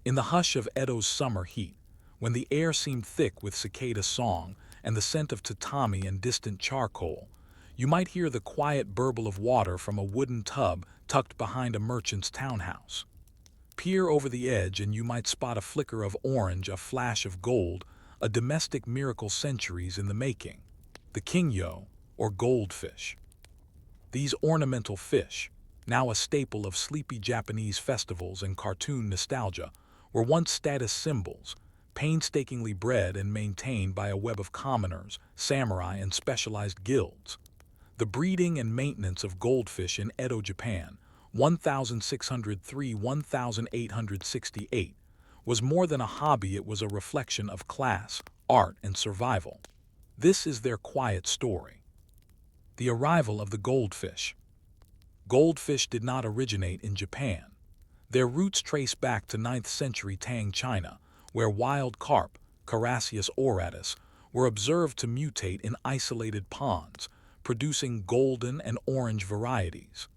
In the hush of Edo's summer heat, when the air seemed thick with cicada song and the scent of tatami and distant charcoal, you might hear the quiet burble of water from a wooden tub tucked behind a merchant's townhouse. Peer over the edge and you might spot a flicker of orange, a flash of gold, a domestic miracle centuries in the making. The kingyo, or goldfish. These ornamental fish, now a staple of sleepy Japanese festivals and cartoon nostalgia, were once status symbols, painstakingly bred and maintained by a web of commoners, samurai, and specialized guilds. The breeding and maintenance of goldfish in Edo, Japan, 1603–1868, was more than a hobby, it was a reflection of class, art, and survival. This is their quiet story. The arrival of the goldfish. Goldfish did not originate in Japan. Their roots trace back to 9th century Tang China, where wild carp, Carassius auratus, were observed to mutate in isolated ponds, producing golden and orange varieties.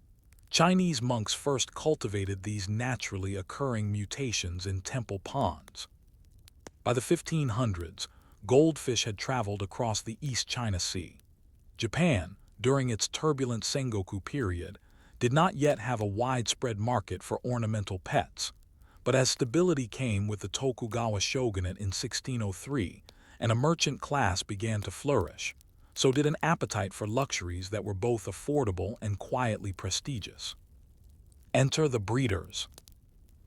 Chinese monks first cultivated these naturally occurring mutations in temple ponds. By the 1500s, goldfish had traveled across the East China Sea. Japan, during its turbulent Sengoku period, did not yet have a widespread market for ornamental pets, but as stability came with the Tokugawa shogunate in 1603 and a merchant class began to flourish, so did an appetite for luxuries that were both affordable and quietly prestigious. Enter the breeders.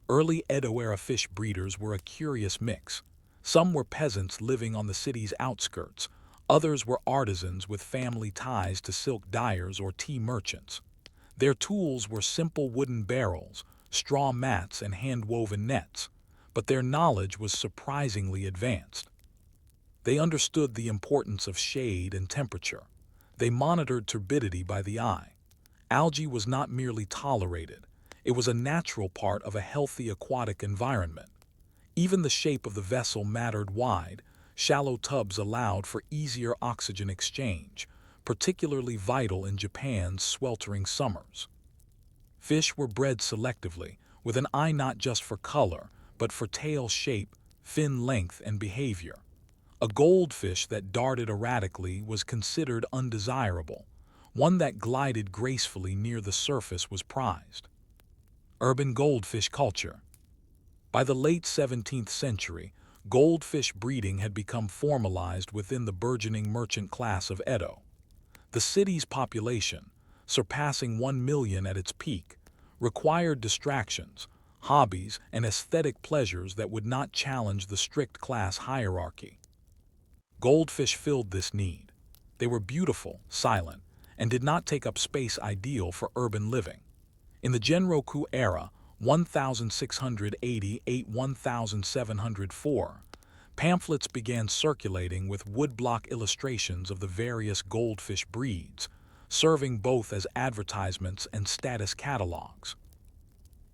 Early Edo-era fish breeders were a curious mix. Some were peasants living on the city's outskirts, others were artisans with family ties to silk dyers or tea merchants. Their tools were simple wooden barrels, straw mats, and hand-woven nets, but their knowledge was surprisingly advanced. They understood the importance of shade and temperature. They monitored turbidity by the eye. Algae was not merely tolerated, it was a natural part of a healthy aquatic environment. Even the shape of the vessel mattered. Wide, shallow tubs allowed for easier oxygen exchange, particularly vital in Japan's sweltering summers. Fish were bred selectively, with an eye not just for color, but for tail shape, fin length, and behavior. A goldfish that darted erratically was considered undesirable. One that glided gracefully near the surface was prized. Urban goldfish culture. By the late 17th century, goldfish breeding had become formalized within the burgeoning merchant class of Edo. The city's population, surpassing 1 million at its peak, required distractions, hobbies, and aesthetic pleasures that would not challenge the strict class hierarchy. Goldfish filled this need. They were beautiful, silent, and did not take up space ideal for urban living. In the Genroku era, 1688–1704, pamphlets began circulating with woodblock illustrations of the various goldfish breeds, serving both as advertisements and status catalogs.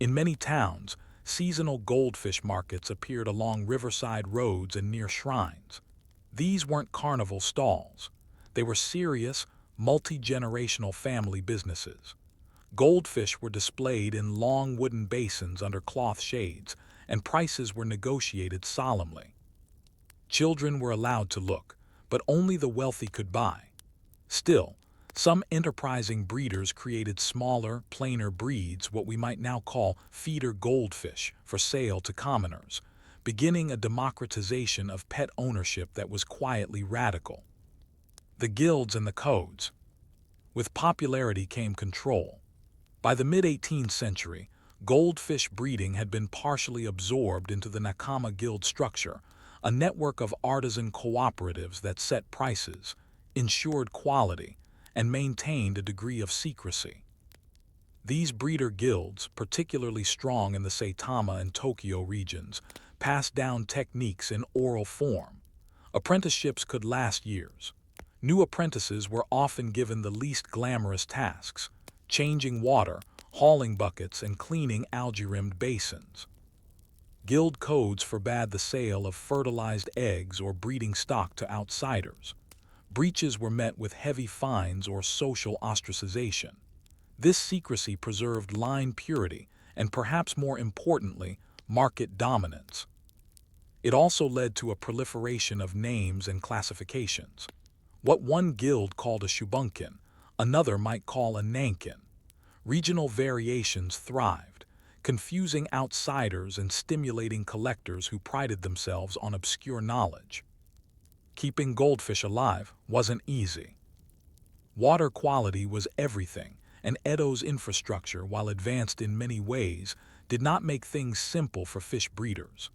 In many towns, seasonal goldfish markets appeared along riverside roads and near shrines. These weren't carnival stalls. They were serious, multi-generational family businesses. Goldfish were displayed in long wooden basins under cloth shades, and prices were negotiated solemnly. Children were allowed to look, but only the wealthy could buy. Still, some enterprising breeders created smaller, plainer breeds, what we might now call feeder goldfish, for sale to commoners, beginning a democratization of pet ownership that was quietly radical. The guilds and the codes. With popularity came control. By the mid-18th century, goldfish breeding had been partially absorbed into the Nakama Guild structure, a network of artisan cooperatives that set prices, ensured quality, and maintained a degree of secrecy. These breeder guilds, particularly strong in the Saitama and Tokyo regions, passed down techniques in oral form. Apprenticeships could last years. New apprentices were often given the least glamorous tasks, changing water, hauling buckets, and cleaning algae-rimmed basins. Guild codes forbade the sale of fertilized eggs or breeding stock to outsiders. Breaches were met with heavy fines or social ostracization. This secrecy preserved line purity and, perhaps more importantly, market dominance. It also led to a proliferation of names and classifications. What one guild called a shubunkin, another might call a nankin. Regional variations thrived, confusing outsiders and stimulating collectors who prided themselves on obscure knowledge. Keeping goldfish alive wasn't easy. Water quality was everything, and Edo's infrastructure, while advanced in many ways, did not make things simple for fish breeders.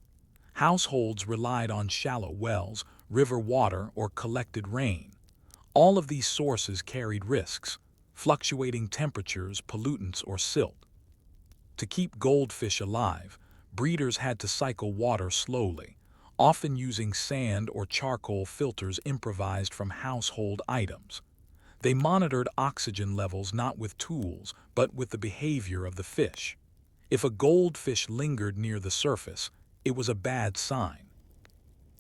Households relied on shallow wells, river water, or collected rain. All of these sources carried risks, fluctuating temperatures, pollutants, or silt. To keep goldfish alive, breeders had to cycle water slowly, often using sand or charcoal filters improvised from household items. They monitored oxygen levels not with tools, but with the behavior of the fish. If a goldfish lingered near the surface, it was a bad sign.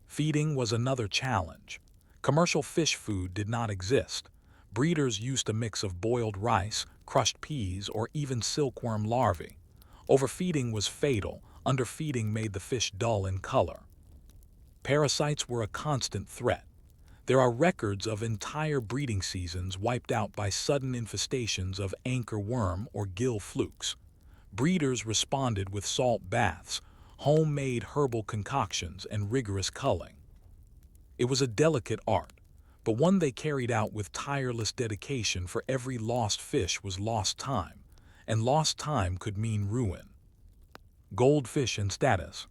Feeding was another challenge. Commercial fish food did not exist. Breeders used a mix of boiled rice, crushed peas, or even silkworm larvae. Overfeeding was fatal. Underfeeding made the fish dull in color. Parasites were a constant threat. There are records of entire breeding seasons wiped out by sudden infestations of anchor worm or gill flukes. Breeders responded with salt baths, homemade herbal concoctions, and rigorous culling. It was a delicate art, but one they carried out with tireless dedication, for every lost fish was lost time, and lost time could mean ruin. Goldfish and status.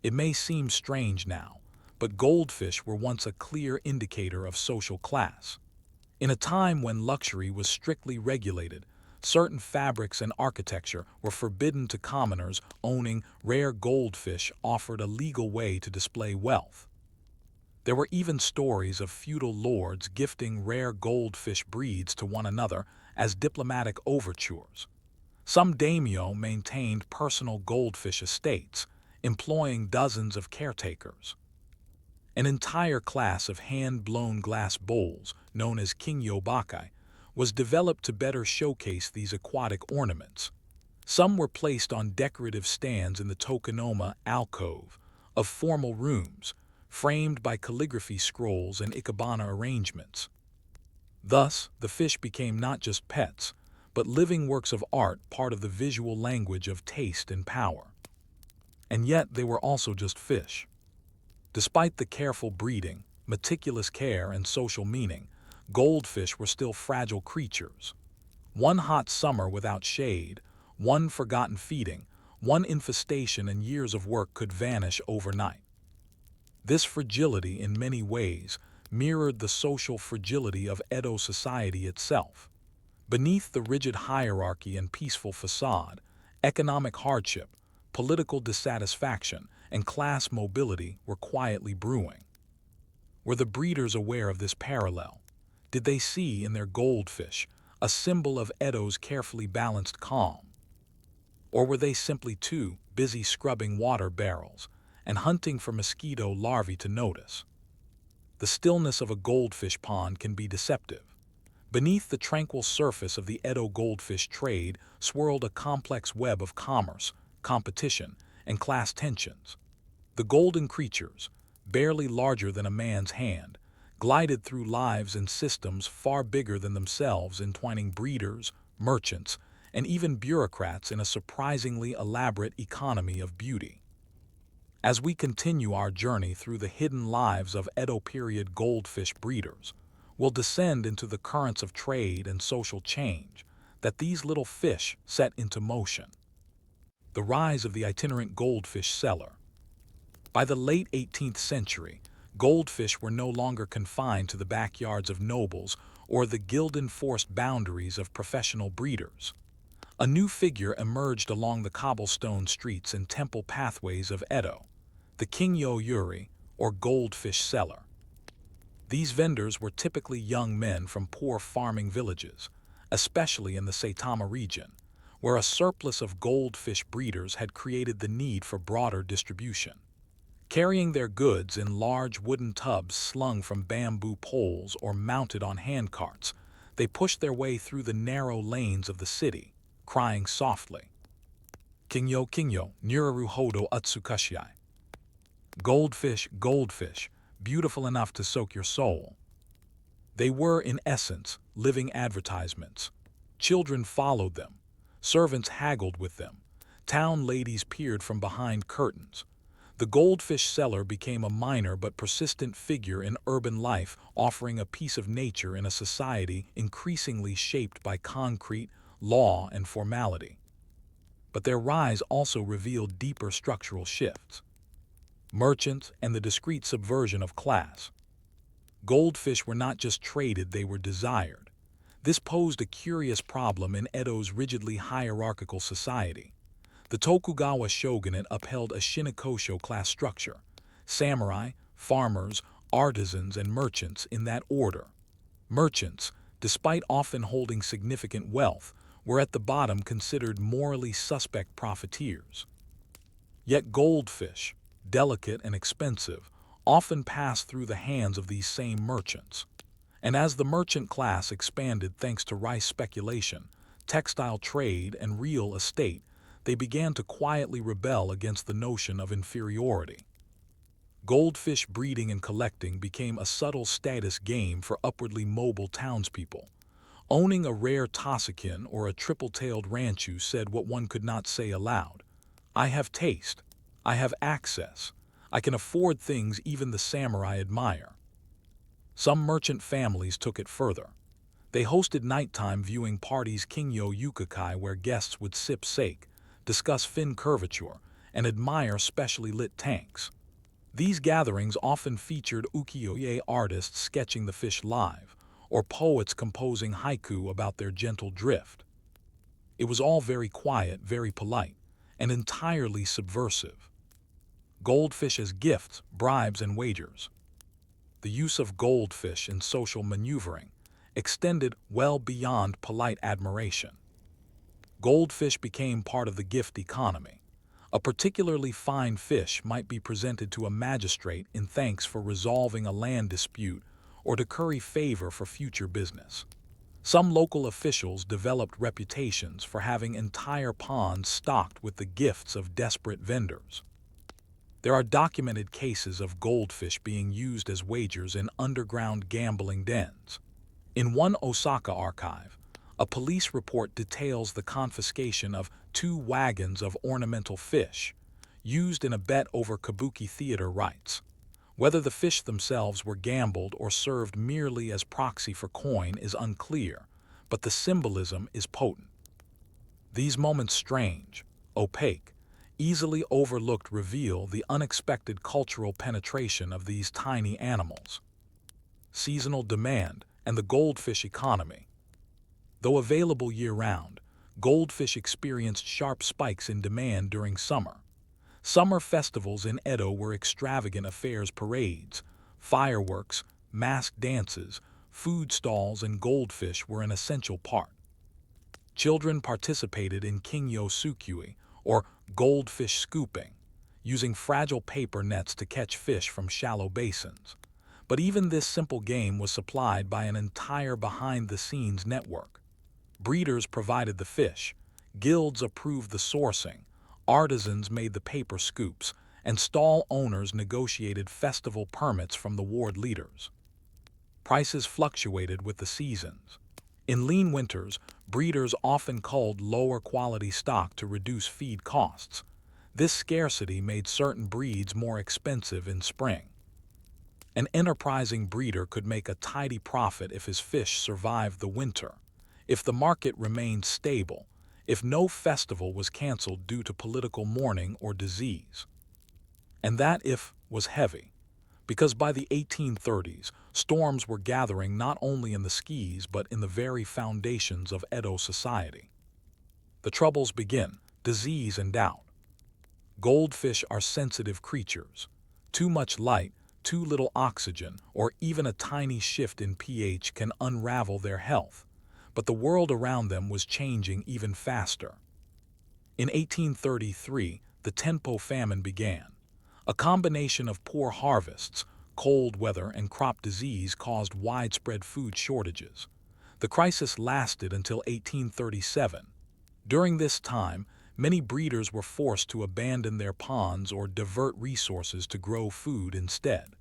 It may seem strange now, but goldfish were once a clear indicator of social class. In a time when luxury was strictly regulated, certain fabrics and architecture were forbidden to commoners. Owning rare goldfish offered a legal way to display wealth. There were even stories of feudal lords gifting rare goldfish breeds to one another as diplomatic overtures. Some daimyo maintained personal goldfish estates, employing dozens of caretakers. An entire class of hand-blown glass bowls, known as kingyo-bakai, was developed to better showcase these aquatic ornaments. Some were placed on decorative stands in the tokonoma alcove of formal rooms, framed by calligraphy scrolls and ikebana arrangements. Thus, the fish became not just pets, but living works of art, part of the visual language of taste and power. And yet they were also just fish. Despite the careful breeding, meticulous care, and social meaning, goldfish were still fragile creatures. One hot summer without shade, one forgotten feeding, one infestation, and years of work could vanish overnight. This fragility in many ways mirrored the social fragility of Edo society itself. Beneath the rigid hierarchy and peaceful facade, economic hardship, political dissatisfaction, and class mobility were quietly brewing. Were the breeders aware of this parallel? Did they see in their goldfish a symbol of Edo's carefully balanced calm? Or were they simply too busy scrubbing water barrels and hunting for mosquito larvae to notice? The stillness of a goldfish pond can be deceptive. Beneath the tranquil surface of the Edo goldfish trade swirled a complex web of commerce, competition, and class tensions. The golden creatures, barely larger than a man's hand, glided through lives and systems far bigger than themselves, entwining breeders, merchants, and even bureaucrats in a surprisingly elaborate economy of beauty. As we continue our journey through the hidden lives of Edo period goldfish breeders, we'll descend into the currents of trade and social change that these little fish set into motion. The rise of the itinerant goldfish seller. By the late 18th century, goldfish were no longer confined to the backyards of nobles or the guild-enforced boundaries of professional breeders. A new figure emerged along the cobblestone streets and temple pathways of Edo, the kingyo-yuri, or goldfish seller. These vendors were typically young men from poor farming villages, especially in the Saitama region, where a surplus of goldfish breeders had created the need for broader distribution. Carrying their goods in large wooden tubs slung from bamboo poles or mounted on handcarts, they pushed their way through the narrow lanes of the city, crying softly. Kinyo, Nuraru Hodo Utsukashii. Goldfish, beautiful enough to soak your soul. They were, in essence, living advertisements. Children followed them. Servants haggled with them. Town ladies peered from behind curtains. The goldfish seller became a minor but persistent figure in urban life, offering a piece of nature in a society increasingly shaped by concrete, law, and formality. But their rise also revealed deeper structural shifts. Merchants and the discreet subversion of class. Goldfish were not just traded, they were desired. This posed a curious problem in Edo's rigidly hierarchical society. The Tokugawa shogunate upheld a Shinokosho class structure: samurai, farmers, artisans, and merchants in that order. Merchants, despite often holding significant wealth, were at the bottom considered morally suspect profiteers. Yet goldfish, delicate and expensive, often passed through the hands of these same merchants. And as the merchant class expanded thanks to rice speculation, textile trade, and real estate, they began to quietly rebel against the notion of inferiority. Goldfish breeding and collecting became a subtle status game for upwardly mobile townspeople. Owning a rare Tosakin or a triple-tailed ranchu said what one could not say aloud: I have taste, I have access, I can afford things even the samurai admire. Some merchant families took it further. They hosted nighttime viewing parties Kingyo Yukakai where guests would sip sake, discuss fin curvature, and admire specially lit tanks. These gatherings often featured ukiyo-e artists sketching the fish live, or poets composing haiku about their gentle drift. It was all very quiet, very polite, and entirely subversive. Goldfish as gifts, bribes, and wagers. The use of goldfish in social maneuvering extended well beyond polite admiration. Goldfish became part of the gift economy. A particularly fine fish might be presented to a magistrate in thanks for resolving a land dispute or to curry favor for future business. Some local officials developed reputations for having entire ponds stocked with the gifts of desperate vendors. There are documented cases of goldfish being used as wagers in underground gambling dens. In one Osaka archive, a police report details the confiscation of 2 wagons of ornamental fish, used in a bet over kabuki theater rights. Whether the fish themselves were gambled or served merely as proxy for coin is unclear, but the symbolism is potent. These moments, strange, opaque, easily overlooked, reveal the unexpected cultural penetration of these tiny animals. Seasonal demand and the goldfish economy. Though available year-round, goldfish experienced sharp spikes in demand during summer. Summer festivals in Edo were extravagant affairs: parades, fireworks, masked dances, food stalls, and goldfish were an essential part. Children participated in kingyo tsukui, or goldfish scooping, using fragile paper nets to catch fish from shallow basins. But even this simple game was supplied by an entire behind-the-scenes network. Breeders provided the fish, guilds approved the sourcing, artisans made the paper scoops, and stall owners negotiated festival permits from the ward leaders. Prices fluctuated with the seasons. In lean winters, breeders often culled lower-quality stock to reduce feed costs. This scarcity made certain breeds more expensive in spring. An enterprising breeder could make a tidy profit if his fish survived the winter, if the market remained stable, if no festival was canceled due to political mourning or disease. And that if was heavy, because by the 1830s, storms were gathering not only in the skis but in the very foundations of Edo society. The troubles begin: disease and doubt. Goldfish are sensitive creatures. Too much light, too little oxygen, or even a tiny shift in pH can unravel their health. But the world around them was changing even faster. In 1833, the Tenpo famine began. A combination of poor harvests, cold weather, and crop disease caused widespread food shortages. The crisis lasted until 1837. During this time, Many breeders were forced to abandon their ponds or divert resources to grow food instead.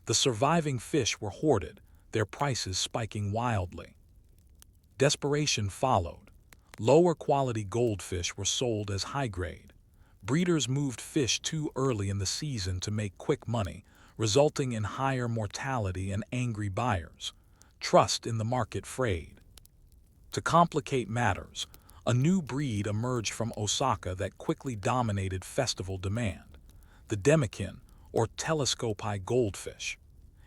The surviving fish were hoarded, their prices spiking wildly. Desperation followed. Lower quality goldfish were sold as high grade. Breeders moved fish too early in the season to make quick money, resulting in higher mortality and angry buyers. Trust in the market frayed. To complicate matters, a new breed emerged from Osaka that quickly dominated festival demand: the demikin, or telescope-eye goldfish.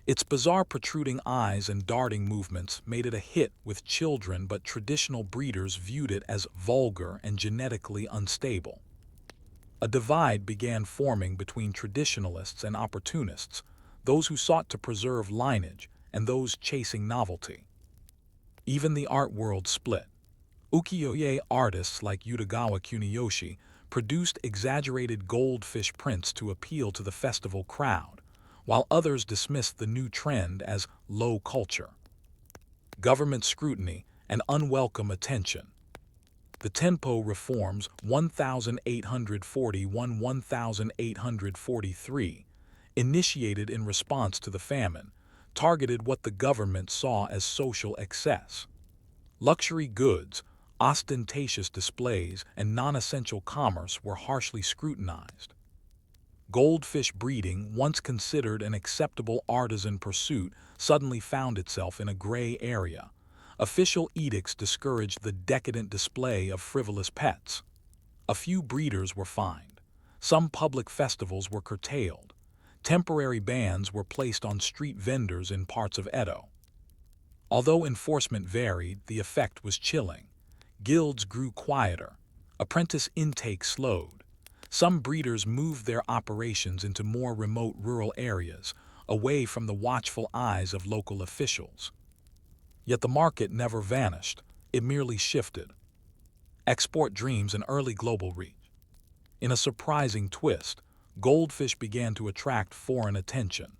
Its bizarre protruding eyes and darting movements made it a hit with children, but traditional breeders viewed it as vulgar and genetically unstable. A divide began forming between traditionalists and opportunists, those who sought to preserve lineage and those chasing novelty. Even the art world split. Ukiyo-e artists like Utagawa Kuniyoshi produced exaggerated goldfish prints to appeal to the festival crowd, while others dismissed the new trend as low culture. Government scrutiny and unwelcome attention. The Tenpo reforms 1841–1843, initiated in response to the famine, targeted what the government saw as social excess. Luxury goods, ostentatious displays, and non-essential commerce were harshly scrutinized. Goldfish breeding, once considered an acceptable artisan pursuit, suddenly found itself in a gray area. Official edicts discouraged the decadent display of frivolous pets. A few breeders were fined. Some public festivals were curtailed. Temporary bans were placed on street vendors in parts of Edo. Although enforcement varied, the effect was chilling. Guilds grew quieter. Apprentice intake slowed. Some breeders moved their operations into more remote rural areas, away from the watchful eyes of local officials. Yet the market never vanished, it merely shifted. Export dreams and early global reach. In a surprising twist, goldfish began to attract foreign attention.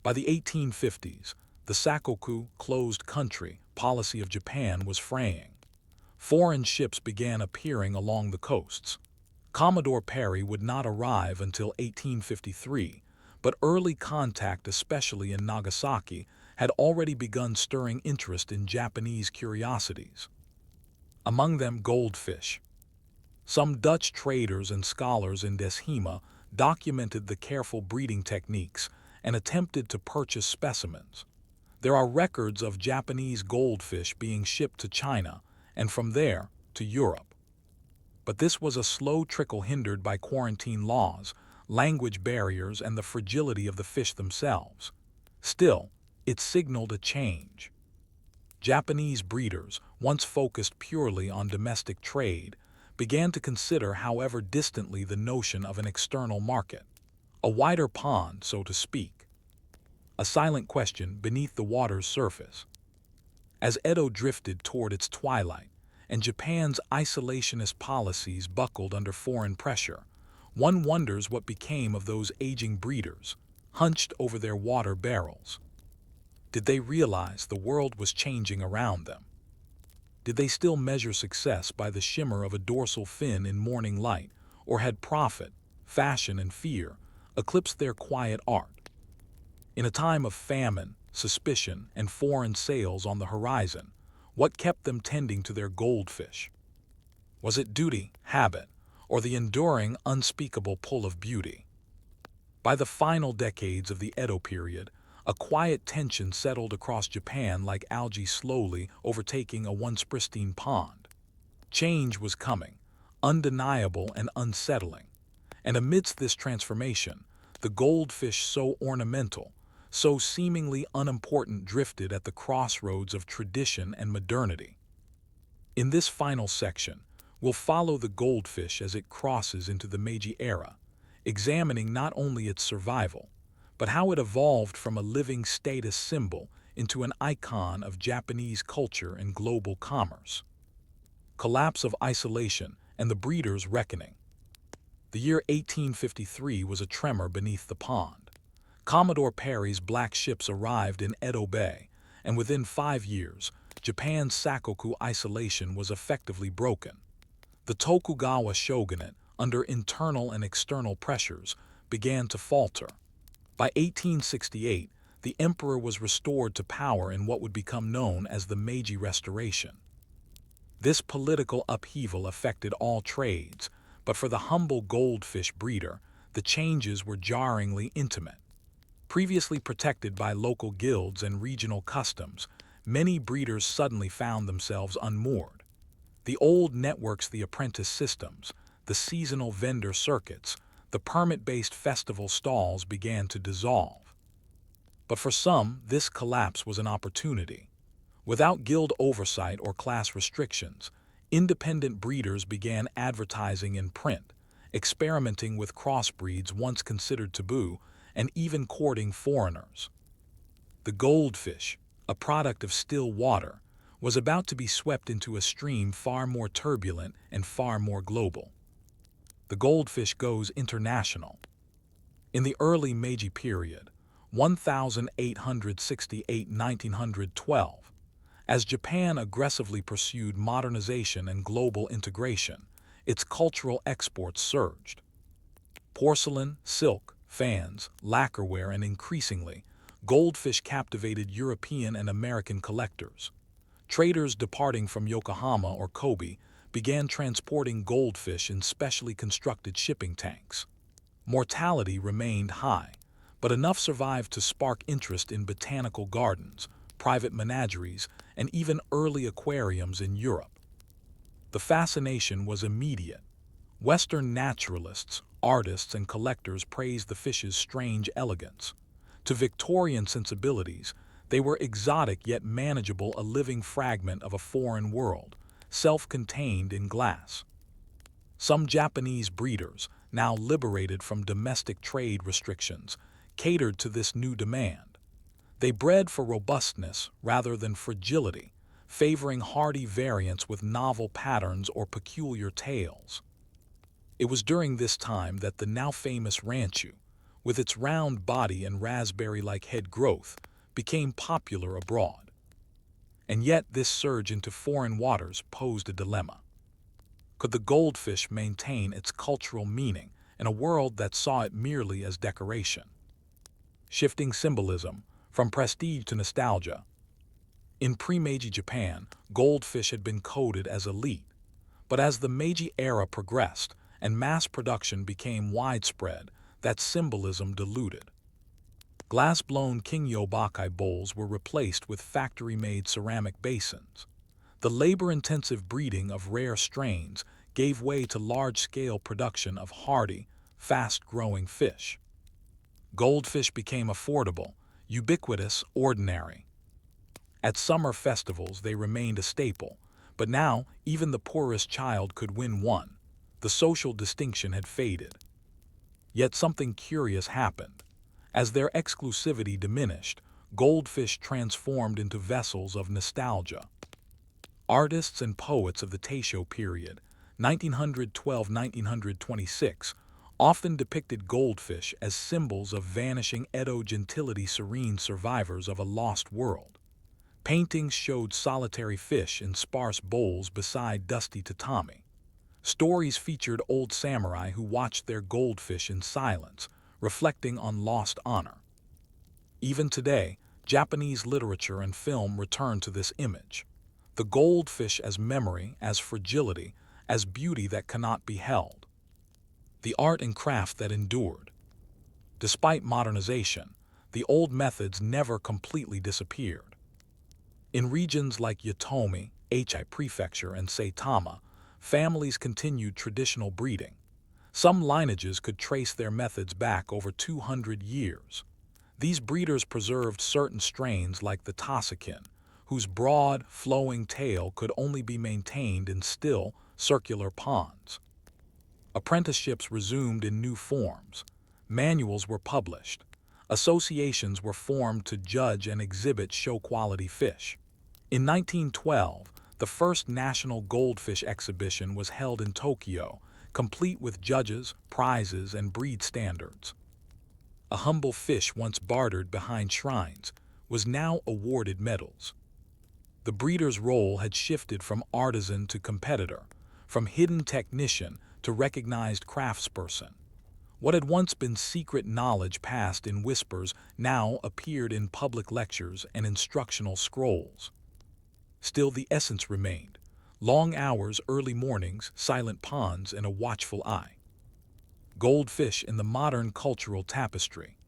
By the 1850s, the Sakoku closed country policy of Japan was fraying. Foreign ships began appearing along the coasts. Commodore Perry would not arrive until 1853, but early contact, especially in Nagasaki, had already begun stirring interest in Japanese curiosities. Among them, goldfish. Some Dutch traders and scholars in Deshima documented the careful breeding techniques and attempted to purchase specimens. There are records of Japanese goldfish being shipped to China, and from there to Europe. But this was a slow trickle hindered by quarantine laws, language barriers, and the fragility of the fish themselves. Still, it signaled a change. Japanese breeders, once focused purely on domestic trade, began to consider, however distantly, the notion of an external market. A wider pond, so to speak. A silent question beneath the water's surface. As Edo drifted toward its twilight, and Japan's isolationist policies buckled under foreign pressure, one wonders what became of those aging breeders, hunched over their water barrels. Did they realize the world was changing around them? Did they still measure success by the shimmer of a dorsal fin in morning light, or had profit, fashion, and fear eclipsed their quiet art? In a time of famine, suspicion, and foreign sales on the horizon, what kept them tending to their goldfish? Was it duty, habit, or the enduring, unspeakable pull of beauty? By the final decades of the Edo period, a quiet tension settled across Japan like algae slowly overtaking a once pristine pond. Change was coming, undeniable and unsettling. And amidst this transformation, the goldfish, so ornamental, so seemingly unimportant, drifted at the crossroads of tradition and modernity. In this final section, we'll follow the goldfish as it crosses into the Meiji era, examining not only its survival, but how it evolved from a living status symbol into an icon of Japanese culture and global commerce. Collapse of isolation and the breeder's reckoning. The year 1853 was a tremor beneath the pond. Commodore Perry's black ships arrived in Edo Bay, and within 5 years, Japan's Sakoku isolation was effectively broken. The Tokugawa shogunate, under internal and external pressures, began to falter. By 1868, the emperor was restored to power in what would become known as the Meiji Restoration. This political upheaval affected all trades, but for the humble goldfish breeder, the changes were jarringly intimate. Previously protected by local guilds and regional customs, many breeders suddenly found themselves unmoored. The old networks, the apprentice systems, the seasonal vendor circuits, the permit-based festival stalls began to dissolve. But for some, this collapse was an opportunity. Without guild oversight or class restrictions, independent breeders began advertising in print, experimenting with crossbreeds once considered taboo, and even courting foreigners. The goldfish, a product of still water, was about to be swept into a stream far more turbulent and far more global. The goldfish goes international. In the early Meiji period, 1868–1912, as Japan aggressively pursued modernization and global integration, its cultural exports surged. Porcelain, silk, fans, lacquerware, and increasingly, goldfish captivated European and American collectors. Traders departing from Yokohama or Kobe began transporting goldfish in specially constructed shipping tanks. Mortality remained high, but enough survived to spark interest in botanical gardens, private menageries, and even early aquariums in Europe. The fascination was immediate. Western naturalists, artists, and collectors praised the fish's strange elegance. To Victorian sensibilities, they were exotic yet manageable, a living fragment of a foreign world, self-contained in glass. Some Japanese breeders, now liberated from domestic trade restrictions, catered to this new demand. They bred for robustness rather than fragility, favoring hardy variants with novel patterns or peculiar tails. It was during this time that the now famous ranchu, with its round body and raspberry-like head growth, became popular abroad. And yet this surge into foreign waters posed a dilemma. Could the goldfish maintain its cultural meaning in a world that saw it merely as decoration? Shifting symbolism, from prestige to nostalgia. In pre-Meiji Japan, goldfish had been coded as elite, but as the Meiji era progressed and mass production became widespread, that symbolism diluted. Glass-blown Kingyo-bakai bowls were replaced with factory-made ceramic basins. The labor-intensive breeding of rare strains gave way to large-scale production of hardy, fast-growing fish. Goldfish became affordable, ubiquitous, ordinary. At summer festivals they remained a staple, but now even the poorest child could win one. The social distinction had faded. Yet something curious happened. As their exclusivity diminished, goldfish transformed into vessels of nostalgia. Artists and poets of the Taisho period, 1912–1926, often depicted goldfish as symbols of vanishing Edo gentility, serene survivors of a lost world. Paintings showed solitary fish in sparse bowls beside dusty tatami. Stories featured old samurai who watched their goldfish in silence, reflecting on lost honor. Even today, Japanese literature and film return to this image. The goldfish as memory, as fragility, as beauty that cannot be held. The art and craft that endured. Despite modernization, the old methods never completely disappeared. In regions like Yatomi, Aichi Prefecture, and Saitama, families continued traditional breeding. Some lineages could trace their methods back over 200 years. These breeders preserved certain strains like the Tosakin, whose broad, flowing tail could only be maintained in still, circular ponds. Apprenticeships resumed in new forms. Manuals were published. Associations were formed to judge and exhibit show-quality fish. In 1912, the first national goldfish exhibition was held in Tokyo, complete with judges, prizes, and breed standards. A humble fish once bartered behind shrines was now awarded medals. The breeder's role had shifted from artisan to competitor, from hidden technician to recognized craftsperson. What had once been secret knowledge passed in whispers now appeared in public lectures and instructional scrolls. Still the essence remained: long hours, early mornings, silent ponds, and a watchful eye. Goldfish in the modern cultural tapestry.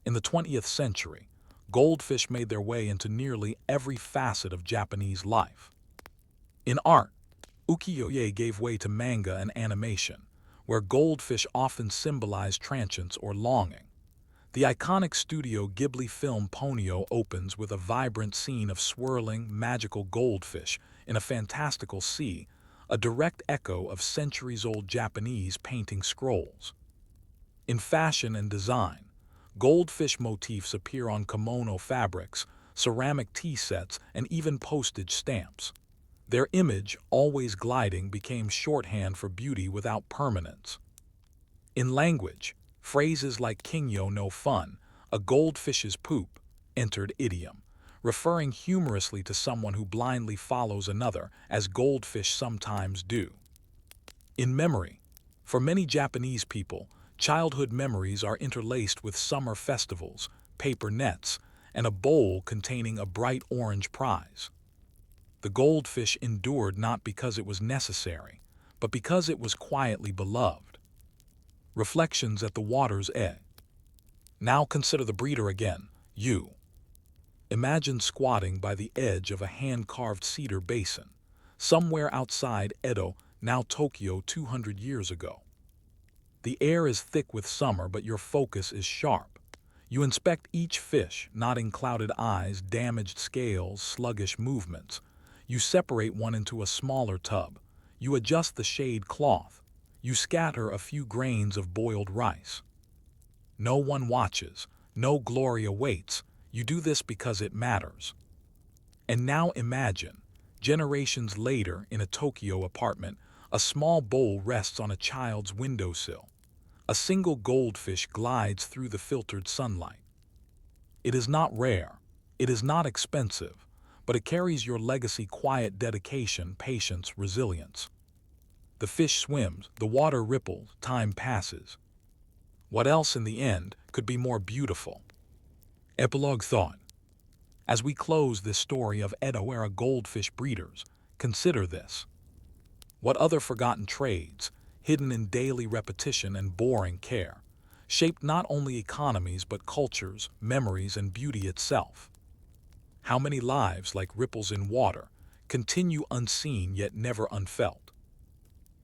In the 20th century, goldfish made their way into nearly every facet of Japanese life. In art, ukiyo-e gave way to manga and animation, where goldfish often symbolized transience or longing. The iconic Studio Ghibli film Ponyo opens with a vibrant scene of swirling, magical goldfish in a fantastical sea, a direct echo of centuries-old Japanese painting scrolls. In fashion and design, goldfish motifs appear on kimono fabrics, ceramic tea sets, and even postage stamps. Their image, always gliding, became shorthand for beauty without permanence. In language, phrases like kingyo no fun, a goldfish's poop, entered idiom, referring humorously to someone who blindly follows another, as goldfish sometimes do. In memory, for many Japanese people, childhood memories are interlaced with summer festivals, paper nets, and a bowl containing a bright orange prize. The goldfish endured not because it was necessary, but because it was quietly beloved. Reflections at the water's edge. Now consider the breeder again, you. Imagine squatting by the edge of a hand-carved cedar basin, somewhere outside Edo, now Tokyo 200 years ago. The air is thick with summer, but your focus is sharp. You inspect each fish, noting clouded eyes, damaged scales, sluggish movements. You separate one into a smaller tub. You adjust the shade cloth. You scatter a few grains of boiled rice. No one watches. No glory awaits. You do this because it matters. And now imagine, generations later in a Tokyo apartment, a small bowl rests on a child's windowsill. A single goldfish glides through the filtered sunlight. It is not rare. It is not expensive. But it carries your legacy: quiet dedication, patience, resilience. The fish swims, the water ripples, time passes. What else in the end could be more beautiful? Epilogue thought. As we close this story of Edo-era goldfish breeders, consider this. What other forgotten trades, hidden in daily repetition and boring care, shaped not only economies but cultures, memories, and beauty itself? How many lives, like ripples in water, continue unseen yet never unfelt?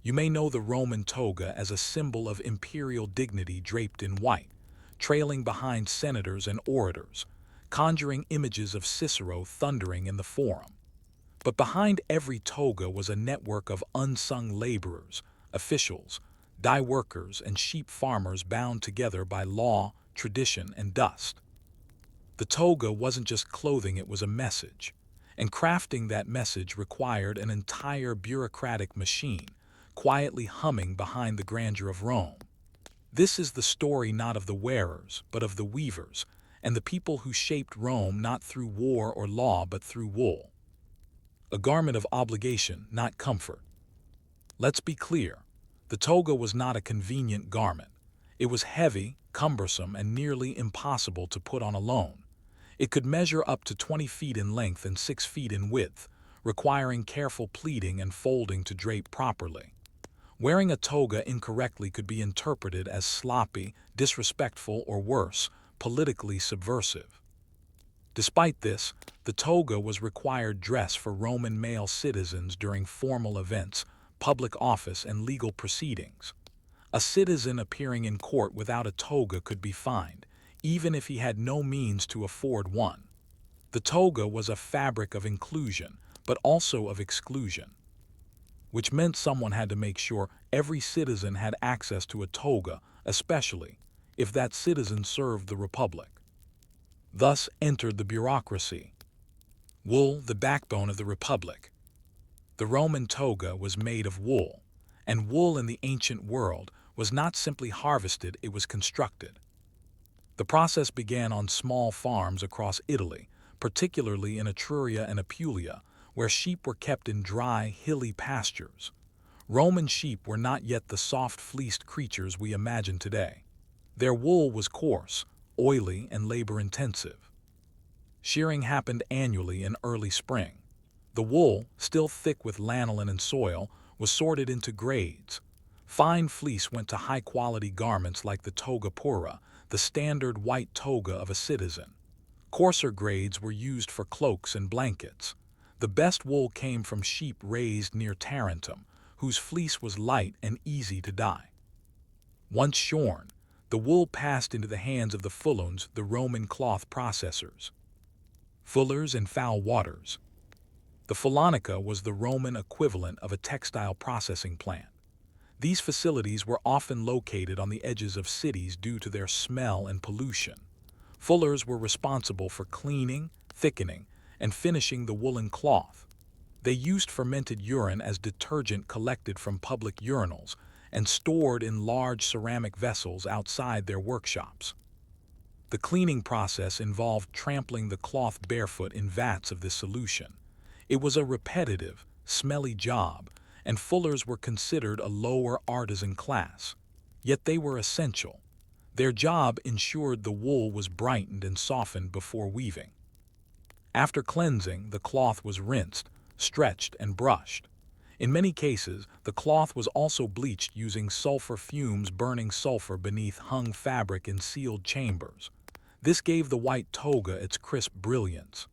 You may know the Roman toga as a symbol of imperial dignity draped in white, trailing behind senators and orators, conjuring images of Cicero thundering in the Forum. But behind every toga was a network of unsung laborers, officials, dye workers, and sheep farmers bound together by law, tradition, and dust. The toga wasn't just clothing, it was a message. And crafting that message required an entire bureaucratic machine, quietly humming behind the grandeur of Rome. This is the story not of the wearers, but of the weavers, and the people who shaped Rome not through war or law but through wool. A garment of obligation, not comfort. Let's be clear, the toga was not a convenient garment. It was heavy, cumbersome, and nearly impossible to put on alone. It could measure up to 20 feet in length and 6 feet in width, requiring careful pleating and folding to drape properly. Wearing a toga incorrectly could be interpreted as sloppy, disrespectful, or worse, politically subversive. Despite this, the toga was required dress for Roman male citizens during formal events, public office, and legal proceedings. A citizen appearing in court without a toga could be fined, even if he had no means to afford one. The toga was a fabric of inclusion, but also of exclusion, which meant someone had to make sure every citizen had access to a toga, especially if that citizen served the Republic. Thus entered the bureaucracy. Wool, the backbone of the Republic. The Roman toga was made of wool, and wool in the ancient world was not simply harvested, it was constructed. The process began on small farms across Italy, particularly in Etruria and Apulia, where sheep were kept in dry, hilly pastures. Roman sheep were not yet the soft-fleeced creatures we imagine today. Their wool was coarse, oily, and labor-intensive. Shearing happened annually in early spring. The wool, still thick with lanolin and soil, was sorted into grades. Fine fleece went to high-quality garments like the toga pura, the standard white toga of a citizen. Coarser grades were used for cloaks and blankets. The best wool came from sheep raised near Tarentum, whose fleece was light and easy to dye. Once shorn, the wool passed into the hands of the fulluns, the Roman cloth processors. Fullers and foul waters. The fullonica was the Roman equivalent of a textile processing plant. These facilities were often located on the edges of cities due to their smell and pollution. Fullers were responsible for cleaning, thickening, and finishing the woolen cloth. They used fermented urine as detergent collected from public urinals and stored in large ceramic vessels outside their workshops. The cleaning process involved trampling the cloth barefoot in vats of this solution. It was a repetitive, smelly job, and fullers were considered a lower artisan class. Yet they were essential. Their job ensured the wool was brightened and softened before weaving. After cleansing, the cloth was rinsed, stretched, and brushed. In many cases, the cloth was also bleached using sulfur fumes, burning sulfur beneath hung fabric in sealed chambers. This gave the white toga its crisp brilliance.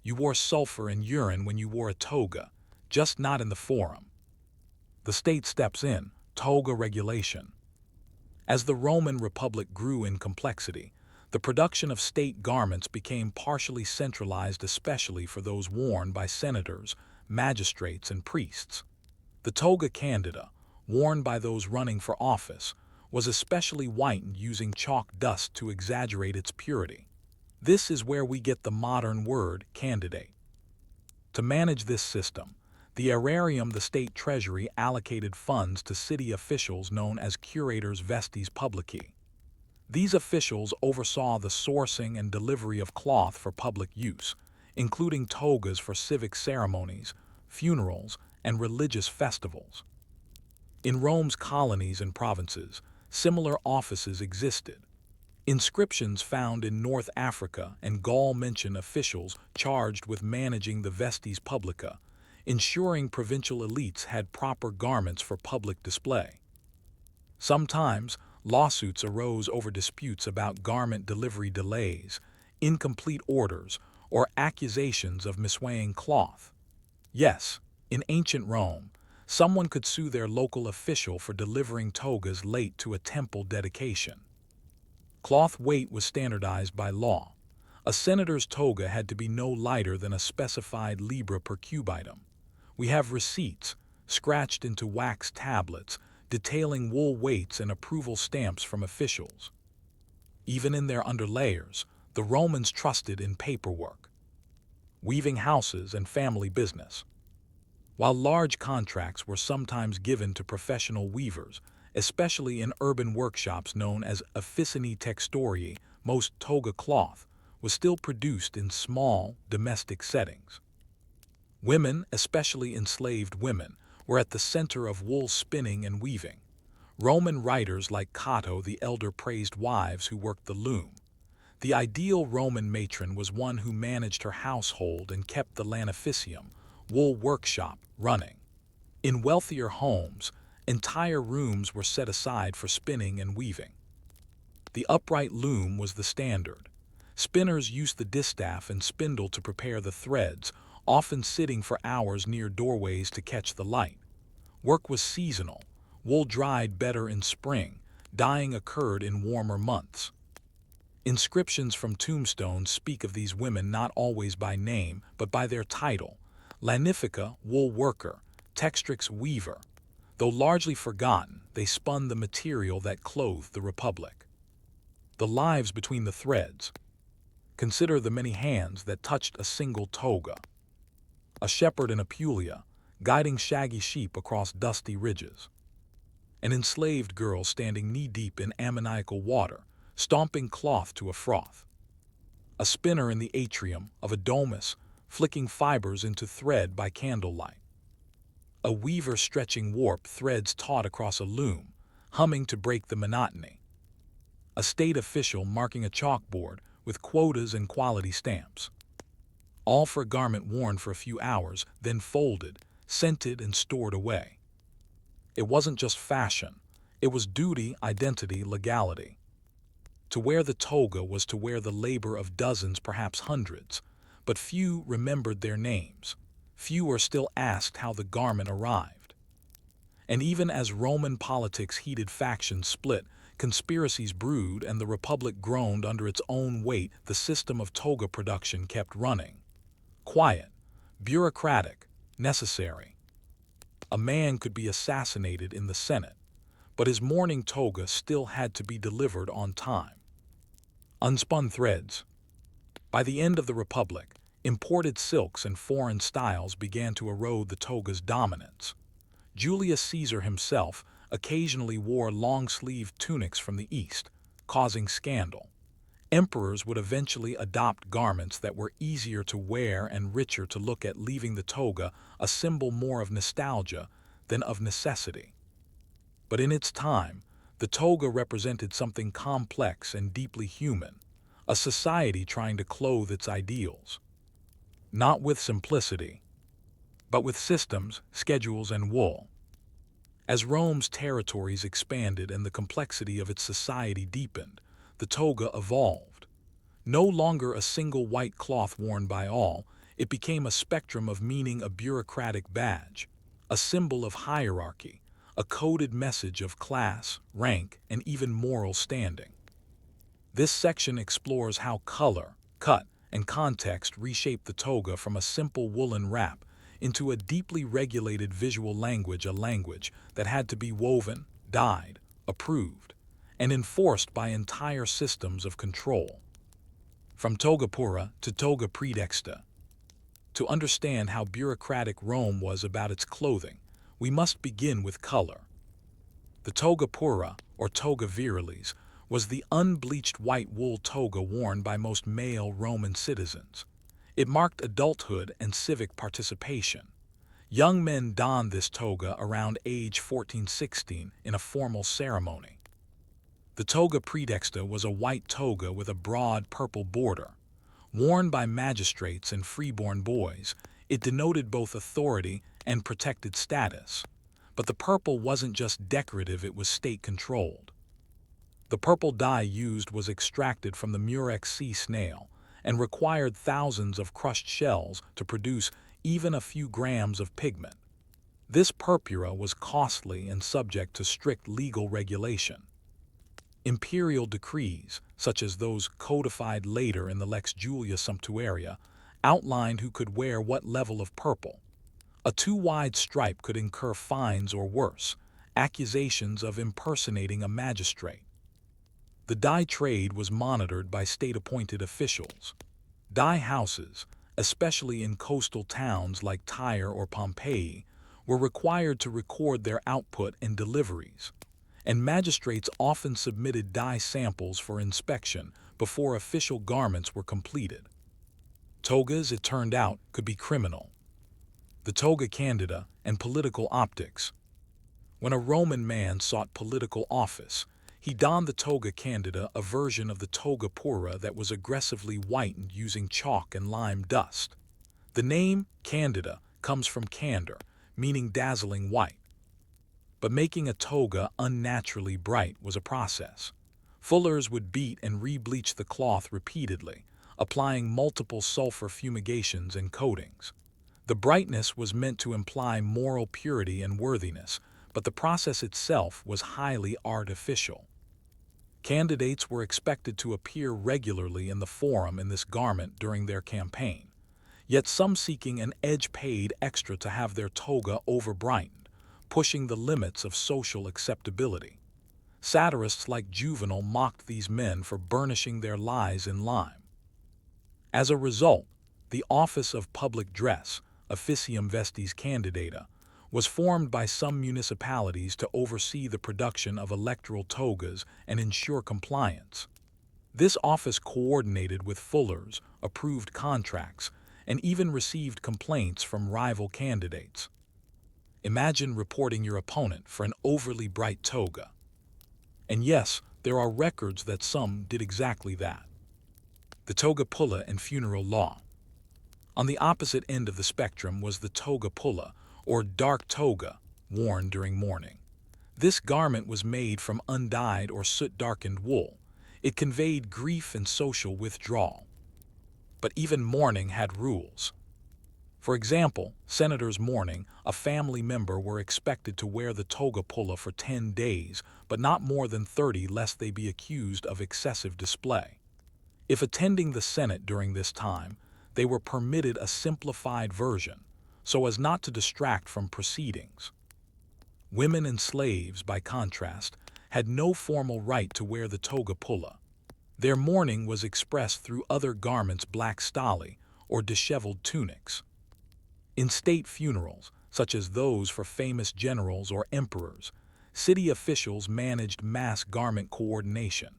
You wore sulfur and urine when you wore a toga, just not in the forum. The state steps in, toga regulation. As the Roman Republic grew in complexity, the production of state garments became partially centralized, especially for those worn by senators, magistrates, and priests. The toga candida, worn by those running for office, was especially whitened using chalk dust to exaggerate its purity. This is where we get the modern word candidate. To manage this system, the aerarium, the state treasury, allocated funds to city officials known as curators vestis publici. These officials oversaw the sourcing and delivery of cloth for public use, including togas for civic ceremonies, funerals, and religious festivals. In Rome's colonies and provinces, similar offices existed. Inscriptions found in North Africa and Gaul mention officials charged with managing the vestis publica, ensuring provincial elites had proper garments for public display. Sometimes, lawsuits arose over disputes about garment delivery delays, incomplete orders, or accusations of misweighing cloth. Yes, in ancient Rome, someone could sue their local official for delivering togas late to a temple dedication. Cloth weight was standardized by law. A senator's toga had to be no lighter than a specified libra per cubitum. We have receipts, scratched into wax tablets, detailing wool weights and approval stamps from officials. Even in their underlayers, the Romans trusted in paperwork. Weaving houses and family business. While large contracts were sometimes given to professional weavers, especially in urban workshops known as officinae textorii, most toga cloth was still produced in small, domestic settings. Women, especially enslaved women, were at the center of wool spinning and weaving. Roman writers like Cato the Elder praised wives who worked the loom. The ideal Roman matron was one who managed her household and kept the lanificium, wool workshop, running. In wealthier homes, entire rooms were set aside for spinning and weaving. The upright loom was the standard. Spinners used the distaff and spindle to prepare the threads, often sitting for hours near doorways to catch the light. Work was seasonal. Wool dried better in spring. Dyeing occurred in warmer months. Inscriptions from tombstones speak of these women not always by name, but by their title: lanifica, wool worker; textrix, weaver. Though largely forgotten, they spun the material that clothed the Republic. The lives between the threads. Consider the many hands that touched a single toga. A shepherd in Apulia, guiding shaggy sheep across dusty ridges. An enslaved girl standing knee-deep in ammoniacal water, stomping cloth to a froth. A spinner in the atrium of a domus, flicking fibers into thread by candlelight. a weaver stretching warp threads taut across a loom, humming to break the monotony. A state official marking a chalkboard with quotas and quality stamps. All for a garment worn for a few hours, then folded, scented, and stored away. It wasn't just fashion. It was duty, identity, legality. To wear the toga was to wear the labor of dozens, perhaps hundreds, but few remembered their names. Few are still asked how the garment arrived. And even as Roman politics heated, factions split, conspiracies brewed, and the Republic groaned under its own weight, the system of toga production kept running. Quiet, bureaucratic, necessary. A man could be assassinated in the Senate, but his mourning toga still had to be delivered on time. Unspun threads. By the end of the Republic, imported silks and foreign styles began to erode the toga's dominance. Julius Caesar himself occasionally wore long-sleeved tunics from the East, causing scandal. Emperors would eventually adopt garments that were easier to wear and richer to look at, leaving the toga a symbol more of nostalgia than of necessity. But in its time, the toga represented something complex and deeply human, a society trying to clothe its ideals. Not with simplicity, but with systems, schedules, and wool. As Rome's territories expanded and the complexity of its society deepened, the toga evolved. No longer a single white cloth worn by all, it became a spectrum of meaning, a bureaucratic badge, a symbol of hierarchy, a coded message of class, rank, and even moral standing. This section explores how color, cut, and context reshaped the toga from a simple woolen wrap into a deeply regulated visual language, a language that had to be woven, dyed, approved, and enforced by entire systems of control. From toga pura to toga praetexta. To understand how bureaucratic Rome was about its clothing, we must begin with color. The toga pura, or toga virilis, was the unbleached white wool toga worn by most male Roman citizens. It marked adulthood and civic participation. Young men donned this toga around age 14-16 in a formal ceremony. The toga praetexta was a white toga with a broad purple border. Worn by magistrates and freeborn boys, it denoted both authority and protected status. But the purple wasn't just decorative, it was state-controlled. The purple dye used was extracted from the murex sea snail and required thousands of crushed shells to produce even a few grams of pigment. This purpura was costly and subject to strict legal regulation. Imperial decrees, such as those codified later in the Lex Julia Sumptuaria, outlined who could wear what level of purple. A too-wide stripe could incur fines or worse, accusations of impersonating a magistrate. The dye trade was monitored by state-appointed officials. Dye houses, especially in coastal towns like Tyre or Pompeii, were required to record their output and deliveries, and magistrates often submitted dye samples for inspection before official garments were completed. Togas, it turned out, could be criminal. The toga candida and political optics. When a Roman man sought political office, he donned the toga candida, a version of the toga pura that was aggressively whitened using chalk and lime dust. The name candida comes from candor, meaning dazzling white. But making a toga unnaturally bright was a process. Fullers would beat and re-bleach the cloth repeatedly, applying multiple sulfur fumigations and coatings. The brightness was meant to imply moral purity and worthiness, but the process itself was highly artificial. Candidates were expected to appear regularly in the forum in this garment during their campaign, yet some seeking an edge paid extra to have their toga over-brightened, pushing the limits of social acceptability. Satirists like Juvenal mocked these men for burnishing their lies in lime. As a result, the office of public dress, officium vestis candidata, was formed by some municipalities to oversee the production of electoral togas and ensure compliance. This office coordinated with fullers, approved contracts, and even received complaints from rival candidates. Imagine reporting your opponent for an overly bright toga. And yes, there are records that some did exactly that. The toga pulla and funeral law. On the opposite end of the spectrum was the toga pulla, or dark toga, worn during mourning. This garment was made from undyed or soot-darkened wool. It conveyed grief and social withdrawal. But even mourning had rules. For example, senators mourning, a family member were expected to wear the toga pulla for 10 days, but not more than 30 lest they be accused of excessive display. If attending the Senate during this time, they were permitted a simplified version, so as not to distract from proceedings. Women and slaves, by contrast, had no formal right to wear the toga pulla. Their mourning was expressed through other garments, black stali, or disheveled tunics. In state funerals, such as those for famous generals or emperors, city officials managed mass garment coordination.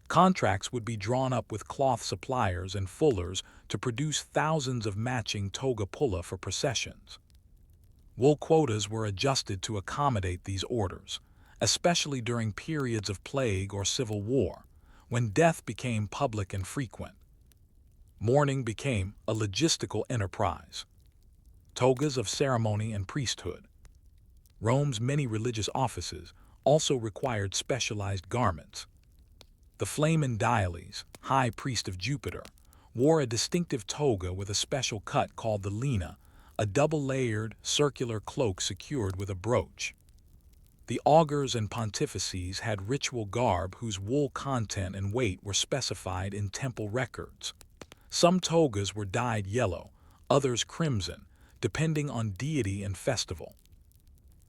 Contracts would be drawn up with cloth suppliers and fullers to produce thousands of matching toga pulla for processions. Wool quotas were adjusted to accommodate these orders, especially during periods of plague or civil war, when death became public and frequent. Mourning became a logistical enterprise. Togas of ceremony and priesthood. Rome's many religious offices also required specialized garments. The Flamen Diales, high priest of Jupiter, wore a distinctive toga with a special cut called the lina, a double-layered, circular cloak secured with a brooch. The augurs and pontifices had ritual garb whose wool content and weight were specified in temple records. Some togas were dyed yellow, others crimson, depending on deity and festival.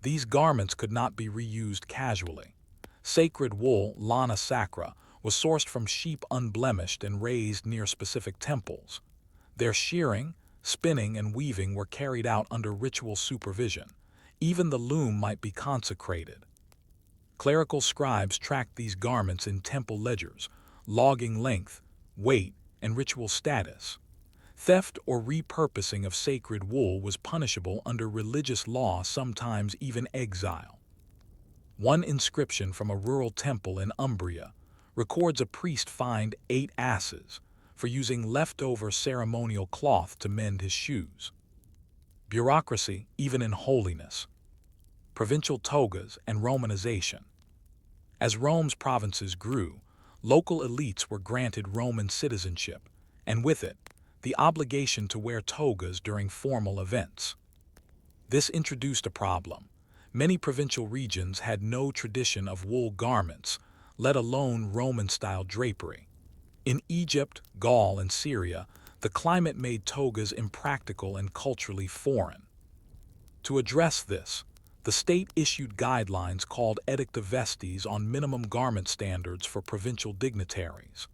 These garments could not be reused casually. Sacred wool, lana sacra, was sourced from sheep unblemished and raised near specific temples. Their shearing, spinning, and weaving were carried out under ritual supervision. Even the loom might be consecrated. Clerical scribes tracked these garments in temple ledgers, logging length, weight, and ritual status. Theft or repurposing of sacred wool was punishable under religious law, sometimes even exile. One inscription from a rural temple in Umbria records a priest fined 8 asses for using leftover ceremonial cloth to mend his shoes. Bureaucracy, even in holiness. Provincial togas and Romanization. As Rome's provinces grew, local elites were granted Roman citizenship, and with it, the obligation to wear togas during formal events. This introduced a problem. Many provincial regions had no tradition of wool garments, let alone Roman-style drapery. In Egypt, Gaul, and Syria, the climate made togas impractical and culturally foreign. To address this, the state issued guidelines called Edicta Vestis on minimum garment standards for provincial dignitaries.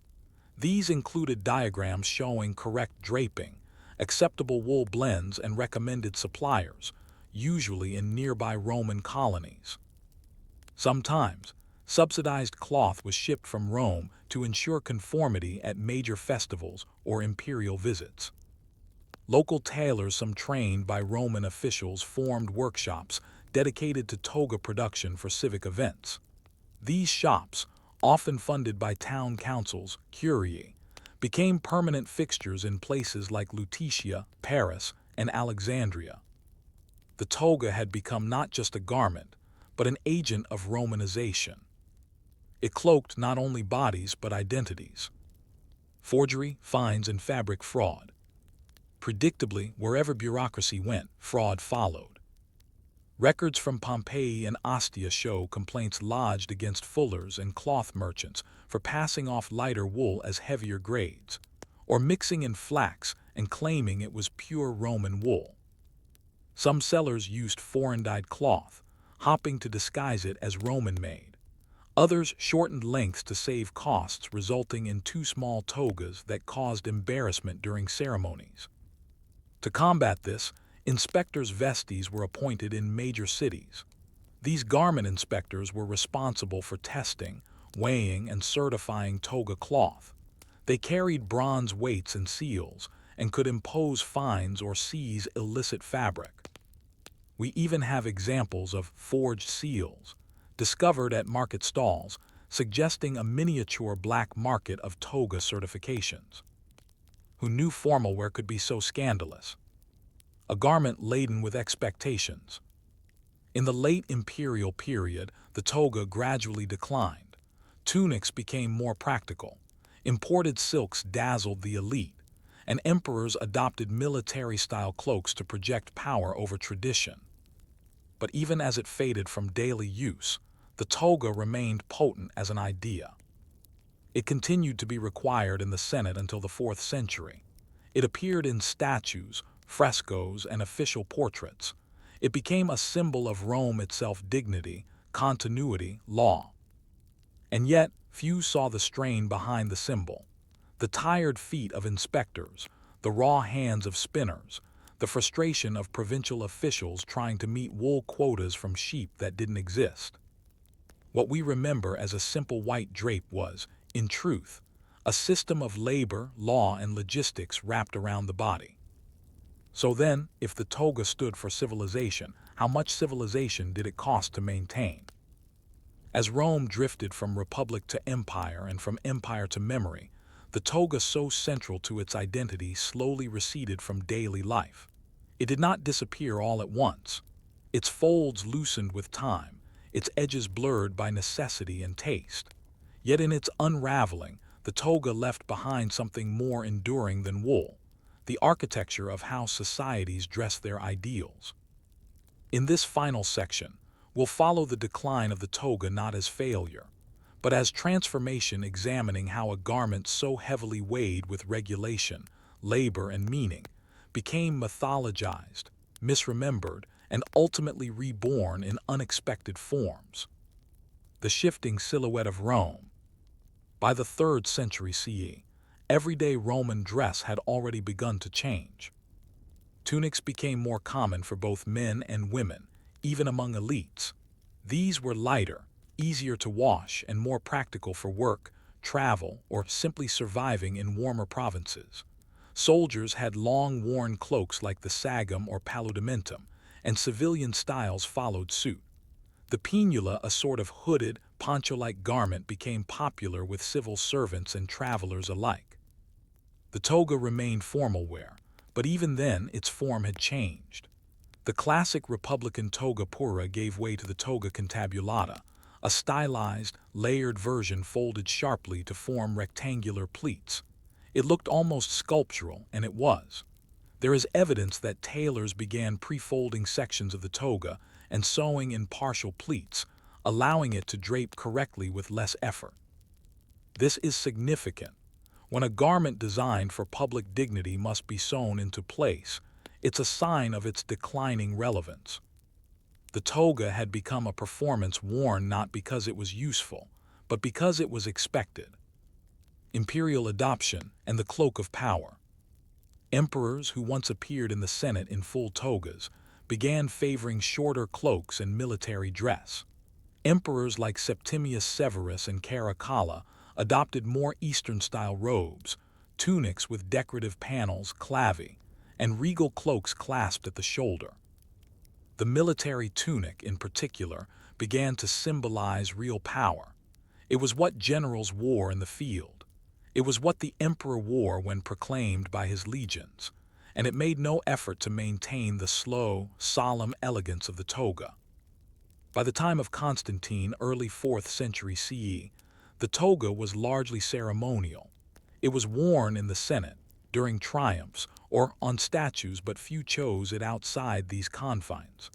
These included diagrams showing correct draping, acceptable wool blends, and recommended suppliers, usually in nearby Roman colonies. Sometimes, subsidized cloth was shipped from Rome to ensure conformity at major festivals or imperial visits. Local tailors, some trained by Roman officials, formed workshops dedicated to toga production for civic events. These shops, often funded by town councils, curiae, became permanent fixtures in places like Lutetia, Paris, and Alexandria. The toga had become not just a garment, but an agent of Romanization. It cloaked not only bodies but identities. Forgery, fines, and fabric fraud. Predictably, wherever bureaucracy went, fraud followed. Records from Pompeii and Ostia show complaints lodged against fullers and cloth merchants for passing off lighter wool as heavier grades, or mixing in flax and claiming it was pure Roman wool. Some sellers used foreign-dyed cloth, hoping to disguise it as Roman-made. Others shortened lengths to save costs, resulting in too small togas that caused embarrassment during ceremonies. To combat this, inspectors vestes were appointed in major cities. These garment inspectors were responsible for testing, weighing, and certifying toga cloth. They carried bronze weights and seals and could impose fines or seize illicit fabric. We even have examples of forged seals, discovered at market stalls, suggesting a miniature black market of toga certifications. Who knew formal wear could be so scandalous? A garment laden with expectations. In the late imperial period, the toga gradually declined. Tunics became more practical. Imported silks dazzled the elite, and emperors adopted military-style cloaks to project power over tradition. But even as it faded from daily use, the toga remained potent as an idea. It continued to be required in the Senate until the 4th century. It appeared in statues, frescoes, and official portraits. It became a symbol of Rome itself: dignity, continuity, law. And yet, few saw the strain behind the symbol. The tired feet of inspectors, the raw hands of spinners, the frustration of provincial officials trying to meet wool quotas from sheep that didn't exist. What we remember as a simple white drape was, in truth, a system of labor, law, and logistics wrapped around the body. So then, if the toga stood for civilization, how much civilization did it cost to maintain? As Rome drifted from republic to empire and from empire to memory, the toga, so central to its identity, slowly receded from daily life. It did not disappear all at once. Its folds loosened with time, its edges blurred by necessity and taste. Yet in its unraveling, the toga left behind something more enduring than wool: the architecture of how societies dress their ideals. In this final section, we'll follow the decline of the toga not as failure, but as transformation, examining how a garment so heavily weighed with regulation, labor, and meaning became mythologized, misremembered, and ultimately reborn in unexpected forms. The shifting silhouette of Rome. By the 3rd century CE, everyday Roman dress had already begun to change. Tunics became more common for both men and women, even among elites. These were lighter, easier to wash, and more practical for work, travel, or simply surviving in warmer provinces. Soldiers had long-worn cloaks like the sagum or paludamentum, and civilian styles followed suit. The pinula, a sort of hooded, poncho-like garment, became popular with civil servants and travelers alike. The toga remained formal wear, but even then its form had changed. The classic Republican toga pura gave way to the toga cantabulata, a stylized, layered version folded sharply to form rectangular pleats. It looked almost sculptural, and it was. There is evidence that tailors began pre-folding sections of the toga and sewing in partial pleats, allowing it to drape correctly with less effort. This is significant. When a garment designed for public dignity must be sewn into place, it's a sign of its declining relevance. The toga had become a performance worn not because it was useful, but because it was expected. Imperial adoption and the cloak of power. Emperors, who once appeared in the Senate in full togas, began favoring shorter cloaks and military dress. Emperors like Septimius Severus and Caracalla adopted more Eastern-style robes, tunics with decorative panels, clavi, and regal cloaks clasped at the shoulder. The military tunic, in particular, began to symbolize real power. It was what generals wore in the field. It was what the emperor wore when proclaimed by his legions, and it made no effort to maintain the slow, solemn elegance of the toga. By the time of Constantine, early 4th century CE, the toga was largely ceremonial. It was worn in the Senate, during triumphs, or on statues, but few chose it outside these confines.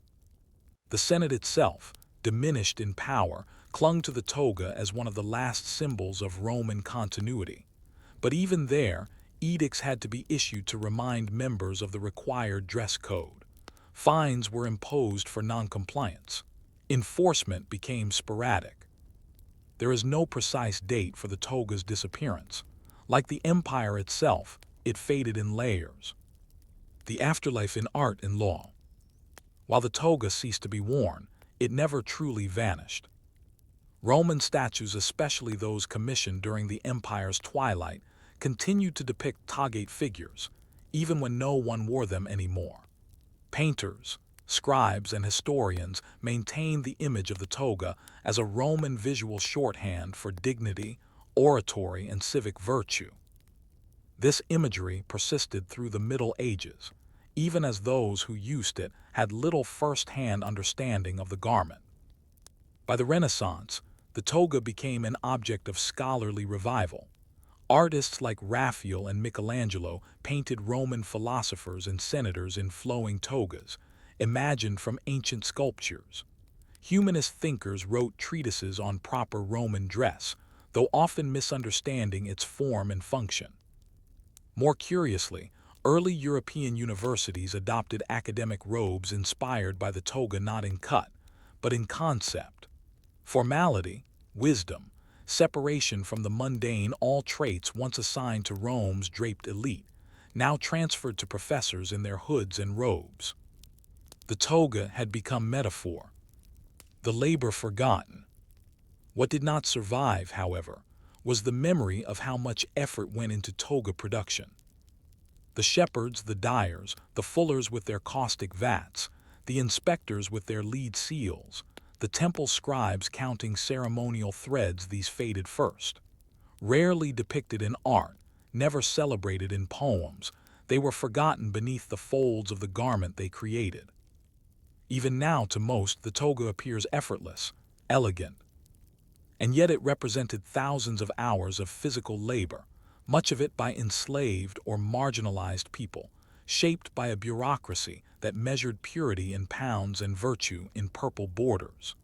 The Senate itself, diminished in power, clung to the toga as one of the last symbols of Roman continuity. But even there, edicts had to be issued to remind members of the required dress code. Fines were imposed for noncompliance. Enforcement became sporadic. There is no precise date for the toga's disappearance. Like the empire itself, it faded in layers. The afterlife in art and law. While the toga ceased to be worn, it never truly vanished. Roman statues, especially those commissioned during the empire's twilight, continued to depict togate figures, even when no one wore them anymore. Painters, Scribes and historians maintain the image of the toga as a Roman visual shorthand for dignity, oratory, and civic virtue. This imagery persisted through the Middle Ages, even as those who used it had little first-hand understanding of the garment. By the Renaissance, the toga became an object of scholarly revival. Artists like Raphael and Michelangelo painted Roman philosophers and senators in flowing togas, imagined from ancient sculptures. Humanist thinkers wrote treatises on proper Roman dress, though often misunderstanding its form and function. More curiously, early European universities adopted academic robes inspired by the toga not in cut, but in concept. Formality, wisdom, separation from the mundane, all traits once assigned to Rome's draped elite, now transferred to professors in their hoods and robes. The toga had become metaphor, the labor forgotten. What did not survive, however, was the memory of how much effort went into toga production. The shepherds, the dyers, the fullers with their caustic vats, the inspectors with their lead seals, the temple scribes counting ceremonial threads, these faded first. Rarely depicted in art, never celebrated in poems, they were forgotten beneath the folds of the garment they created. Even now, to most, the toga appears effortless, elegant. And yet it represented thousands of hours of physical labor, much of it by enslaved or marginalized people, shaped by a bureaucracy that measured purity in pounds and virtue in purple borders.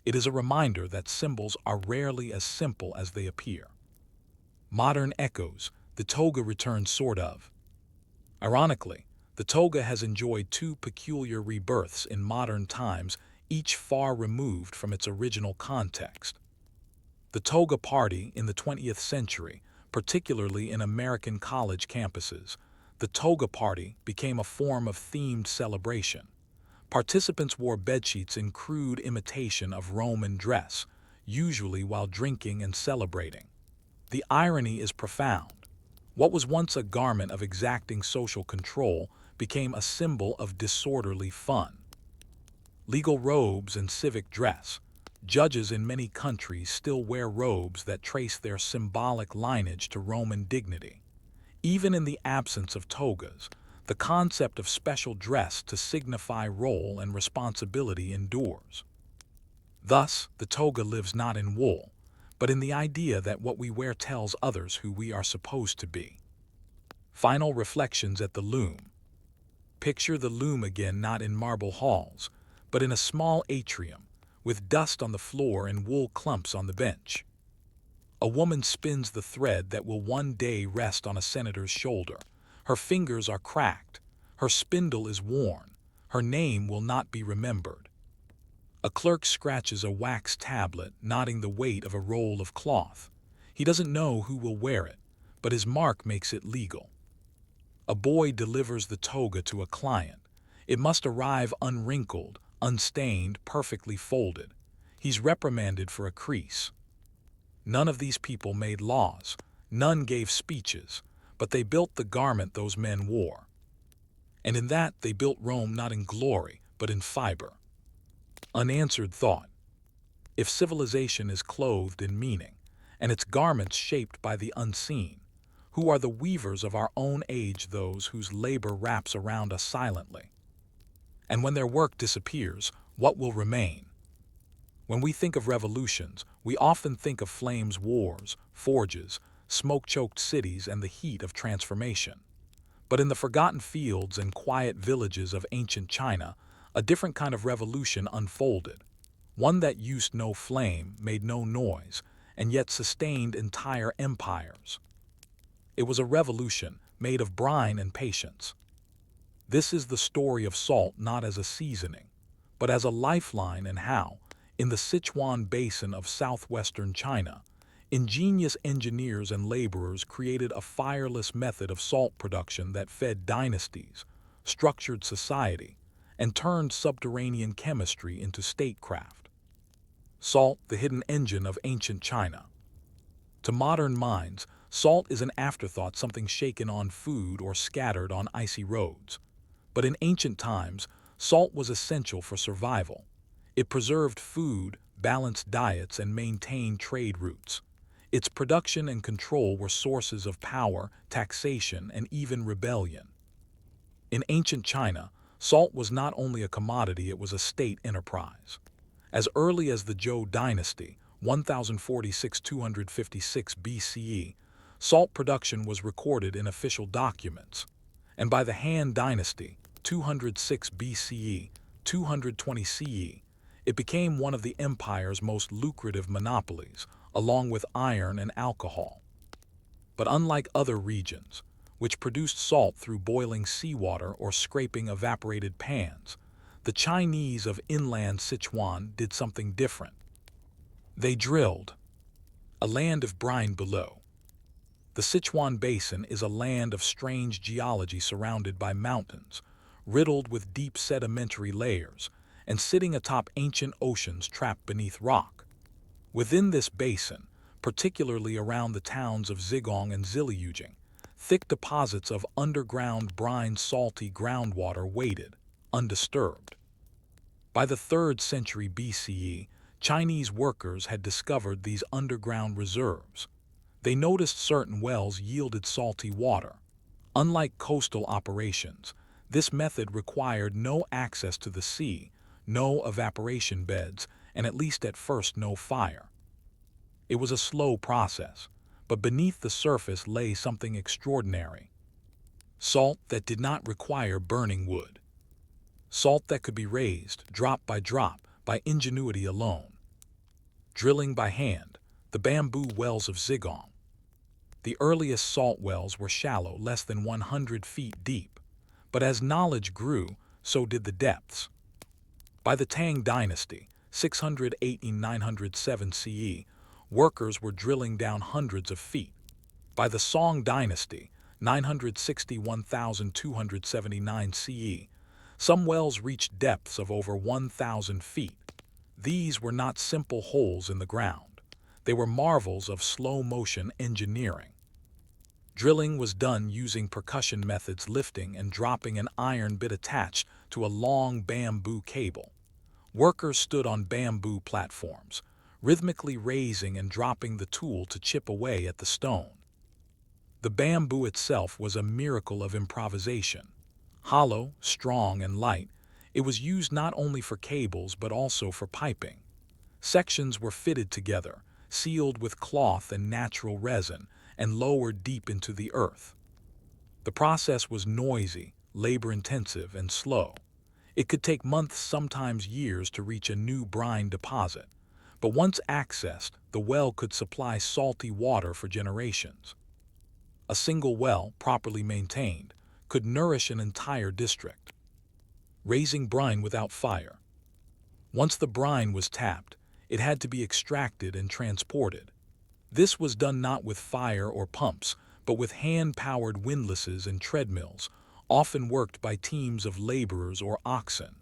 It is a reminder that symbols are rarely as simple as they appear. Modern echoes, the toga returns sort of. Ironically, the toga has enjoyed two peculiar rebirths in modern times, each far removed from its original context. The toga party in the 20th century, particularly in American college campuses, the toga party became a form of themed celebration. Participants wore bedsheets in crude imitation of Roman dress, usually while drinking and celebrating. The irony is profound. What was once a garment of exacting social control became a symbol of disorderly fun. Legal robes and civic dress. Judges in many countries still wear robes that trace their symbolic lineage to Roman dignity. Even in the absence of togas, the concept of special dress to signify role and responsibility endures. Thus, the toga lives not in wool, but in the idea that what we wear tells others who we are supposed to be. Final reflections at the loom. Picture the loom again, not in marble halls, but in a small atrium, with dust on the floor and wool clumps on the bench. A woman spins the thread that will one day rest on a senator's shoulder. Her fingers are cracked, her spindle is worn, her name will not be remembered. A clerk scratches a wax tablet, nodding the weight of a roll of cloth. He doesn't know who will wear it, but his mark makes it legal. A boy delivers the toga to a client. It must arrive unwrinkled, unstained, perfectly folded. He's reprimanded for a crease. None of these people made laws, none gave speeches, but they built the garment those men wore. And in that they built Rome not in glory, but in fiber. Unanswered thought. If civilization is clothed in meaning, and its garments shaped by the unseen, who are the weavers of our own age, those whose labor wraps around us silently? And when their work disappears, what will remain? When we think of revolutions, we often think of flames, wars, forges, smoke-choked cities, and the heat of transformation. But in the forgotten fields and quiet villages of ancient China, a different kind of revolution unfolded. One that used no flame, made no noise, and yet sustained entire empires. It was a revolution made of brine and patience. This is the story of salt not as a seasoning, but as a lifeline, and how, in the Sichuan basin of southwestern China, ingenious engineers and laborers created a fireless method of salt production that fed dynasties, structured society, and turned subterranean chemistry into statecraft. Salt, the hidden engine of ancient China. To modern minds, salt is an afterthought, something shaken on food or scattered on icy roads. But in ancient times, Salt was essential for survival. It preserved food, balanced diets, and maintained trade routes. Its production and control were sources of power, taxation, and even rebellion. In ancient China, salt was not only a commodity, it was a state enterprise. As early as the Zhou dynasty, 1046–256 BCE, salt production was recorded in official documents, and by the Han dynasty, 206 BCE, 220 CE, it became one of the empire's most lucrative monopolies, along with iron and alcohol. But unlike other regions, which produced salt through boiling seawater or scraping evaporated pans, the Chinese of inland Sichuan did something different. They drilled a land of brine below. The Sichuan Basin is a land of strange geology surrounded by mountains, riddled with deep sedimentary layers, and sitting atop ancient oceans trapped beneath rock. Within this basin, particularly around the towns of Zigong and Ziliujing, thick deposits of underground brine salty groundwater waited, undisturbed. By the 3rd century BCE, Chinese workers had discovered these underground reserves. They noticed certain wells yielded salty water. Unlike coastal operations, this method required no access to the sea, no evaporation beds, and at least at first no fire. It was a slow process, but beneath the surface lay something extraordinary. Salt that did not require burning wood. Salt that could be raised, drop by ingenuity alone. Drilling by hand, the bamboo wells of Zigong. The earliest salt wells were shallow, less than 100 feet deep, but as knowledge grew, so did the depths. By the Tang dynasty, 618–907 CE, workers were drilling down hundreds of feet. By the Song dynasty, 961–1279 CE, some wells reached depths of over 1,000 feet. These were not simple holes in the ground. They were marvels of slow-motion engineering. Drilling was done using percussion methods, lifting and dropping an iron bit attached to a long bamboo cable. Workers stood on bamboo platforms, rhythmically raising and dropping the tool to chip away at the stone. The bamboo itself was a miracle of improvisation. Hollow, strong, and light, it was used not only for cables but also for piping. Sections were fitted together, sealed with cloth and natural resin, and lowered deep into the earth. The process was noisy, labor-intensive, and slow. It could take months, sometimes years, to reach a new brine deposit, but once accessed, the well could supply salty water for generations. A single well, properly maintained, could nourish an entire district. Raising brine without fire. Once the brine was tapped, it had to be extracted and transported. This was done not with fire or pumps, but with hand-powered windlasses and treadmills, often worked by teams of laborers or oxen.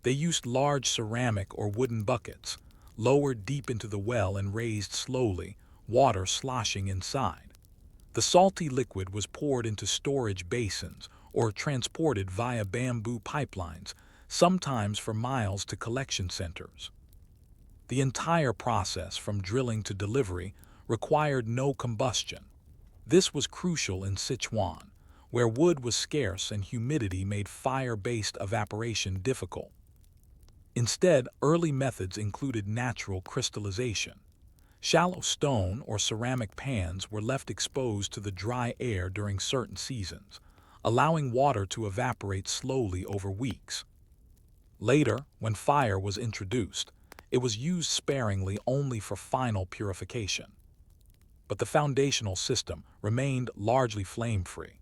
They used large ceramic or wooden buckets, lowered deep into the well and raised slowly, water sloshing inside. The salty liquid was poured into storage basins or transported via bamboo pipelines, sometimes for miles to collection centers. The entire process, from drilling to delivery, required no combustion. This was crucial in Sichuan, where wood was scarce and humidity made fire-based evaporation difficult. Instead, early methods included natural crystallization. Shallow stone or ceramic pans were left exposed to the dry air during certain seasons, allowing water to evaporate slowly over weeks. Later, when fire was introduced, it was used sparingly, only for final purification. But the foundational system remained largely flame-free.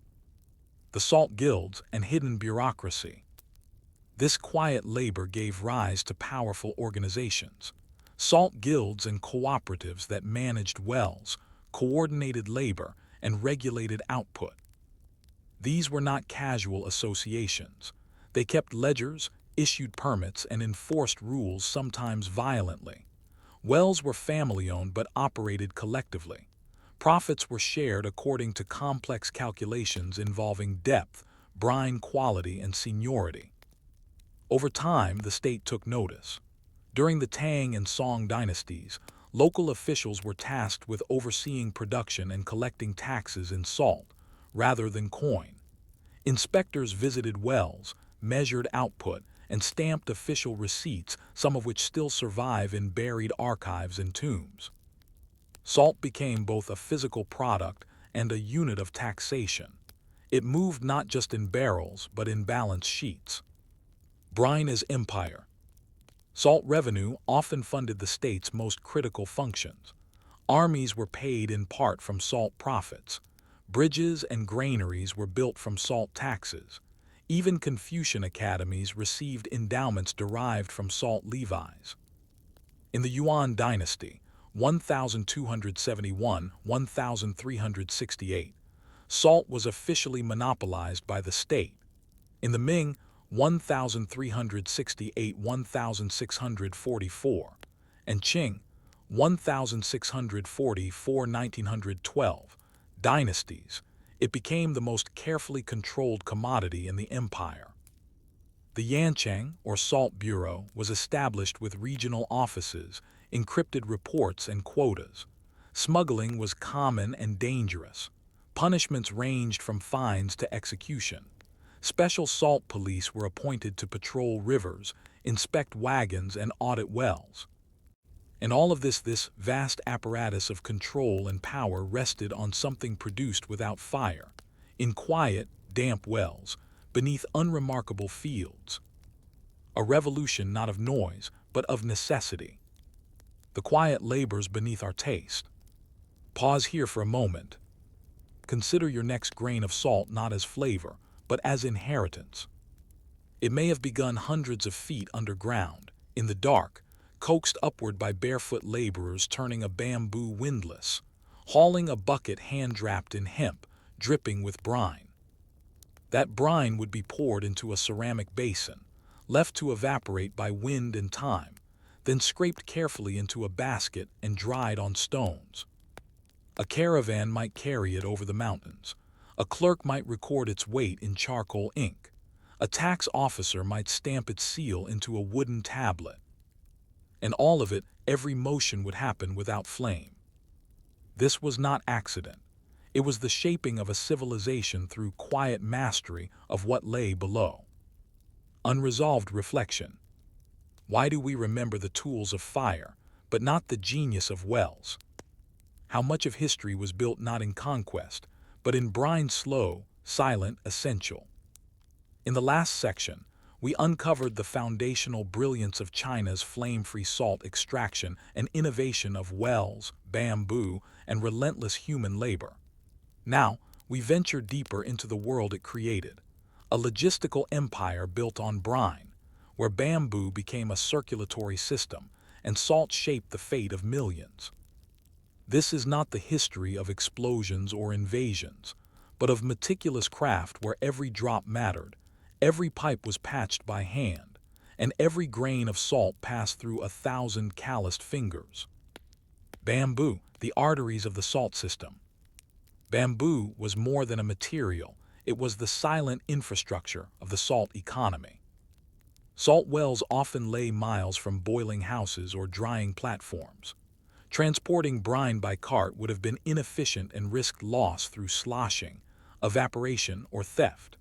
The salt guilds and hidden bureaucracy. This quiet labor gave rise to powerful organizations. Salt guilds and cooperatives that managed wells, coordinated labor, and regulated output. These were not casual associations. They kept ledgers, issued permits, and enforced rules, sometimes violently. Wells were family-owned but operated collectively. Profits were shared according to complex calculations involving depth, brine quality, and seniority. Over time, the state took notice. During the Tang and Song dynasties, local officials were tasked with overseeing production and collecting taxes in salt, rather than coin. Inspectors visited wells, measured output, and stamped official receipts, some of which still survive in buried archives and tombs. Salt became both a physical product and a unit of taxation. It moved not just in barrels, but in balance sheets. Brine as empire. Salt revenue often funded the state's most critical functions. Armies were paid in part from salt profits. Bridges and granaries were built from salt taxes. Even Confucian academies received endowments derived from salt levies. In the Yuan dynasty, 1271–1368, salt was officially monopolized by the state. In the Ming, 1368–1644, and Qing, 1644–1912, dynasties, it became the most carefully controlled commodity in the empire. The Yancheng, or Salt Bureau, was established with regional offices, encrypted reports, and quotas. Smuggling was common and dangerous. Punishments ranged from fines to execution. Special salt police were appointed to patrol rivers, inspect wagons, and audit wells. And all of this vast apparatus of control and power rested on something produced without fire, in quiet, damp wells, beneath unremarkable fields. A revolution not of noise, but of necessity. The quiet labors beneath our taste. Pause here for a moment. Consider your next grain of salt not as flavor, but as inheritance. It may have begun hundreds of feet underground, in the dark, coaxed upward by barefoot laborers turning a bamboo windlass, hauling a bucket hand-wrapped in hemp, dripping with brine. That brine would be poured into a ceramic basin, left to evaporate by wind and time, then scraped carefully into a basket and dried on stones. A caravan might carry it over the mountains. A clerk might record its weight in charcoal ink. A tax officer might stamp its seal into a wooden tablet. And all of it, every motion would happen without flame. This was not accident. It was the shaping of a civilization through quiet mastery of what lay below. Unresolved reflection. Why do we remember the tools of fire, but not the genius of wells? How much of history was built not in conquest, but in brine slow, silent, essential? In the last section, we uncovered the foundational brilliance of China's flame-free salt extraction and innovation of wells, bamboo, and relentless human labor. Now, we venture deeper into the world it created, a logistical empire built on brine, where bamboo became a circulatory system and salt shaped the fate of millions. This is not the history of explosions or invasions, but of meticulous craft where every drop mattered, every pipe was patched by hand, and every grain of salt passed through 1,000 calloused fingers. Bamboo, the arteries of the salt system. Bamboo was more than a material, it was the silent infrastructure of the salt economy. Salt wells often lay miles from boiling houses or drying platforms. Transporting brine by cart would have been inefficient and risked loss through sloshing, evaporation, or theft.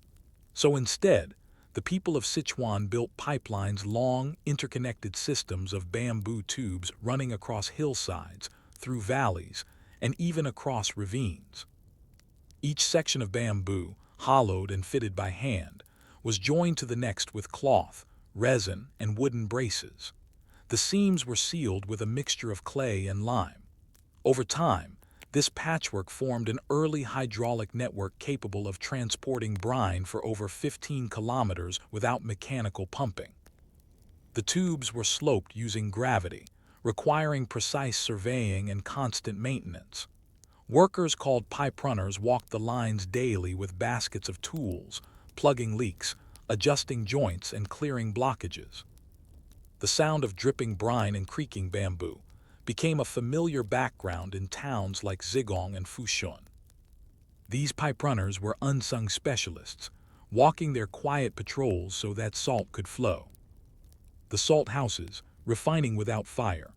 So instead, the people of Sichuan built pipelines, long, interconnected systems of bamboo tubes running across hillsides, through valleys, and even across ravines. Each section of bamboo, hollowed and fitted by hand, was joined to the next with cloth, resin, and wooden braces. The seams were sealed with a mixture of clay and lime. Over time, this patchwork formed an early hydraulic network capable of transporting brine for over 15 kilometers without mechanical pumping. The tubes were sloped using gravity, requiring precise surveying and constant maintenance. Workers called pipe runners walked the lines daily with baskets of tools, plugging leaks, adjusting joints, and clearing blockages. The sound of dripping brine and creaking bamboo became a familiar background in towns like Zigong and Fushun. These pipe runners were unsung specialists, walking their quiet patrols so that salt could flow. The salt houses, refining without fire.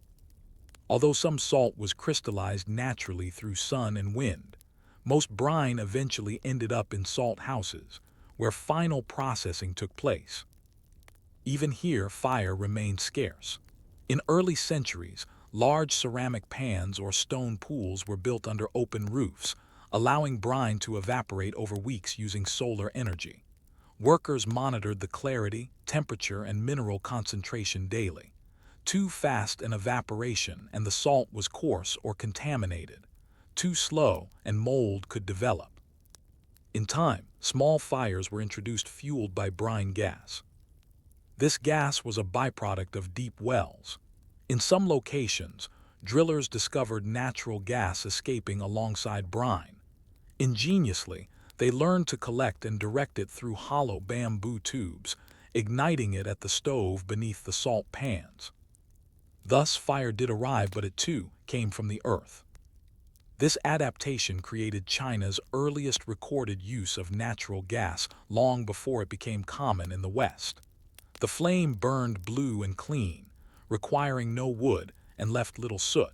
Although some salt was crystallized naturally through sun and wind, most brine eventually ended up in salt houses, where final processing took place. Even here, fire remained scarce. In early centuries, large ceramic pans or stone pools were built under open roofs, allowing brine to evaporate over weeks using solar energy. Workers monitored the clarity, temperature, and mineral concentration daily. Too fast an evaporation and the salt was coarse or contaminated. Too slow and mold could develop. In time, small fires were introduced fueled by brine gas. This gas was a byproduct of deep wells. In some locations, drillers discovered natural gas escaping alongside brine. Ingeniously, they learned to collect and direct it through hollow bamboo tubes, igniting it at the stove beneath the salt pans. Thus, fire did arrive, but it too came from the earth. This adaptation created China's earliest recorded use of natural gas long before it became common in the West. The flame burned blue and clean, requiring no wood and left little soot.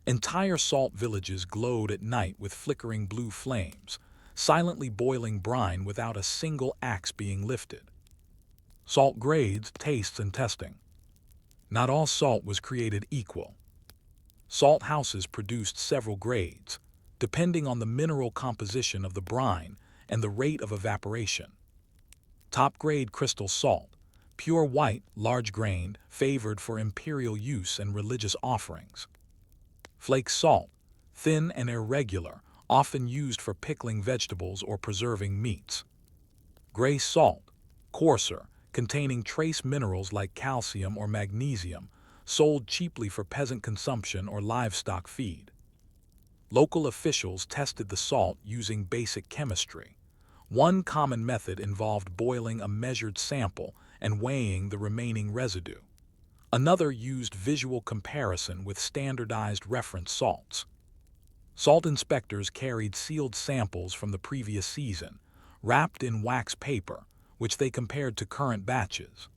Entire salt villages glowed at night with flickering blue flames, silently boiling brine without a single axe being lifted. Salt grades, tastes, and testing. Not all salt was created equal. Salt houses produced several grades, depending on the mineral composition of the brine and the rate of evaporation. Top-grade crystal salt, pure white, large-grained, favored for imperial use and religious offerings. Flake salt, thin and irregular, often used for pickling vegetables or preserving meats. Gray salt, coarser, containing trace minerals like calcium or magnesium, sold cheaply for peasant consumption or livestock feed. Local officials tested the salt using basic chemistry. One common method involved boiling a measured sample and weighing the remaining residue. Another used visual comparison with standardized reference salts. Salt inspectors carried sealed samples from the previous season, wrapped in wax paper, which they compared to current batches.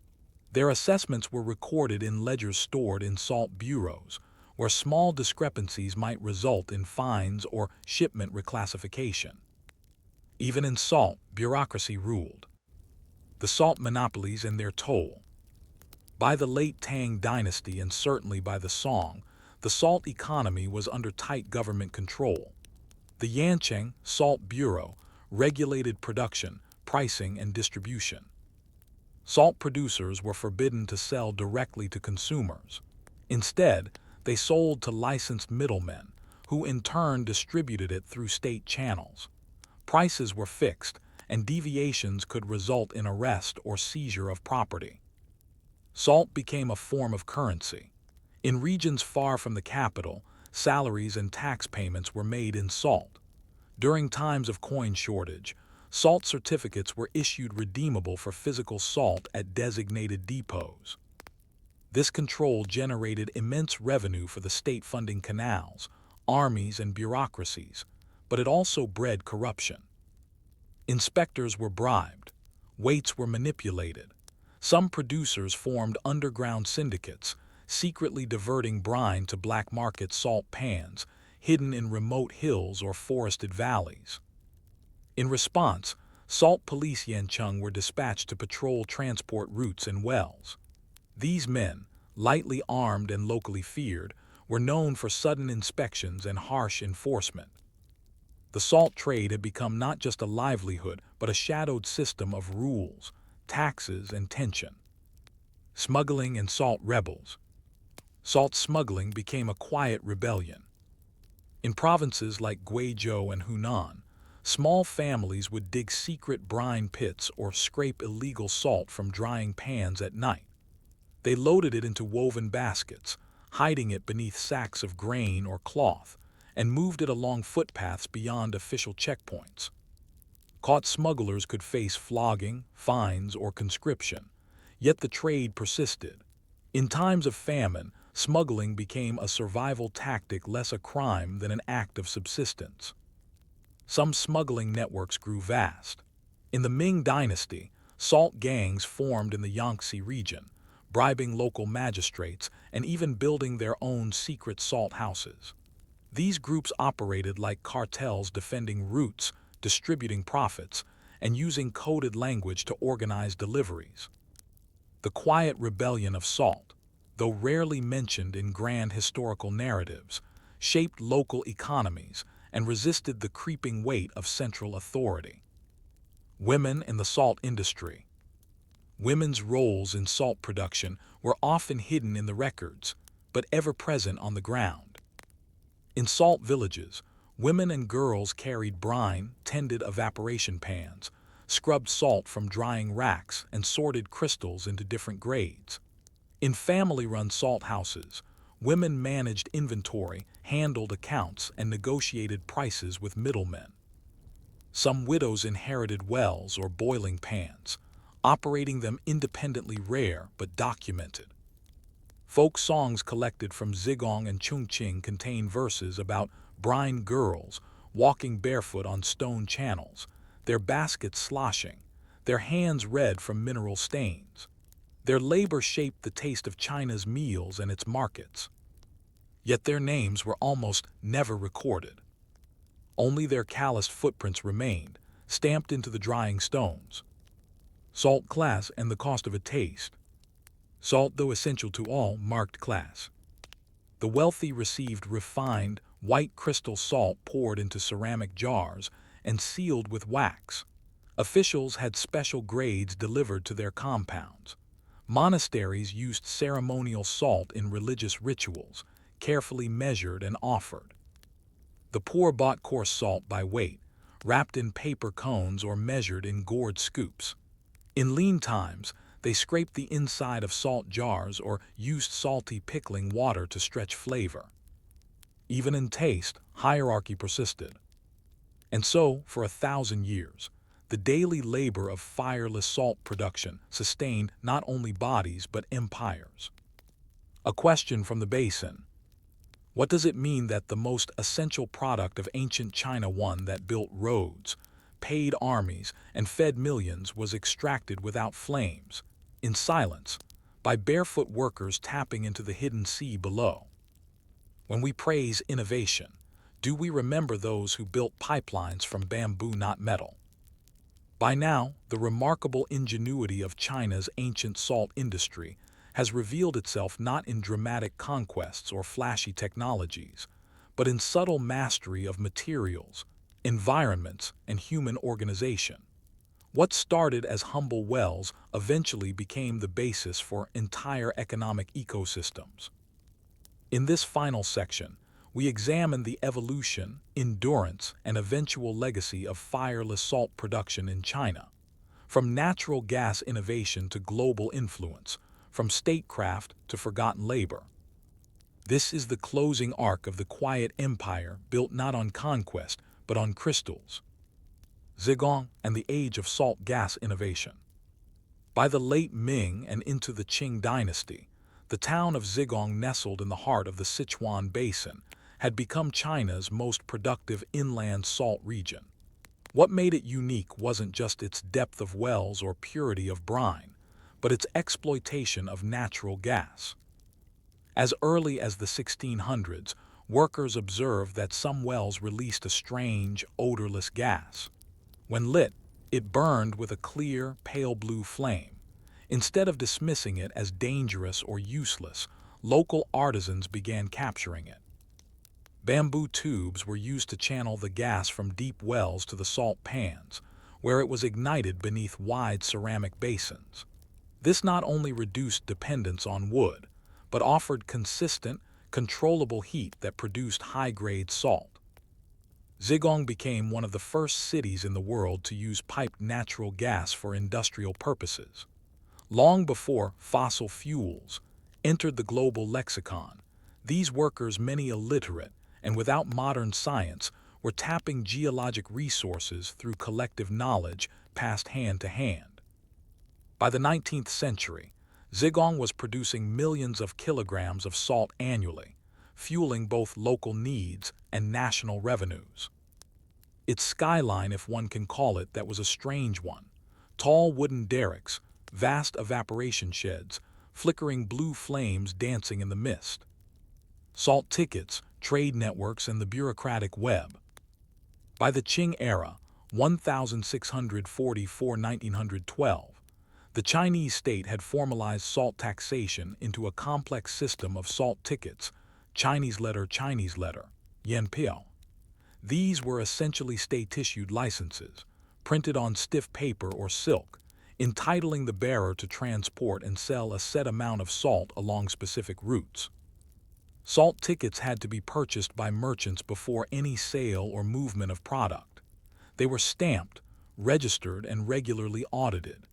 Their assessments were recorded in ledgers stored in salt bureaus, where small discrepancies might result in fines or shipment reclassification. Even in salt, bureaucracy ruled. The salt monopolies and their toll. By the late Tang dynasty and certainly by the Song, the salt economy was under tight government control. The Yancheng Salt Bureau regulated production, pricing, and distribution. Salt producers were forbidden to sell directly to consumers. Instead, they sold to licensed middlemen, who in turn distributed it through state channels. Prices were fixed, and deviations could result in arrest or seizure of property. Salt became a form of currency. In regions far from the capital, salaries and tax payments were made in salt. During times of coin shortage, salt certificates were issued redeemable for physical salt at designated depots. This control generated immense revenue for the state funding canals, armies, and bureaucracies, but it also bred corruption. Inspectors were bribed. Weights were manipulated. Some producers formed underground syndicates, secretly diverting brine to black market salt pans, hidden in remote hills or forested valleys. In response, salt police Yancheng were dispatched to patrol transport routes and wells. These men, lightly armed and locally feared, were known for sudden inspections and harsh enforcement. The salt trade had become not just a livelihood, but a shadowed system of rules, taxes, and tension. Smuggling and salt rebels. Salt smuggling became a quiet rebellion. In provinces like Guizhou and Hunan, small families would dig secret brine pits or scrape illegal salt from drying pans at night. They loaded it into woven baskets, hiding it beneath sacks of grain or cloth, and moved it along footpaths beyond official checkpoints. Caught smugglers could face flogging, fines, or conscription, yet the trade persisted. In times of famine, smuggling became a survival tactic, less a crime than an act of subsistence. Some smuggling networks grew vast. In the Ming Dynasty, salt gangs formed in the Yangtze region, bribing local magistrates, and even building their own secret salt houses. These groups operated like cartels, defending routes, distributing profits, and using coded language to organize deliveries. The quiet rebellion of salt, though rarely mentioned in grand historical narratives, shaped local economies and resisted the creeping weight of central authority. Women in the salt industry. Women's roles in salt production were often hidden in the records, but ever present on the ground. In salt villages, women and girls carried brine, tended evaporation pans, scrubbed salt from drying racks, and sorted crystals into different grades. In family-run salt houses, women managed inventory, handled accounts, and negotiated prices with middlemen. Some widows inherited wells or boiling pans, operating them independently, rare but documented. Folk songs collected from Zigong and Chongqing contain verses about brine girls walking barefoot on stone channels, their baskets sloshing, their hands red from mineral stains. Their labor shaped the taste of China's meals and its markets. Yet their names were almost never recorded. Only their calloused footprints remained, stamped into the drying stones. Salt class and the cost of a taste. Salt, though essential to all, marked class. The wealthy received refined, white crystal salt poured into ceramic jars and sealed with wax. Officials had special grades delivered to their compounds. Monasteries used ceremonial salt in religious rituals, carefully measured and offered. The poor bought coarse salt by weight, wrapped in paper cones or measured in gourd scoops. In lean times, they scraped the inside of salt jars or used salty pickling water to stretch flavor. Even in taste, hierarchy persisted. And so, for 1,000 years, the daily labor of fireless salt production sustained not only bodies but empires. A question from the basin. What does it mean that the most essential product of ancient China, one that built roads, paid armies, and fed millions, was extracted without flames, in silence, by barefoot workers tapping into the hidden sea below? When we praise innovation, do we remember those who built pipelines from bamboo, not metal? By now, the remarkable ingenuity of China's ancient salt industry has revealed itself not in dramatic conquests or flashy technologies, but in subtle mastery of materials, environments, and human organization. What started as humble wells eventually became the basis for entire economic ecosystems. In this final section, we examine the evolution, endurance, and eventual legacy of fireless salt production in China. From natural gas innovation to global influence, from statecraft to forgotten labor. This is the closing arc of the quiet empire built not on conquest, but on crystals. Zigong and the age of salt gas innovation. By the late Ming and into the Qing dynasty, the town of Zigong, nestled in the heart of the Sichuan Basin, had become China's most productive inland salt region. What made it unique wasn't just its depth of wells or purity of brine, but its exploitation of natural gas. As early as the 1600s, workers observed that some wells released a strange, odorless gas. When lit, it burned with a clear, pale blue flame. Instead of dismissing it as dangerous or useless, local artisans began capturing it. Bamboo tubes were used to channel the gas from deep wells to the salt pans, where it was ignited beneath wide ceramic basins. This not only reduced dependence on wood, but offered consistent, controllable heat that produced high-grade salt. Zigong became one of the first cities in the world to use piped natural gas for industrial purposes. Long before fossil fuels entered the global lexicon, these workers, many illiterate and without modern science, were tapping geologic resources through collective knowledge passed hand to hand. By the 19th century, Zigong was producing millions of kilograms of salt annually, fueling both local needs and national revenues. Its skyline, if one can call it that, was a strange one. Tall wooden derricks, vast evaporation sheds, flickering blue flames dancing in the mist. Salt tickets, trade networks, and the bureaucratic web. By the Qing era, 1644–1912, the Chinese state had formalized salt taxation into a complex system of salt tickets, Chinese letter, Yanpiao. These were essentially state-issued licenses, printed on stiff paper or silk, entitling the bearer to transport and sell a set amount of salt along specific routes. Salt tickets had to be purchased by merchants before any sale or movement of product. They were stamped, registered, and regularly audited.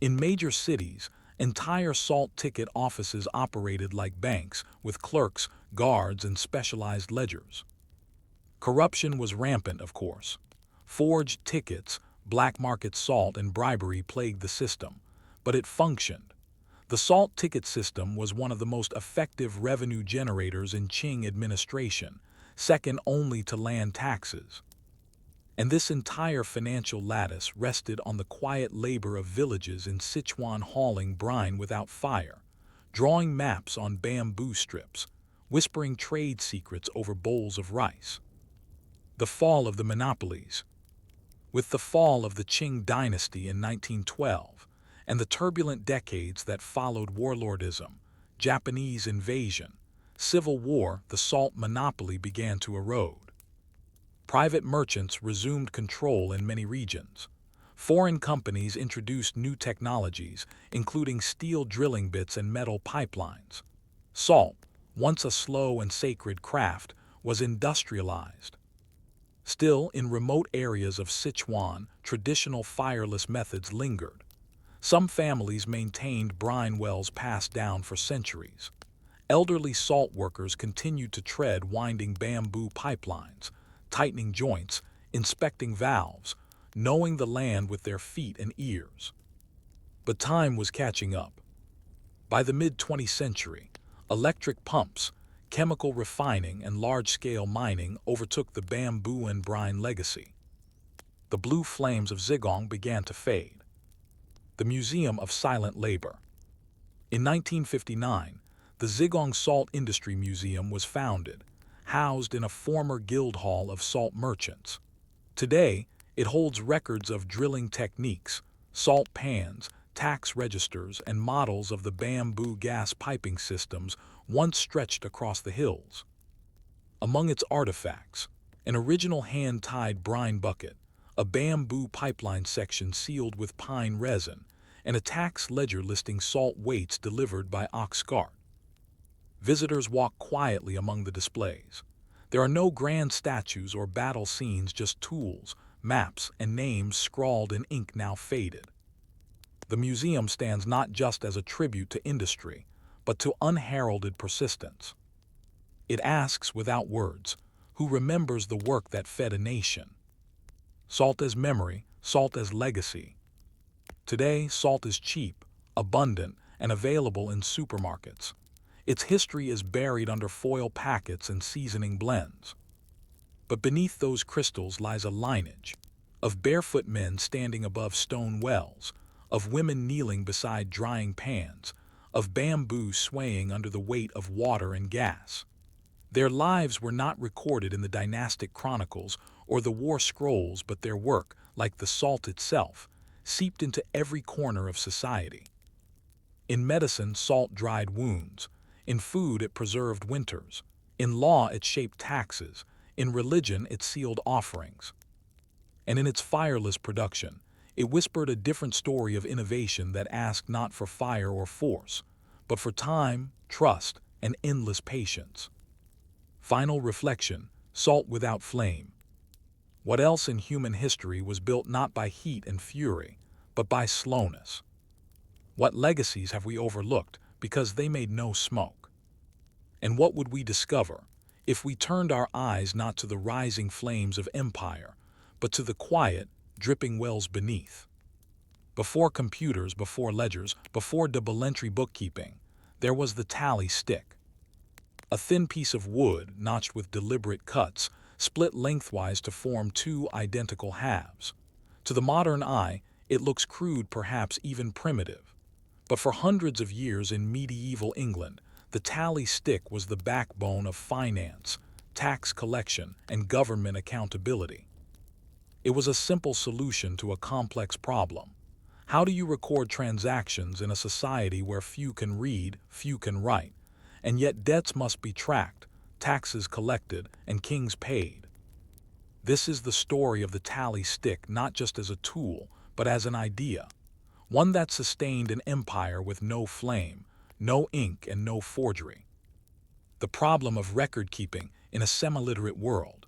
In major cities, entire salt ticket offices operated like banks, with clerks, guards, and specialized ledgers. Corruption was rampant, of course. Forged tickets, black market salt, and bribery plagued the system, but it functioned. The salt ticket system was one of the most effective revenue generators in Qing administration, second only to land taxes. And this entire financial lattice rested on the quiet labor of villages in Sichuan hauling brine without fire, drawing maps on bamboo strips, whispering trade secrets over bowls of rice. The fall of the monopolies. With the fall of the Qing dynasty in 1912, and the turbulent decades that followed warlordism, Japanese invasion, civil war, the salt monopoly began to erode. Private merchants resumed control in many regions. Foreign companies introduced new technologies, including steel drilling bits and metal pipelines. Salt, once a slow and sacred craft, was industrialized. Still, in remote areas of Sichuan, traditional fireless methods lingered. Some families maintained brine wells passed down for centuries. Elderly salt workers continued to tread winding bamboo pipelines, tightening joints, inspecting valves, knowing the land with their feet and ears. But time was catching up. By the mid-20th century, electric pumps, chemical refining, and large-scale mining overtook the bamboo and brine legacy. The blue flames of Zigong began to fade. The Museum of Silent Labor. In 1959, the Zigong Salt Industry Museum was founded, housed in a former guild hall of salt merchants. Today, it holds records of drilling techniques, salt pans, tax registers, and models of the bamboo gas piping systems once stretched across the hills. Among its artifacts, an original hand-tied brine bucket, a bamboo pipeline section sealed with pine resin, and a tax ledger listing salt weights delivered by ox cart. Visitors walk quietly among the displays. There are no grand statues or battle scenes, just tools, maps, and names scrawled in ink now faded. The museum stands not just as a tribute to industry, but to unheralded persistence. It asks without words, who remembers the work that fed a nation? Salt as memory, salt as legacy. Today, salt is cheap, abundant, and available in supermarkets. Its history is buried under foil packets and seasoning blends. But beneath those crystals lies a lineage of barefoot men standing above stone wells, of women kneeling beside drying pans, of bamboo swaying under the weight of water and gas. Their lives were not recorded in the dynastic chronicles or the war scrolls, but their work, like the salt itself, seeped into every corner of society. In medicine, salt dried wounds. In food, it preserved winters. In law, it shaped taxes. In religion, it sealed offerings. And in its fireless production, it whispered a different story of innovation that asked not for fire or force, but for time, trust, and endless patience. Final reflection: salt without flame. What else in human history was built not by heat and fury, but by slowness? What legacies have we overlooked because they made no smoke? And what would we discover if we turned our eyes not to the rising flames of empire, but to the quiet, dripping wells beneath? Before computers, before ledgers, before double entry bookkeeping, there was the tally stick. A thin piece of wood, notched with deliberate cuts, split lengthwise to form two identical halves. To the modern eye, it looks crude, perhaps even primitive. But for hundreds of years in medieval England, the tally stick was the backbone of finance, tax collection, and government accountability. It was a simple solution to a complex problem. How do you record transactions in a society where few can read, few can write, and yet debts must be tracked, taxes collected, and kings paid? This is the story of the tally stick not just as a tool, but as an idea, one that sustained an empire with no flame, no ink, and no forgery. The problem of record-keeping in a semi-literate world.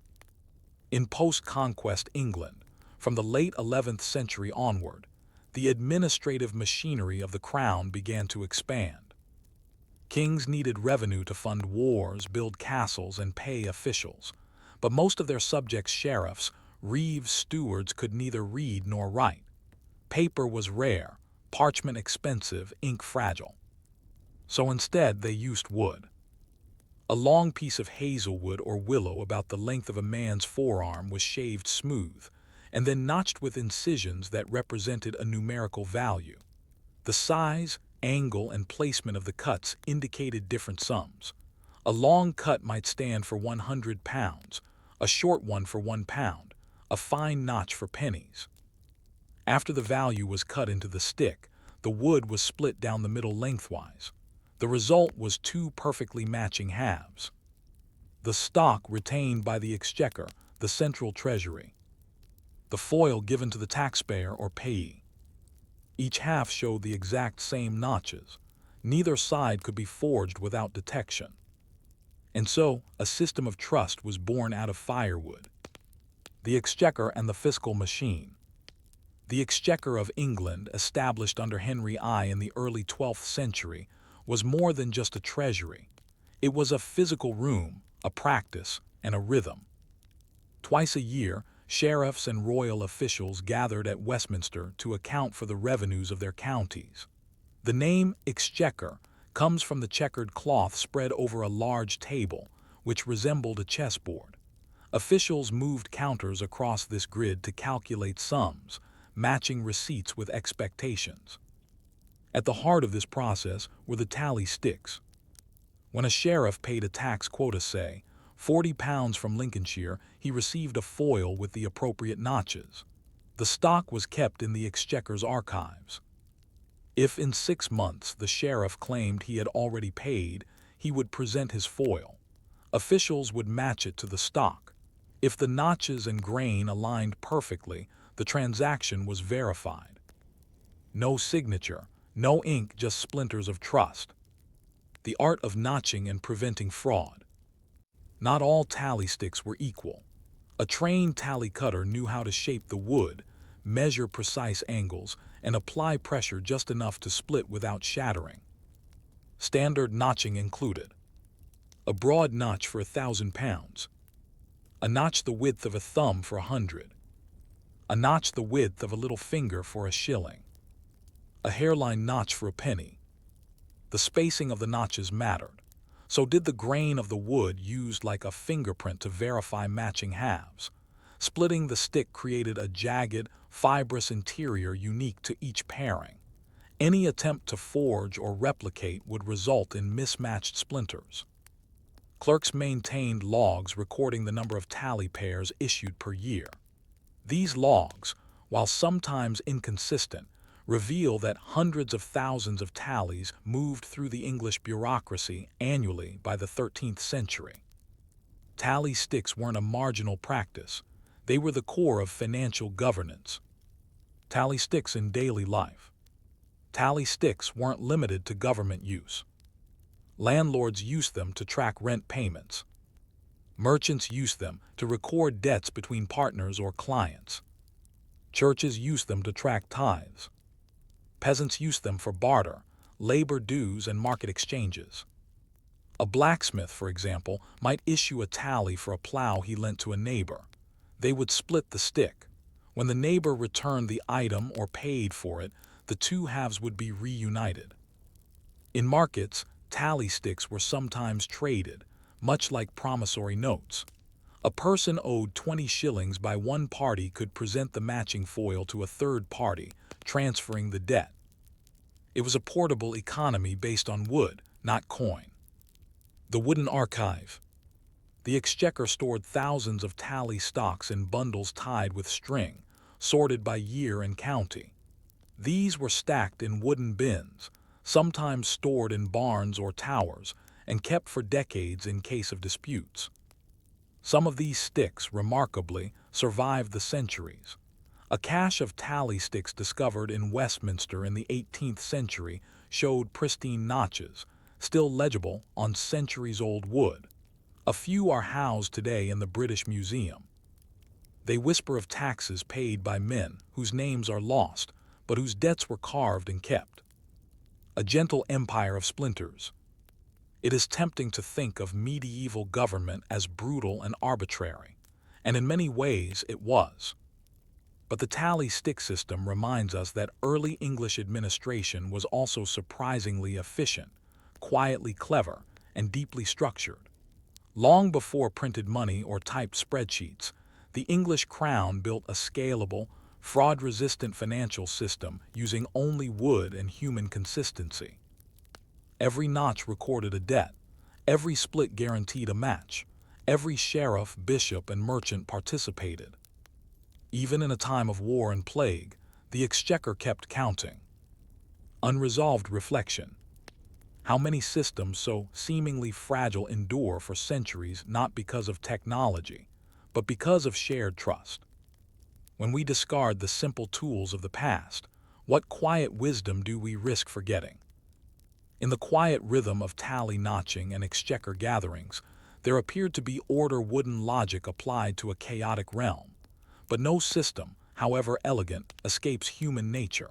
In post-conquest England, from the late 11th century onward, the administrative machinery of the crown began to expand. Kings needed revenue to fund wars, build castles, and pay officials, but most of their subjects' sheriffs, reeves, stewards could neither read nor write. Paper was rare, parchment expensive, ink fragile. So instead they used wood. A long piece of hazelwood or willow about the length of a man's forearm was shaved smooth, and then notched with incisions that represented a numerical value. The size, angle, and placement of the cuts indicated different sums. A long cut might stand for 100 pounds, a short one for 1 pound, a fine notch for pennies. After the value was cut into the stick, the wood was split down the middle lengthwise. The result was two perfectly matching halves. The stock retained by the exchequer, the central treasury. The foil given to the taxpayer or payee. Each half showed the exact same notches. Neither side could be forged without detection. And so, a system of trust was born out of firewood. The exchequer and the fiscal machine. The Exchequer of England, established under Henry I in the early 12th century, was more than just a treasury. It was a physical room, a practice, and a rhythm. Twice a year, sheriffs and royal officials gathered at Westminster to account for the revenues of their counties. The name Exchequer comes from the checkered cloth spread over a large table, which resembled a chessboard. Officials moved counters across this grid to calculate sums, matching receipts with expectations. At the heart of this process were the tally sticks. When a sheriff paid a tax quota, say, 40 pounds from Lincolnshire, he received a foil with the appropriate notches. The stock was kept in the Exchequer's archives. If in 6 months the sheriff claimed he had already paid, he would present his foil. Officials would match it to the stock. If the notches and grain aligned perfectly, the transaction was verified. No signature, no ink, just splinters of trust. The art of notching and preventing fraud. Not all tally sticks were equal. A trained tally cutter knew how to shape the wood, measure precise angles, and apply pressure just enough to split without shattering. Standard notching included a broad notch for 1,000 pounds, a notch the width of a thumb for 100, a notch the width of a little finger for a shilling, a hairline notch for a penny. The spacing of the notches mattered. So did the grain of the wood used like a fingerprint to verify matching halves. Splitting the stick created a jagged, fibrous interior unique to each pairing. Any attempt to forge or replicate would result in mismatched splinters. Clerks maintained logs recording the number of tally pairs issued per year. These logs, while sometimes inconsistent, reveal that hundreds of thousands of tallies moved through the English bureaucracy annually by the 13th century. Tally sticks weren't a marginal practice. They were the core of financial governance. Tally sticks in daily life. Tally sticks weren't limited to government use. Landlords used them to track rent payments. Merchants used them to record debts between partners or clients. Churches used them to track tithes. Peasants used them for barter, labor dues, and market exchanges. A blacksmith, for example, might issue a tally for a plow he lent to a neighbor. They would split the stick. When the neighbor returned the item or paid for it, the two halves would be reunited. In markets, tally sticks were sometimes traded, much like promissory notes. A person owed 20 shillings by one party could present the matching foil to a third party, transferring the debt. It was a portable economy based on wood, not coin. The wooden archive. The exchequer stored thousands of tally stocks in bundles tied with string, sorted by year and county. These were stacked in wooden bins, sometimes stored in barns or towers, and kept for decades in case of disputes. Some of these sticks, remarkably, survived the centuries. A cache of tally sticks discovered in Westminster in the 18th century showed pristine notches, still legible on centuries-old wood. A few are housed today in the British Museum. They whisper of taxes paid by men whose names are lost, but whose debts were carved and kept. A gentle empire of splinters. It is tempting to think of medieval government as brutal and arbitrary, and in many ways it was. But the tally stick system reminds us that early English administration was also surprisingly efficient, quietly clever, and deeply structured. Long before printed money or typed spreadsheets, the English crown built a scalable, fraud-resistant financial system using only wood and human consistency. Every notch recorded a debt, every split guaranteed a match, every sheriff, bishop, and merchant participated. Even in a time of war and plague, the exchequer kept counting. Unresolved reflection. How many systems so seemingly fragile endure for centuries not because of technology, but because of shared trust? When we discard the simple tools of the past, what quiet wisdom do we risk forgetting? In the quiet rhythm of tally notching and exchequer gatherings, there appeared to be order-wooden logic applied to a chaotic realm. But no system, however elegant, escapes human nature.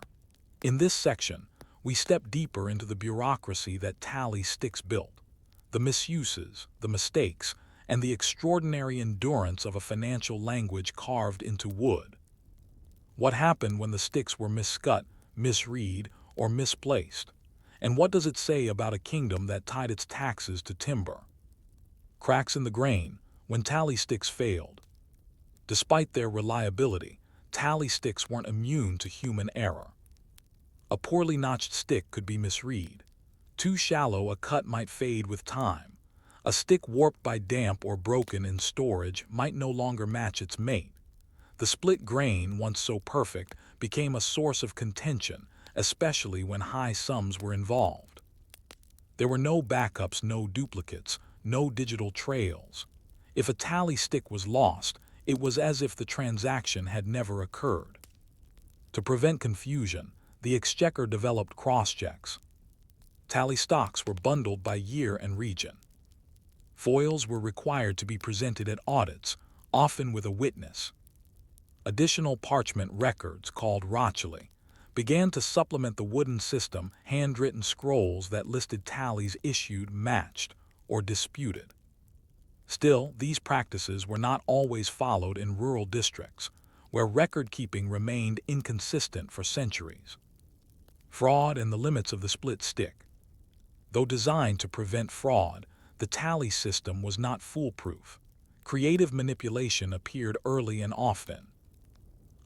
In this section, we step deeper into the bureaucracy that tally sticks built, the misuses, the mistakes, and the extraordinary endurance of a financial language carved into wood. What happened when the sticks were miscut, misread, or misplaced? And what does it say about a kingdom that tied its taxes to timber? Cracks in the grain, when tally sticks failed. Despite their reliability, tally sticks weren't immune to human error. A poorly notched stick could be misread. Too shallow, a cut might fade with time. A stick warped by damp or broken in storage might no longer match its mate. The split grain, once so perfect, became a source of contention, especially when high sums were involved. There were no backups, no duplicates, no digital trails. If a tally stick was lost, it was as if the transaction had never occurred. To prevent confusion, the exchequer developed cross-checks. Tally stocks were bundled by year and region. Foils were required to be presented at audits, often with a witness. Additional parchment records, called rochely, began to supplement the wooden system, handwritten scrolls that listed tallies issued, matched, or disputed. Still, these practices were not always followed in rural districts, where record-keeping remained inconsistent for centuries. Fraud and the limits of the split stick. Though designed to prevent fraud, the tally system was not foolproof. Creative manipulation appeared early and often.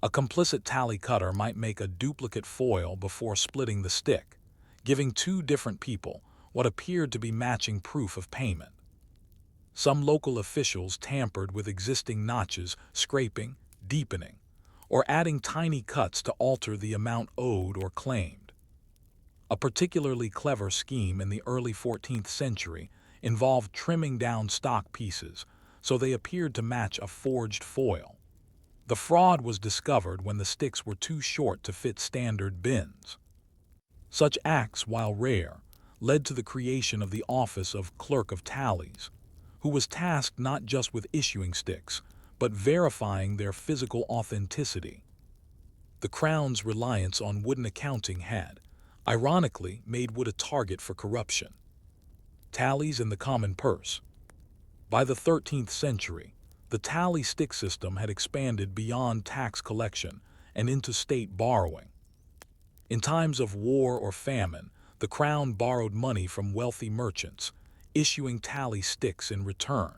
A complicit tally cutter might make a duplicate foil before splitting the stick, giving two different people what appeared to be matching proof of payment. Some local officials tampered with existing notches, scraping, deepening, or adding tiny cuts to alter the amount owed or claimed. A particularly clever scheme in the early 14th century involved trimming down stock pieces so they appeared to match a forged foil. The fraud was discovered when the sticks were too short to fit standard bins. Such acts, while rare, led to the creation of the office of Clerk of Tallies, who was tasked not just with issuing sticks, but verifying their physical authenticity. The Crown's reliance on wooden accounting had, ironically, made wood a target for corruption. Tallies in the common purse. By the 13th century, the tally stick system had expanded beyond tax collection and into state borrowing. In times of war or famine, the crown borrowed money from wealthy merchants, issuing tally sticks in return.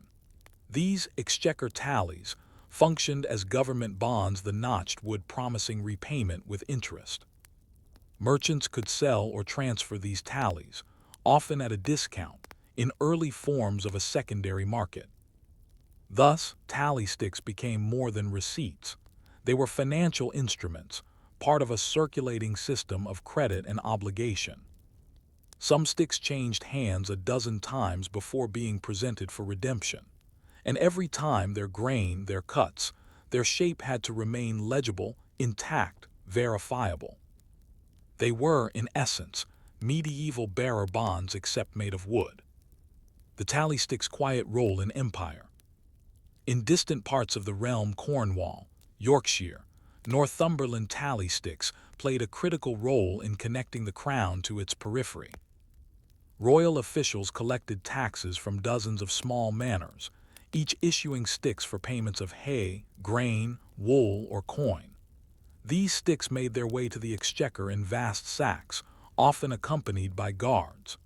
These exchequer tallies functioned as government bonds, the notched wood promising repayment with interest. Merchants could sell or transfer these tallies, often at a discount, in early forms of a secondary market. Thus, tally sticks became more than receipts. They were financial instruments, part of a circulating system of credit and obligation. Some sticks changed hands a dozen times before being presented for redemption, and every time their grain, their cuts, their shape had to remain legible, intact, verifiable. They were, in essence, medieval bearer bonds except made of wood. The tally stick's quiet role in empire. In distant parts of the realm, Cornwall, Yorkshire, Northumberland, tally sticks played a critical role in connecting the crown to its periphery. Royal officials collected taxes from dozens of small manors, each issuing sticks for payments of hay, grain, wool, or coin. These sticks made their way to the exchequer in vast sacks, often accompanied by guards.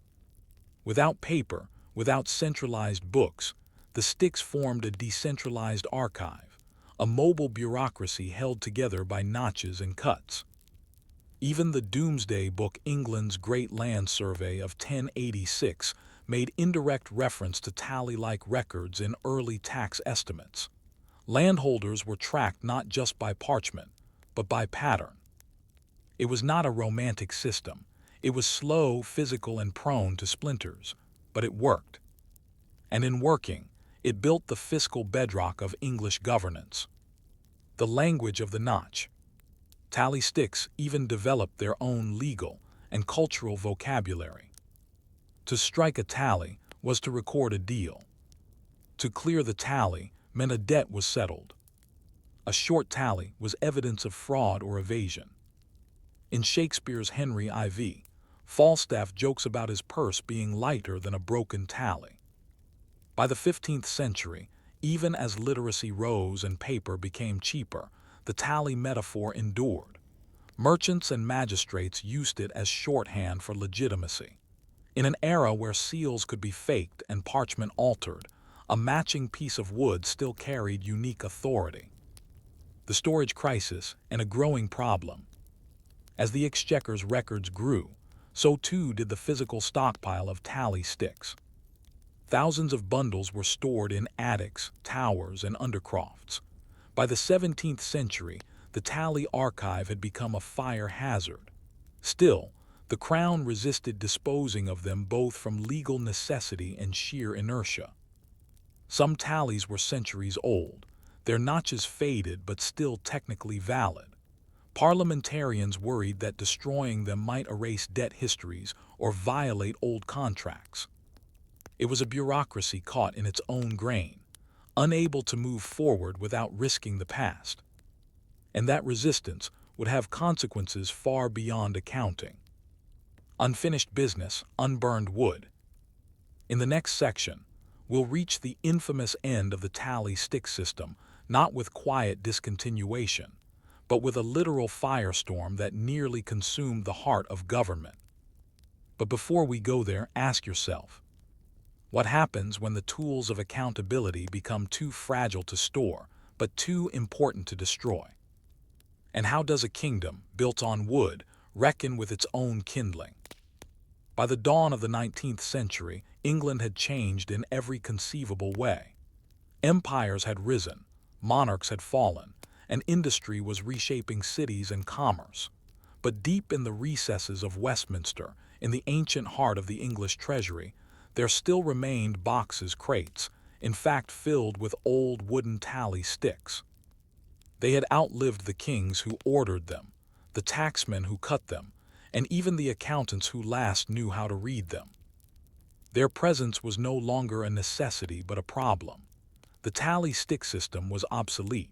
Without paper, without centralized books, the sticks formed a decentralized archive, a mobile bureaucracy held together by notches and cuts. Even the Doomsday Book, England's Great Land Survey of 1086, made indirect reference to tally-like records in early tax estimates. Landholders were tracked not just by parchment, but by pattern. It was not a romantic system. It was slow, physical, and prone to splinters, but it worked. And in working, it built the fiscal bedrock of English governance. The language of the notch. Tally sticks even developed their own legal and cultural vocabulary. To strike a tally was to record a deal. To clear the tally meant a debt was settled. A short tally was evidence of fraud or evasion. In Shakespeare's Henry IV, Falstaff jokes about his purse being lighter than a broken tally. By the 15th century, even as literacy rose and paper became cheaper, the tally metaphor endured. Merchants and magistrates used it as shorthand for legitimacy. In an era where seals could be faked and parchment altered, a matching piece of wood still carried unique authority. The storage crisis and a growing problem. As the exchequer's records grew, so too did the physical stockpile of tally sticks. Thousands of bundles were stored in attics, towers, and undercrofts. By the 17th century, the tally archive had become a fire hazard. Still, the crown resisted disposing of them both from legal necessity and sheer inertia. Some tallies were centuries old, their notches faded but still technically valid. Parliamentarians worried that destroying them might erase debt histories or violate old contracts. It was a bureaucracy caught in its own grain, unable to move forward without risking the past. And that resistance would have consequences far beyond accounting. Unfinished business, unburned wood. In the next section, we'll reach the infamous end of the tally stick system, not with quiet discontinuation, but with a literal firestorm that nearly consumed the heart of government. But before we go there, ask yourself, what happens when the tools of accountability become too fragile to store, but too important to destroy? And how does a kingdom, built on wood, reckon with its own kindling? By the dawn of the 19th century, England had changed in every conceivable way. Empires had risen, monarchs had fallen, and industry was reshaping cities and commerce. But deep in the recesses of Westminster, in the ancient heart of the English treasury, there still remained boxes, crates, in fact filled with old wooden tally sticks. They had outlived the kings who ordered them, the tacksmen who cut them, and even the accountants who last knew how to read them. Their presence was no longer a necessity but a problem. The tally stick system was obsolete,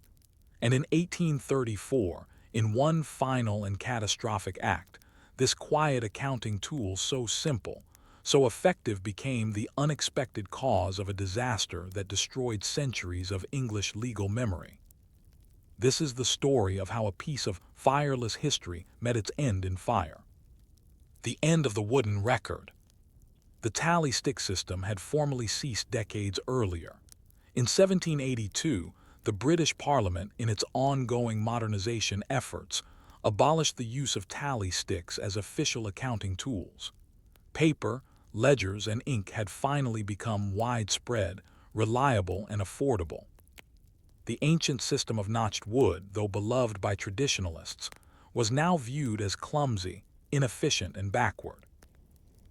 and in 1834, in one final and catastrophic act, this quiet accounting tool so simple, so effective became the unexpected cause of a disaster that destroyed centuries of English legal memory. This is the story of how a piece of fireless history met its end in fire. The end of the wooden record. The tally stick system had formally ceased decades earlier. In 1782, the British Parliament, in its ongoing modernization efforts, abolished the use of tally sticks as official accounting tools. Paper, ledgers, and ink had finally become widespread, reliable, and affordable. The ancient system of notched wood, though beloved by traditionalists, was now viewed as clumsy, inefficient, and backward.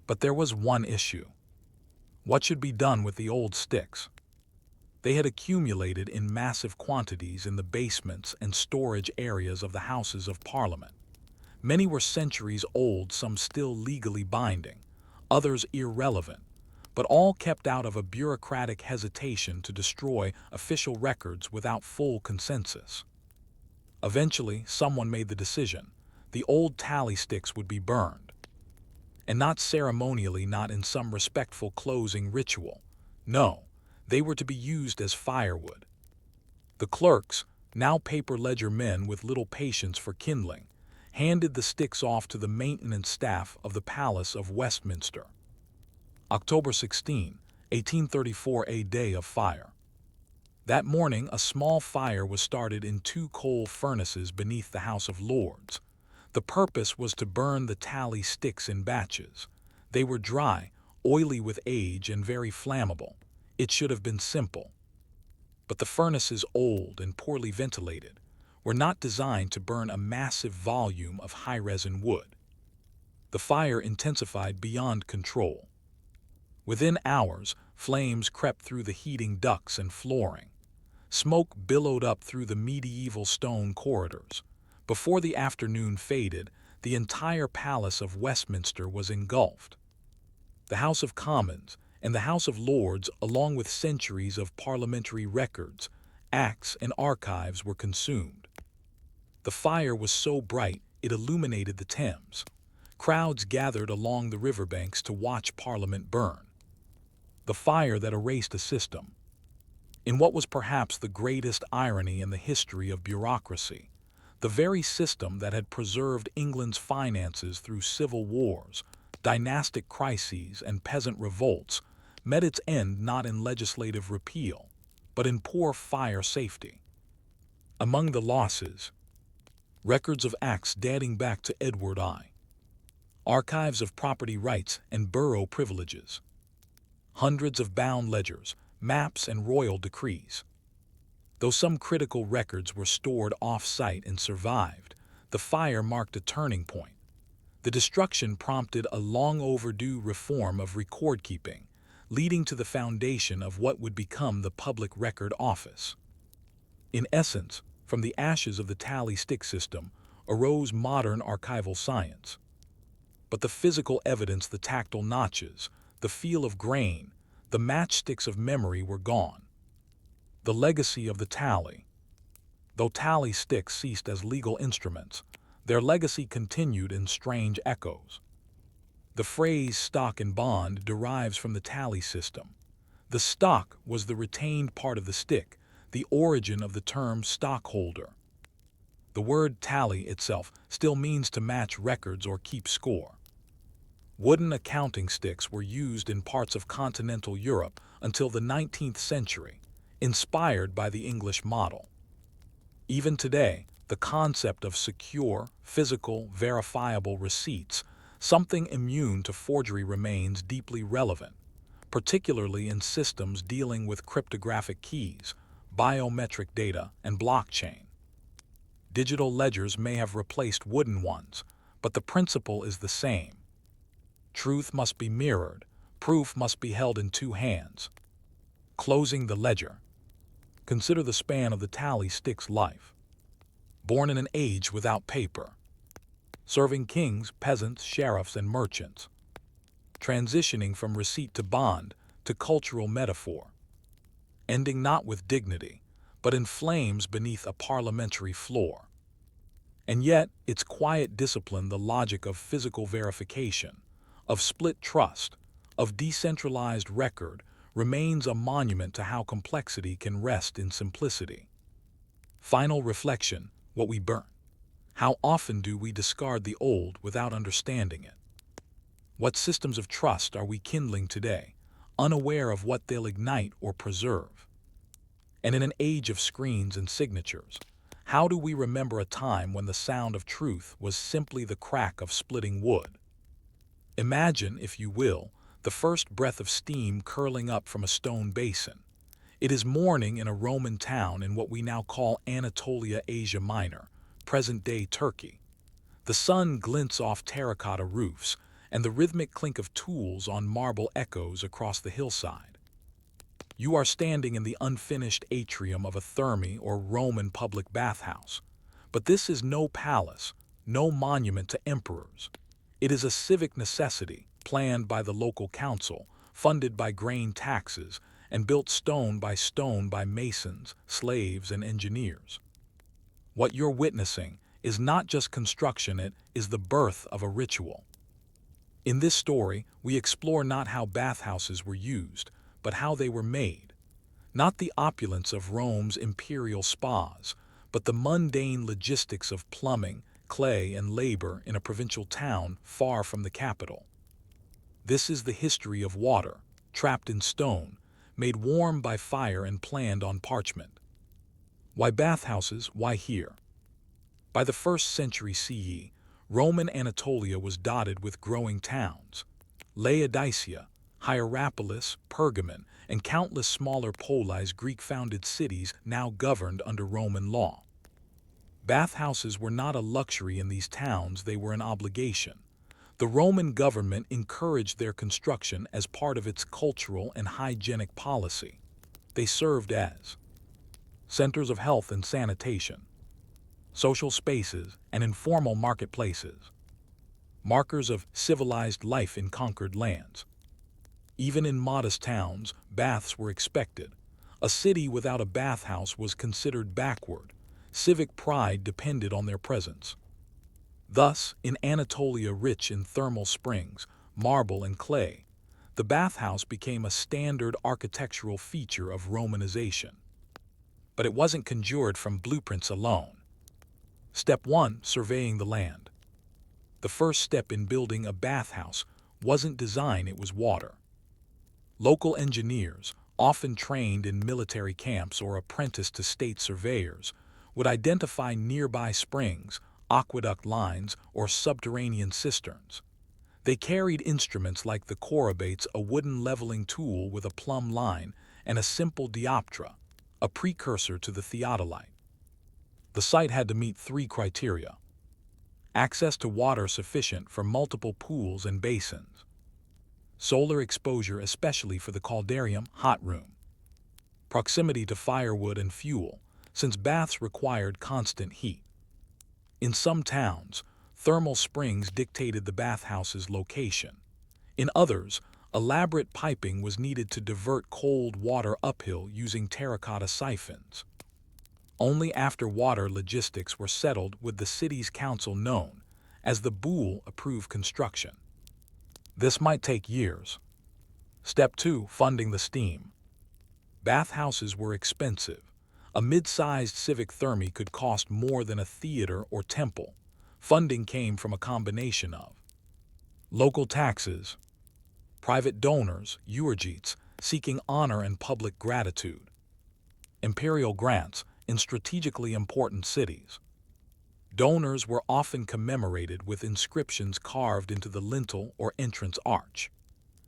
But there was one issue. What should be done with the old sticks? They had accumulated in massive quantities in the basements and storage areas of the Houses of Parliament. Many were centuries old, some still legally binding, others irrelevant, but all kept out of a bureaucratic hesitation to destroy official records without full consensus. Eventually, someone made the decision. The old tally sticks would be burned. And not ceremonially, not in some respectful closing ritual. No, they were to be used as firewood. The clerks, now paper ledger men with little patience for kindling, handed the sticks off to the maintenance staff of the Palace of Westminster. October 16, 1834, a day of fire. That morning, a small fire was started in 2 coal furnaces beneath the House of Lords. The purpose was to burn the tally sticks in batches. They were dry, oily with age, and very flammable. It should have been simple. But the furnaces, old and poorly ventilated, were not designed to burn a massive volume of high-resin wood. The fire intensified beyond control. Within hours, flames crept through the heating ducts and flooring. Smoke billowed up through the medieval stone corridors. Before the afternoon faded, the entire Palace of Westminster was engulfed. The House of Commons and the House of Lords, along with centuries of parliamentary records, acts, and archives, were consumed. The fire was so bright it illuminated the Thames. Crowds gathered along the riverbanks to watch Parliament burn. The fire that erased a system. In what was perhaps the greatest irony in the history of bureaucracy, the very system that had preserved England's finances through civil wars, dynastic crises, and peasant revolts met its end not in legislative repeal, but in poor fire safety. Among the losses, records of acts dating back to Edward I, archives of property rights and borough privileges, hundreds of bound ledgers, maps, and royal decrees. Though some critical records were stored off-site and survived, the fire marked a turning point. The destruction prompted a long-overdue reform of record-keeping, leading to the foundation of what would become the Public Record Office. In essence, from the ashes of the tally stick system arose modern archival science. But the physical evidence, the tactile notches, the feel of grain, the matchsticks of memory were gone. The legacy of the tally. Though tally sticks ceased as legal instruments, their legacy continued in strange echoes. The phrase stock and bond derives from the tally system. The stock was the retained part of the stick, the origin of the term stockholder. The word tally itself still means to match records or keep score. Wooden accounting sticks were used in parts of continental Europe until the 19th century, inspired by the English model. Even today, the concept of secure, physical, verifiable receipts, something immune to forgery, remains deeply relevant, particularly in systems dealing with cryptographic keys, biometric data, and blockchain. Digital ledgers may have replaced wooden ones, but the principle is the same. Truth must be mirrored, proof must be held in 2 hands. Closing the ledger. Consider the span of the tally stick's life. Born in an age without paper. Serving kings, peasants, sheriffs, and merchants. Transitioning from receipt to bond to cultural metaphor. Ending not with dignity, but in flames beneath a parliamentary floor. And yet, its quiet discipline, the logic of physical verification, of split trust, of decentralized record, remains a monument to how complexity can rest in simplicity. Final reflection: what we burn. How often do we discard the old without understanding it? What systems of trust are we kindling today, unaware of what they'll ignite or preserve? And in an age of screens and signatures, How do we remember a time when the sound of truth was simply the crack of splitting wood? Imagine, if you will, the first breath of steam curling up from a stone basin. It is morning in a Roman town in what we now call Anatolia, Asia Minor, present-day Turkey. The sun glints off terracotta roofs, and the rhythmic clink of tools on marble echoes across the hillside. You are standing in the unfinished atrium of a Thermae or Roman public bathhouse. But this is no palace, no monument to emperors. It is a civic necessity, planned by the local council, funded by grain taxes, and built stone by masons, slaves, and engineers. What you're witnessing is not just construction, it is the birth of a ritual. In this story, we explore not how bathhouses were used, but how they were made. Not the opulence of Rome's imperial spas, but the mundane logistics of plumbing, clay, and labor in a provincial town far from the capital. This is the history of water, trapped in stone, made warm by fire and planned on parchment. Why bathhouses? Why here? By the 1st century CE, Roman Anatolia was dotted with growing towns. Laodicea, Hierapolis, Pergamon, and countless smaller polis, Greek-founded cities now governed under Roman law. Bathhouses were not a luxury in these towns, they were an obligation. The Roman government encouraged their construction as part of its cultural and hygienic policy. They served as centers of health and sanitation, social spaces, and informal marketplaces, markers of civilized life in conquered lands. Even in modest towns, baths were expected. A city without a bathhouse was considered backward. Civic pride depended on their presence. Thus, in Anatolia rich in thermal springs, marble, and clay, the bathhouse became a standard architectural feature of Romanization. But it wasn't conjured from blueprints alone. Step 1. Surveying the land. The first step in building a bathhouse wasn't design, it was water. Local engineers, often trained in military camps or apprenticed to state surveyors, would identify nearby springs, aqueduct lines, or subterranean cisterns. They carried instruments like the chorobates, a wooden leveling tool with a plumb line, and a simple dioptra, a precursor to the theodolite. The site had to meet 3 criteria: access to water sufficient for multiple pools and basins, solar exposure especially for the caldarium hot room, proximity to firewood and fuel, since baths required constant heat. In some towns, thermal springs dictated the bathhouse's location. In others, elaborate piping was needed to divert cold water uphill using terracotta siphons. Only after water logistics were settled would the city's council, known as the Boule, approve construction. This might take years. Step 2. Funding the steam. Bathhouses were expensive. A mid-sized civic thermae could cost more than a theater or temple. Funding came from a combination of local taxes, private donors, euergetes, seeking honor and public gratitude, imperial grants in strategically important cities. Donors were often commemorated with inscriptions carved into the lintel or entrance arch.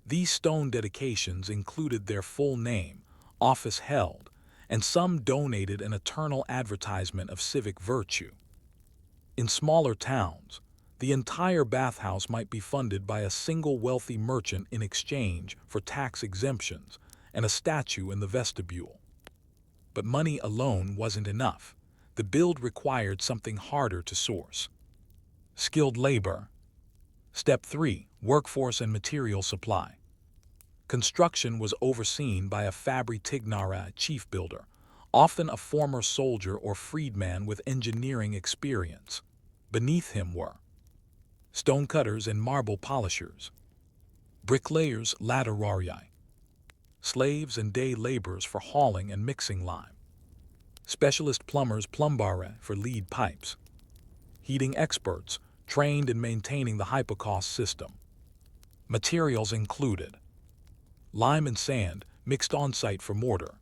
These stone dedications included their full name, office held, and some donated an eternal advertisement of civic virtue. In smaller towns, the entire bathhouse might be funded by a single wealthy merchant in exchange for tax exemptions and a statue in the vestibule. But money alone wasn't enough. The build required something harder to source: skilled labor. Step 3. Workforce and material supply. Construction was overseen by a fabri tignara, chief builder, often a former soldier or freedman with engineering experience. Beneath him were stonecutters and marble polishers, bricklayers, laterari, slaves and day laborers for hauling and mixing lime, specialist plumbers, plumbare, for lead pipes, heating experts, trained in maintaining the hypocaust system. Materials included lime and sand, mixed on-site for mortar,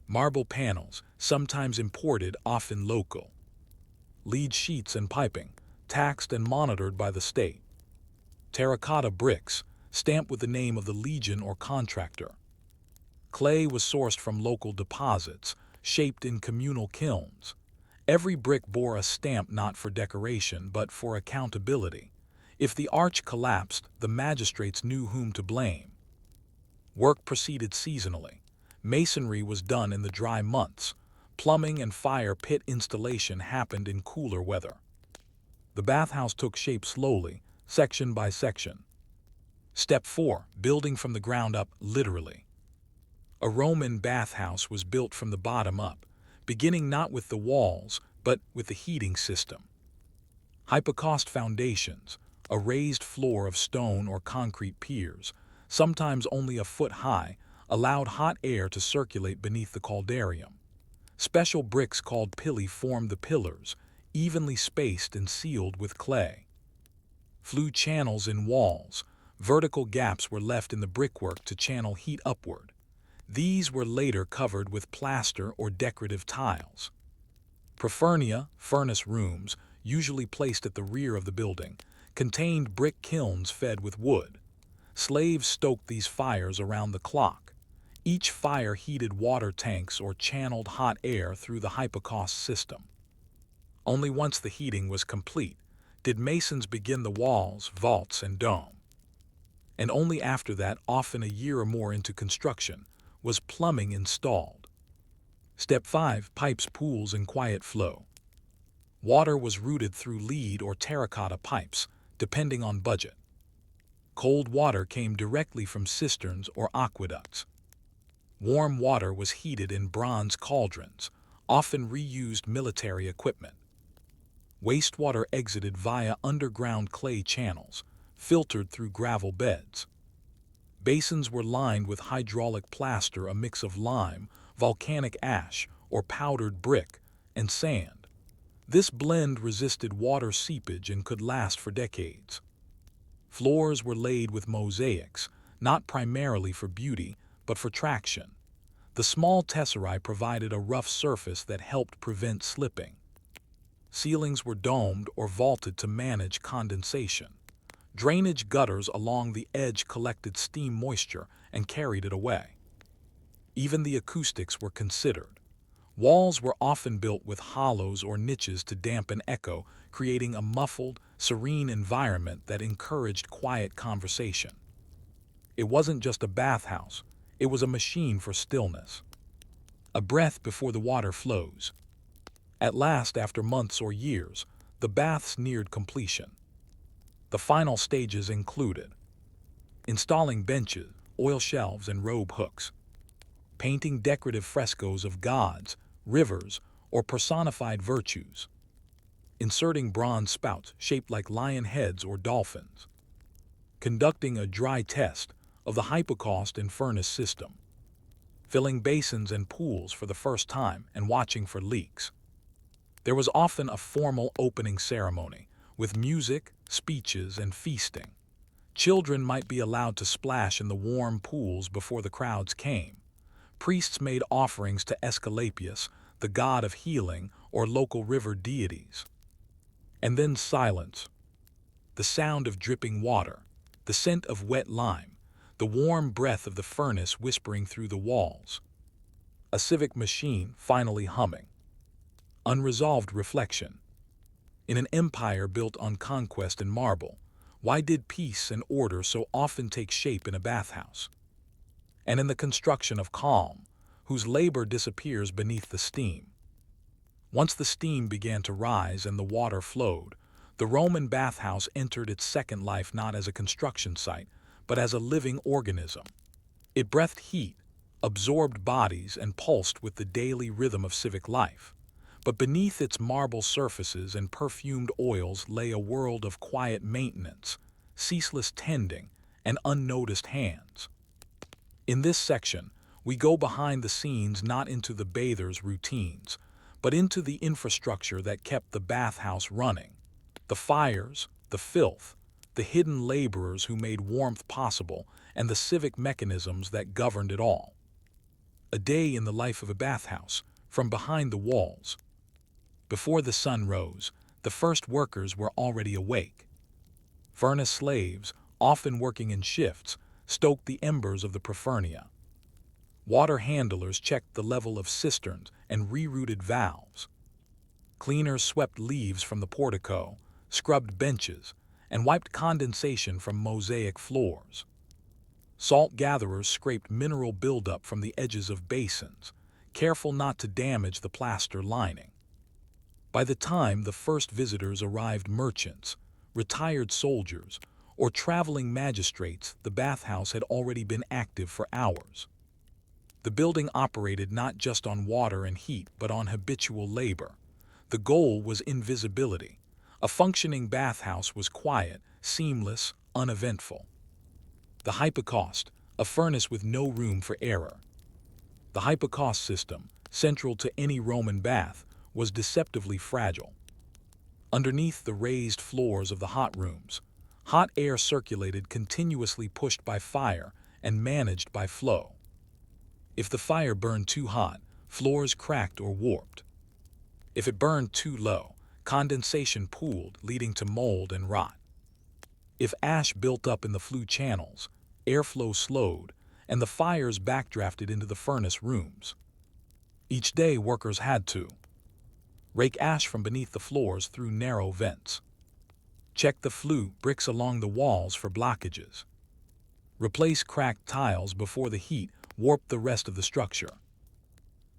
Marble panels, sometimes imported, often local. Lead sheets and piping, taxed and monitored by the state. Terracotta bricks, stamped with the name of the legion or contractor. Clay was sourced from local deposits, shaped in communal kilns. Every brick bore a stamp not for decoration but for accountability. If the arch collapsed, the magistrates knew whom to blame. Work proceeded seasonally. Masonry was done in the dry months. Plumbing and fire pit installation happened in cooler weather. The bathhouse took shape slowly, section by section. Step 4. Building from the ground up, literally. A Roman bathhouse was built from the bottom up, beginning not with the walls, but with the heating system. Hypocaust foundations, a raised floor of stone or concrete piers, sometimes only a foot high, allowed hot air to circulate beneath the caldarium. Special bricks called pili formed the pillars, evenly spaced and sealed with clay. Flue channels in walls, vertical gaps were left in the brickwork to channel heat upward. These were later covered with plaster or decorative tiles. Profernia, furnace rooms, usually placed at the rear of the building, contained brick kilns fed with wood. Slaves stoked these fires around the clock. Each fire heated water tanks or channeled hot air through the hypocaust system. Only once the heating was complete did masons begin the walls, vaults, and dome. And only after that, often a year or more into construction, was plumbing installed. Step 5. Pipes, pools, and quiet flow. Water was routed through lead or terracotta pipes, depending on budget. Cold water came directly from cisterns or aqueducts. Warm water was heated in bronze cauldrons, often reused military equipment. Wastewater exited via underground clay channels, filtered through gravel beds. Basins were lined with hydraulic plaster, a mix of lime, volcanic ash, or powdered brick, and sand. This blend resisted water seepage and could last for decades. Floors were laid with mosaics, not primarily for beauty, but for traction. The small tesserae provided a rough surface that helped prevent slipping. Ceilings were domed or vaulted to manage condensation. Drainage gutters along the edge collected steam moisture and carried it away. Even the acoustics were considered. Walls were often built with hollows or niches to dampen echo, creating a muffled, serene environment that encouraged quiet conversation. It wasn't just a bathhouse, it was a machine for stillness. A breath before the water flows. At last, after months or years, the baths neared completion. The final stages included installing benches, oil shelves, and robe hooks, painting decorative frescoes of gods, rivers, or personified virtues, inserting bronze spouts shaped like lion heads or dolphins, conducting a dry test of the hypocaust and furnace system, filling basins and pools for the first time and watching for leaks. There was often a formal opening ceremony, with music, speeches, and feasting. Children might be allowed to splash in the warm pools before the crowds came. Priests made offerings to Aesculapius, the god of healing, or local river deities. And then silence. The sound of dripping water, the scent of wet lime, the warm breath of the furnace whispering through the walls. A civic machine finally humming. Unresolved reflection. In an empire built on conquest and marble, why did peace and order so often take shape in a bathhouse? And in the construction of calm, whose labor disappears beneath the steam. Once the steam began to rise and the water flowed, the Roman bathhouse entered its second life not as a construction site, but as a living organism. It breathed heat, absorbed bodies, and pulsed with the daily rhythm of civic life. But beneath its marble surfaces and perfumed oils lay a world of quiet maintenance, ceaseless tending, and unnoticed hands. In this section, we go behind the scenes, not into the bathers' routines, but into the infrastructure that kept the bathhouse running. The fires, the filth, the hidden laborers who made warmth possible, and the civic mechanisms that governed it all. a day in the life of a bathhouse, from behind the walls. Before the sun rose, the first workers were already awake. Furnace slaves, often working in shifts, stoked the embers of the Profernia. Water handlers checked the level of cisterns and rerouted valves. Cleaners swept leaves from the portico, scrubbed benches, and wiped condensation from mosaic floors. Salt gatherers scraped mineral buildup from the edges of basins, careful not to damage the plaster lining. By the time the first visitors arrived, merchants, retired soldiers, or traveling magistrates, the bathhouse had already been active for hours. The building operated not just on water and heat, but on habitual labor. The goal was invisibility. A functioning bathhouse was quiet, seamless, uneventful. The hypocaust, a furnace with no room for error. The hypocaust system, central to any Roman bath, was deceptively fragile. Underneath the raised floors of the hot rooms, hot air circulated, continuously pushed by fire and managed by flow. If the fire burned too hot, floors cracked or warped. If it burned too low, condensation pooled, leading to mold and rot. If ash built up in the flue channels, airflow slowed, and the fires backdrafted into the furnace rooms. Each day, workers had to rake ash from beneath the floors through narrow vents, check the flue bricks along the walls for blockages, replace cracked tiles before the heat warped the rest of the structure.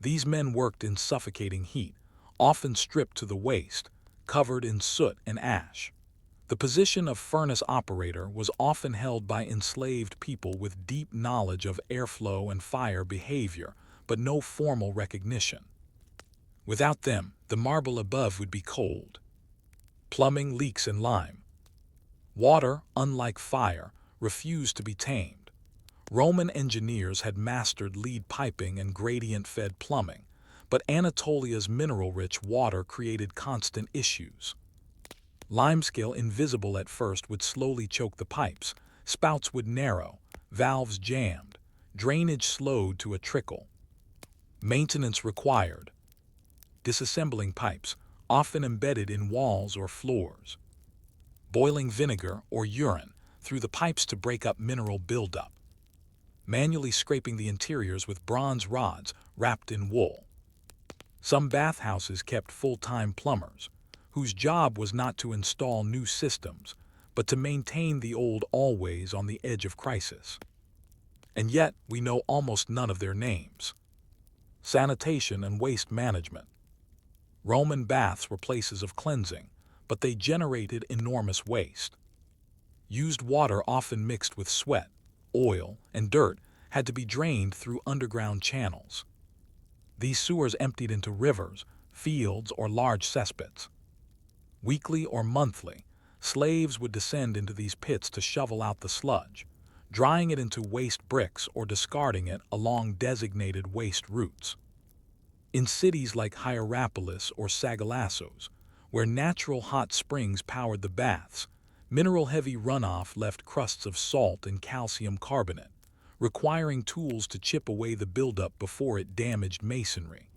These men worked in suffocating heat, often stripped to the waist, covered in soot and ash. The position of furnace operator was often held by enslaved people with deep knowledge of airflow and fire behavior, but no formal recognition. Without them, the marble above would be cold. Plumbing leaks in lime. Water, unlike fire, refused to be tamed. Roman engineers had mastered lead piping and gradient-fed plumbing, but Anatolia's mineral-rich water created constant issues. Limescale, invisible at first, would slowly choke the pipes. Spouts would narrow, valves jammed, drainage slowed to a trickle. Maintenance required. Disassembling pipes, often embedded in walls or floors. Boiling vinegar or urine through the pipes to break up mineral buildup. Manually scraping the interiors with bronze rods wrapped in wool. Some bathhouses kept full-time plumbers, whose job was not to install new systems, but to maintain the old, always on the edge of crisis. And yet, we know almost none of their names. Sanitation and waste management. Roman baths were places of cleansing, but they generated enormous waste. Used water, often mixed with sweat, oil, and dirt, had to be drained through underground channels. These sewers emptied into rivers, fields, or large cesspits. Weekly or monthly, slaves would descend into these pits to shovel out the sludge, drying it into waste bricks or discarding it along designated waste routes. In cities like Hierapolis or Sagalassos, where natural hot springs powered the baths, mineral-heavy runoff left crusts of salt and calcium carbonate, requiring tools to chip away the buildup before it damaged masonry.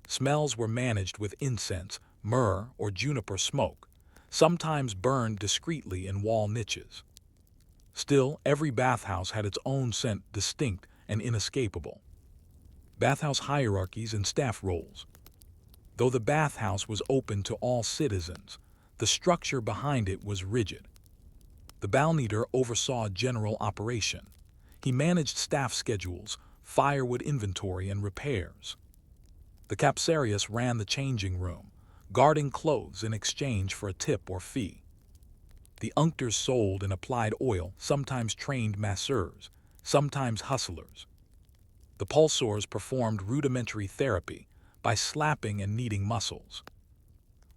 Smells were managed with incense, myrrh, or juniper smoke, sometimes burned discreetly in wall niches. Still, every bathhouse had its own scent, distinct and inescapable. Bathhouse hierarchies and staff roles. Though the bathhouse was open to all citizens, the structure behind it was rigid. The Balneator oversaw general operation. He managed staff schedules, firewood inventory, and repairs. The Capsarius ran the changing room, guarding clothes in exchange for a tip or fee. The unctors sold and applied oil, sometimes trained masseurs, sometimes hustlers. The pulsors performed rudimentary therapy by slapping and kneading muscles.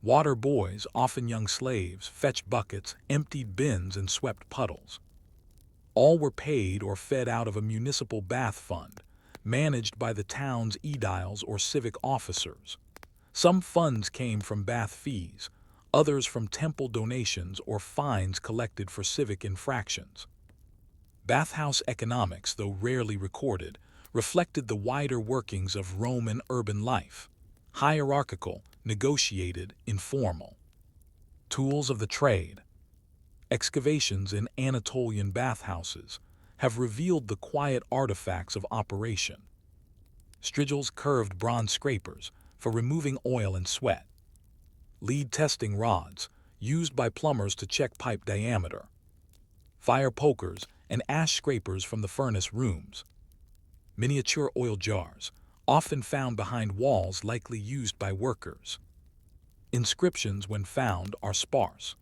Water boys, often young slaves, fetched buckets, emptied bins, and swept puddles. All were paid or fed out of a municipal bath fund, managed by the town's aediles or civic officers. Some funds came from bath fees, others from temple donations or fines collected for civic infractions. Bathhouse economics, though rarely recorded, reflected the wider workings of Roman urban life: hierarchical, negotiated, informal. Tools of the trade. Excavations in Anatolian bathhouses have revealed the quiet artifacts of operation. Strigil's curved bronze scrapers for removing oil and sweat. Lead testing rods used by plumbers to check pipe diameter. Fire pokers and ash scrapers from the furnace rooms. Miniature oil jars, often found behind walls likely used by workers. Inscriptions, when found, are sparse.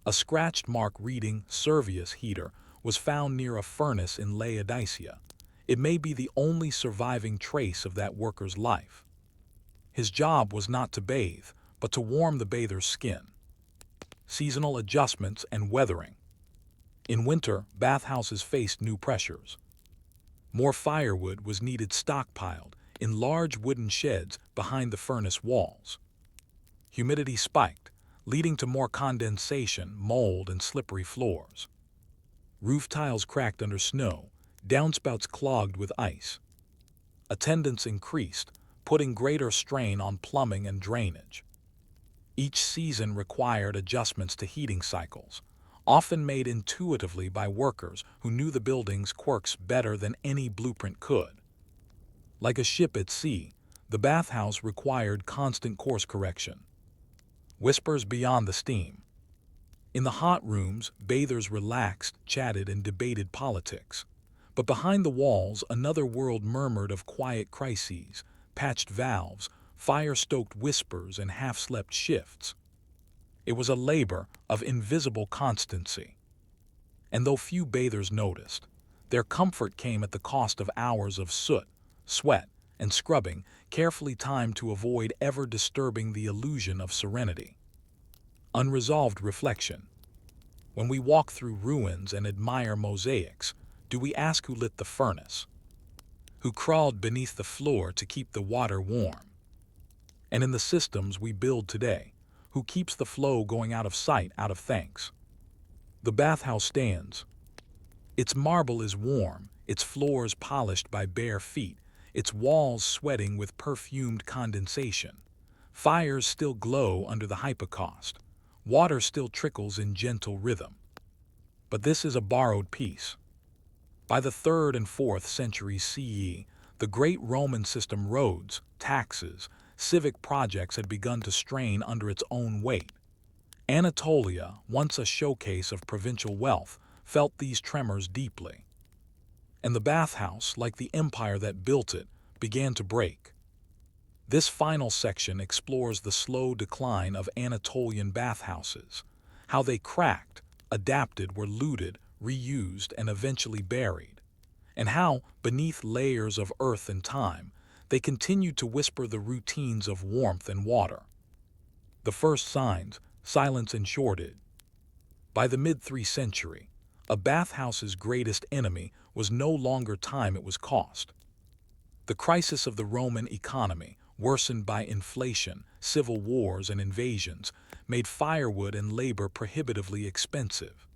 A scratched mark reading Servius Heater was found near a furnace in Laodicea. It may be the only surviving trace of that worker's life. His job was not to bathe, but to warm the bather's skin. Seasonal adjustments and weathering. In winter, bathhouses faced new pressures. More firewood was needed stockpiled in large wooden sheds behind the furnace walls. Humidity spiked, leading to more condensation, mold, and slippery floors. Roof tiles cracked under snow, downspouts clogged with ice. Attendance increased, putting greater strain on plumbing and drainage. Each season required adjustments to heating cycles, often made intuitively by workers who knew the building's quirks better than any blueprint could. Like a ship at sea, the bathhouse required constant course correction. Whispers beyond the steam. In the hot rooms, bathers relaxed, chatted, and debated politics. But behind the walls, another world murmured of quiet crises, patched valves, fire-stoked whispers, and half-slept shifts. It was a labor of invisible constancy. And though few bathers noticed, their comfort came at the cost of hours of soot, sweat, and scrubbing, carefully timed to avoid ever disturbing the illusion of serenity. Unresolved reflection. When we walk through ruins and admire mosaics, do we ask who lit the furnace? Who crawled beneath the floor to keep the water warm? And in the systems we build today, who keeps the flow going out of sight, out of thanks? The bathhouse stands. Its marble is warm, its floors polished by bare feet, its walls sweating with perfumed condensation. Fires still glow under the hypocaust. Water still trickles in gentle rhythm. But this is a borrowed piece. By the 3rd and 4th centuries CE, the great Roman system, roads, taxes, civic projects had begun to strain under its own weight. Anatolia, once a showcase of provincial wealth, felt these tremors deeply. And the bathhouse, like the empire that built it, began to break. This final section explores the slow decline of Anatolian bathhouses, how they cracked, adapted, were looted, reused, and eventually buried, and how, beneath layers of earth and time, they continued to whisper the routines of warmth and water. The first signs, silence and shortage. By the mid-3rd century, a bathhouse's greatest enemy was no longer time, it was cost. The crisis of the Roman economy, worsened by inflation, civil wars, and invasions, made firewood and labor prohibitively expensive.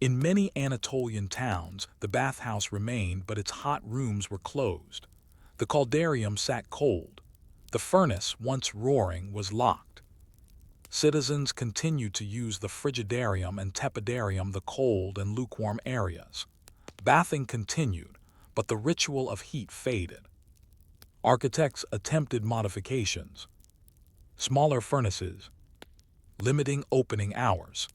In many Anatolian towns, the bathhouse remained, but its hot rooms were closed. The caldarium sat cold. The furnace, once roaring, was locked. Citizens continued to use the frigidarium and tepidarium, the cold and lukewarm areas. Bathing continued, but the ritual of heat faded. Architects attempted modifications. Smaller furnaces, limiting opening hours,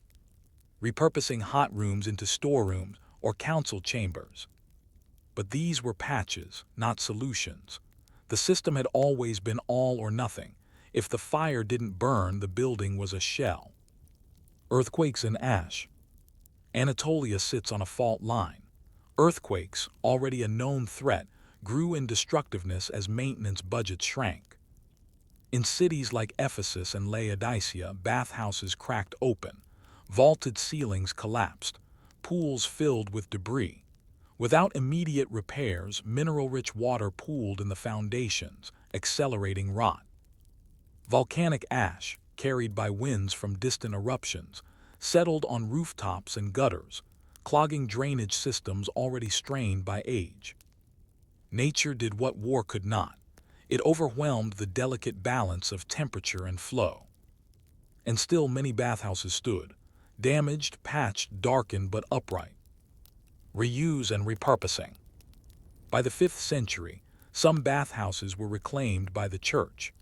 repurposing hot rooms into storerooms or council chambers. But these were patches, not solutions. The system had always been all or nothing. If the fire didn't burn, the building was a shell. Earthquakes and ash. Anatolia sits on a fault line. Earthquakes, already a known threat, grew in destructiveness as maintenance budgets shrank. In cities like Ephesus and Laodicea, bathhouses cracked open, vaulted ceilings collapsed, pools filled with debris. Without immediate repairs, mineral-rich water pooled in the foundations, accelerating rot. Volcanic ash, carried by winds from distant eruptions, settled on rooftops and gutters, clogging drainage systems already strained by age. Nature did what war could not. It overwhelmed the delicate balance of temperature and flow. And still many bathhouses stood, damaged, patched, darkened, but upright. Reuse and repurposing. By the 5th century, some bathhouses were reclaimed by the church.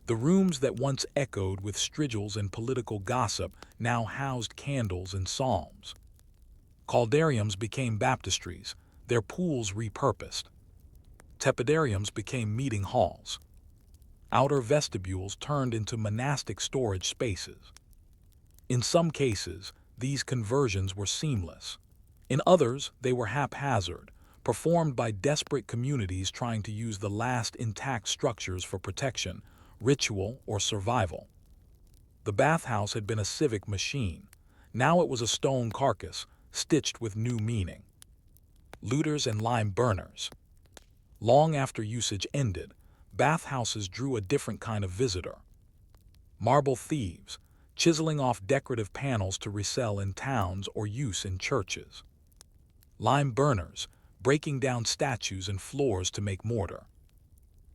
The rooms that once echoed with strigils and political gossip now housed candles and psalms. Caldariums became baptistries, their pools repurposed. Tepidariums became meeting halls. Outer vestibules turned into monastic storage spaces. In some cases, these conversions were seamless. In others, they were haphazard, performed by desperate communities trying to use the last intact structures for protection, ritual, or survival. The bathhouse had been a civic machine. Now it was a stone carcass, stitched with new meaning. Looters and lime burners. Long after usage ended, bathhouses drew a different kind of visitor. Marble thieves, chiseling off decorative panels to resell in towns or use in churches. Lime burners, breaking down statues and floors to make mortar.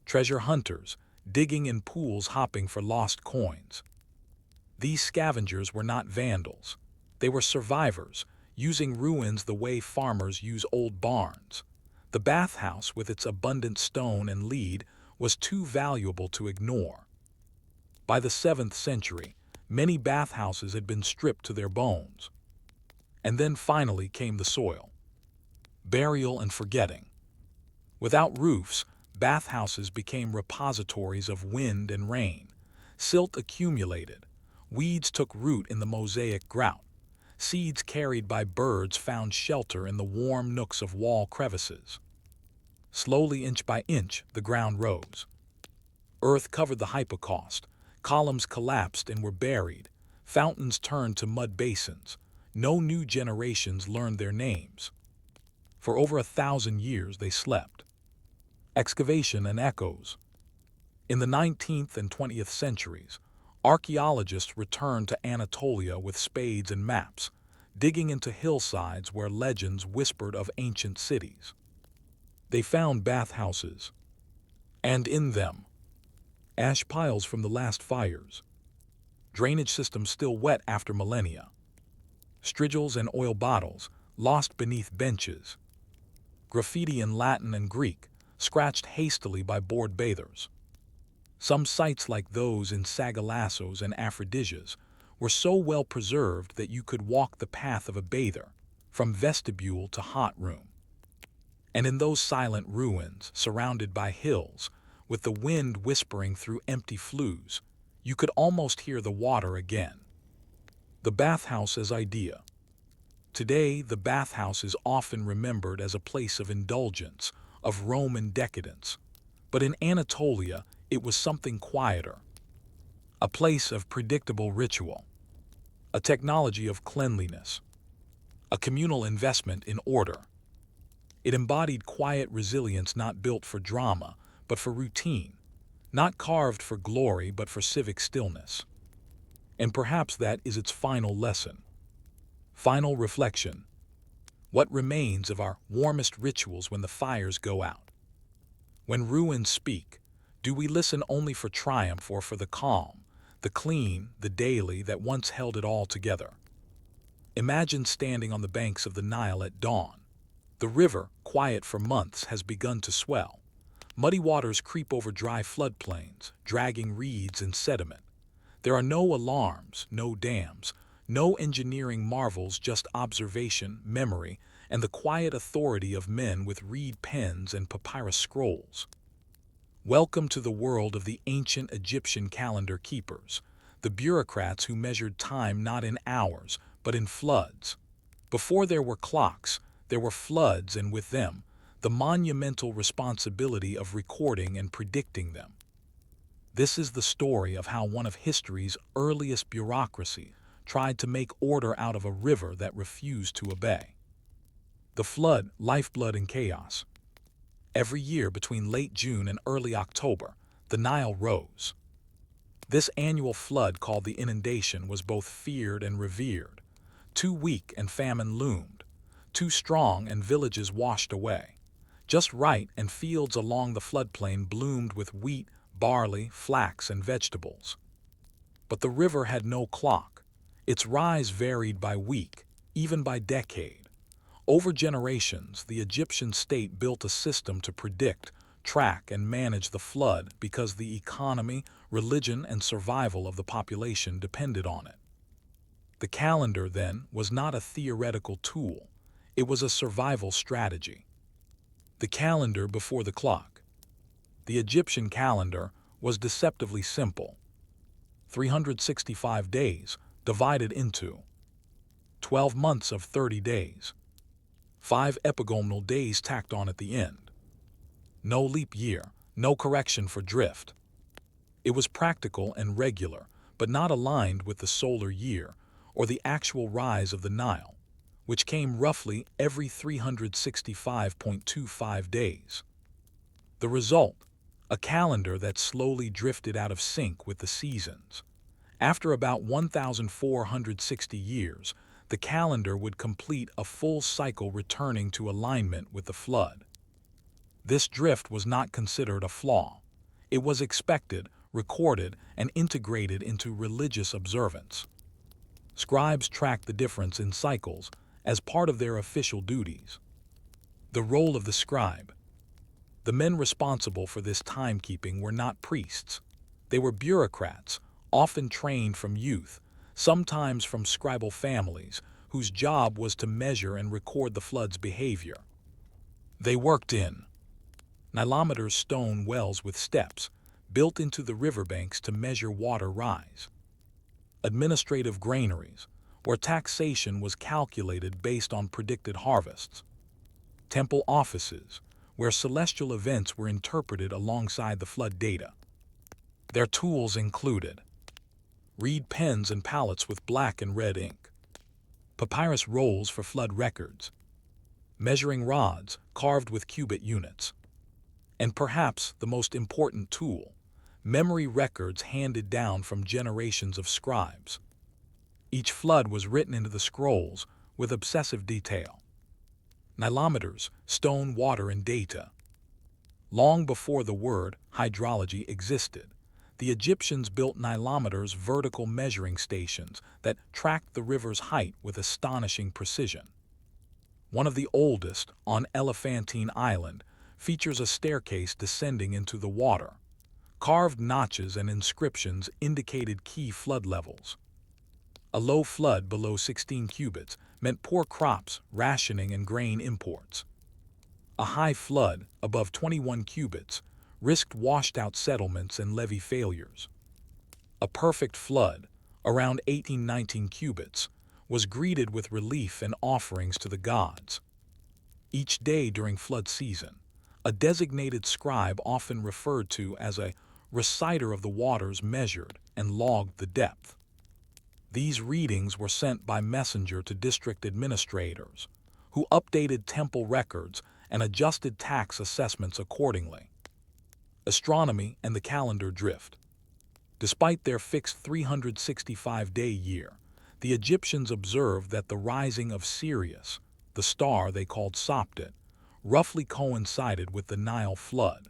Treasure hunters, digging in pools hopping for lost coins. These scavengers were not vandals. They were survivors, using ruins the way farmers use old barns. The bathhouse, with its abundant stone and lead, was too valuable to ignore. By the 7th century, many bathhouses had been stripped to their bones. And then finally came the soil. Burial and forgetting. Without roofs, bathhouses became repositories of wind and rain. Silt accumulated. Weeds took root in the mosaic grout. Seeds carried by birds found shelter in the warm nooks of wall crevices. Slowly, inch by inch, the ground rose. Earth covered the hypocaust. Columns collapsed and were buried. Fountains turned to mud basins. No new generations learned their names. For over 1,000 years they slept. Excavation and echoes. In the 19th and 20th centuries, archaeologists returned to Anatolia with spades and maps, digging into hillsides where legends whispered of ancient cities. They found bathhouses, and in them, ash piles from the last fires, drainage systems still wet after millennia, strigils and oil bottles lost beneath benches, graffiti in Latin and Greek scratched hastily by bored bathers. Some sites like those in Sagalassos and Aphrodisias were so well preserved that you could walk the path of a bather, from vestibule to hot room. And in those silent ruins, surrounded by hills, with the wind whispering through empty flues, you could almost hear the water again. The bathhouse as idea. Today, the bathhouse is often remembered as a place of indulgence, of Roman decadence. But in Anatolia, it was something quieter. A place of predictable ritual. A technology of cleanliness. A communal investment in order. It embodied quiet resilience not built for drama, but for routine. Not carved for glory, but for civic stillness. And perhaps that is its final lesson. Final reflection. What remains of our warmest rituals when the fires go out? When ruins speak, do we listen only for triumph or for the calm, the clean, the daily that once held it all together? Imagine standing on the banks of the Nile at dawn. The river, quiet for months, has begun to swell. Muddy waters creep over dry floodplains, dragging reeds and sediment. There are no alarms, no dams, no engineering marvels, just observation, memory, and the quiet authority of men with reed pens and papyrus scrolls. Welcome to the world of the ancient Egyptian calendar keepers, the bureaucrats who measured time not in hours, but in floods. Before there were clocks, there were floods, and with them, the monumental responsibility of recording and predicting them. This is the story of how one of history's earliest bureaucracies tried to make order out of a river that refused to obey. The flood, lifeblood and chaos. Every year between late June and early October, the Nile rose. This annual flood, called the inundation, was both feared and revered. Too weak and famine loomed. Too strong and villages washed away. just right, and fields along the floodplain bloomed with wheat, barley, flax, and vegetables. But the river had no clock. Its rise varied by week, even by decade. Over generations, the Egyptian state built a system to predict, track, and manage the flood because the economy, religion, and survival of the population depended on it. The calendar, then, was not a theoretical tool. It was a survival strategy. The calendar before the clock. The Egyptian calendar was deceptively simple. 365 days divided into 12 months of 30 days. 5 epigonal days tacked on at the end. No leap year, no correction for drift. It was practical and regular, but not aligned with the solar year or the actual rise of the Nile, which came roughly every 365.25 days. The result, a calendar that slowly drifted out of sync with the seasons. After about 1,460 years, the calendar would complete a full cycle, returning to alignment with the flood. This drift was not considered a flaw. It was expected, recorded, and integrated into religious observance. Scribes tracked the difference in cycles as part of their official duties. The role of the scribe. The men responsible for this timekeeping were not priests. They were bureaucrats, often trained from youth, sometimes from scribal families, whose job was to measure and record the flood's behavior. They worked in Nilometers, stone wells with steps, built into the riverbanks to measure water rise. Administrative granaries, where taxation was calculated based on predicted harvests. Temple offices, where celestial events were interpreted alongside the flood data. Their tools included reed pens and palettes with black and red ink, papyrus rolls for flood records, measuring rods carved with cubit units, and perhaps the most important tool, memory records handed down from generations of scribes. Each flood was written into the scrolls with obsessive detail. Nilometers, stone, water, and data. Long before the word hydrology existed, the Egyptians built nilometers, vertical measuring stations that tracked the river's height with astonishing precision. One of the oldest, on Elephantine Island, features a staircase descending into the water. Carved notches and inscriptions indicated key flood levels. A low flood below 16 cubits meant poor crops, rationing, and grain imports. A high flood above 21 cubits risked washed-out settlements and levee failures. A perfect flood, around 18-19 cubits, was greeted with relief and offerings to the gods. Each day during flood season, a designated scribe, often referred to as a reciter of the waters, measured and logged the depth. These readings were sent by messenger to district administrators, who updated temple records and adjusted tax assessments accordingly. Astronomy and the calendar drift. Despite their fixed 365-day year, the Egyptians observed that the rising of Sirius, the star they called Sopdet, roughly coincided with the Nile flood.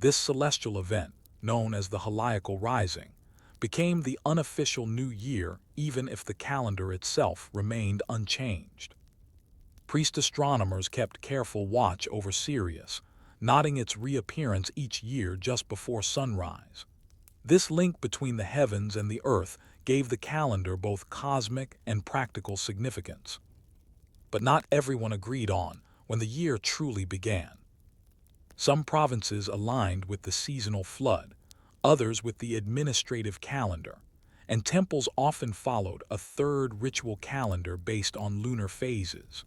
This celestial event, known as the Heliacal Rising, became the unofficial new year, even if the calendar itself remained unchanged. Priest astronomers kept careful watch over Sirius, noting its reappearance each year just before sunrise. This link between the heavens and the earth gave the calendar both cosmic and practical significance. But not everyone agreed on when the year truly began. Some provinces aligned with the seasonal flood, others with the administrative calendar, and temples often followed a third ritual calendar based on lunar phases.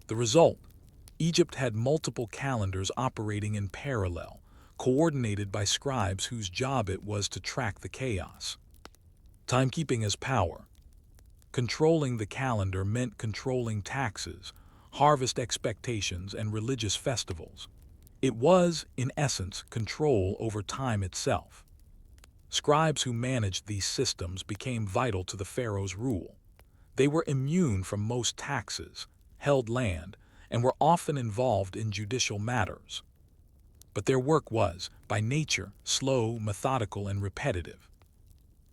The result, Egypt had multiple calendars operating in parallel, coordinated by scribes whose job it was to track the chaos. Timekeeping as power. Controlling the calendar meant controlling taxes, harvest expectations, and religious festivals. It was, in essence, control over time itself. Scribes who managed these systems became vital to the pharaoh's rule. They were immune from most taxes, held land, and were often involved in judicial matters. But their work was, by nature, slow, methodical, and repetitive.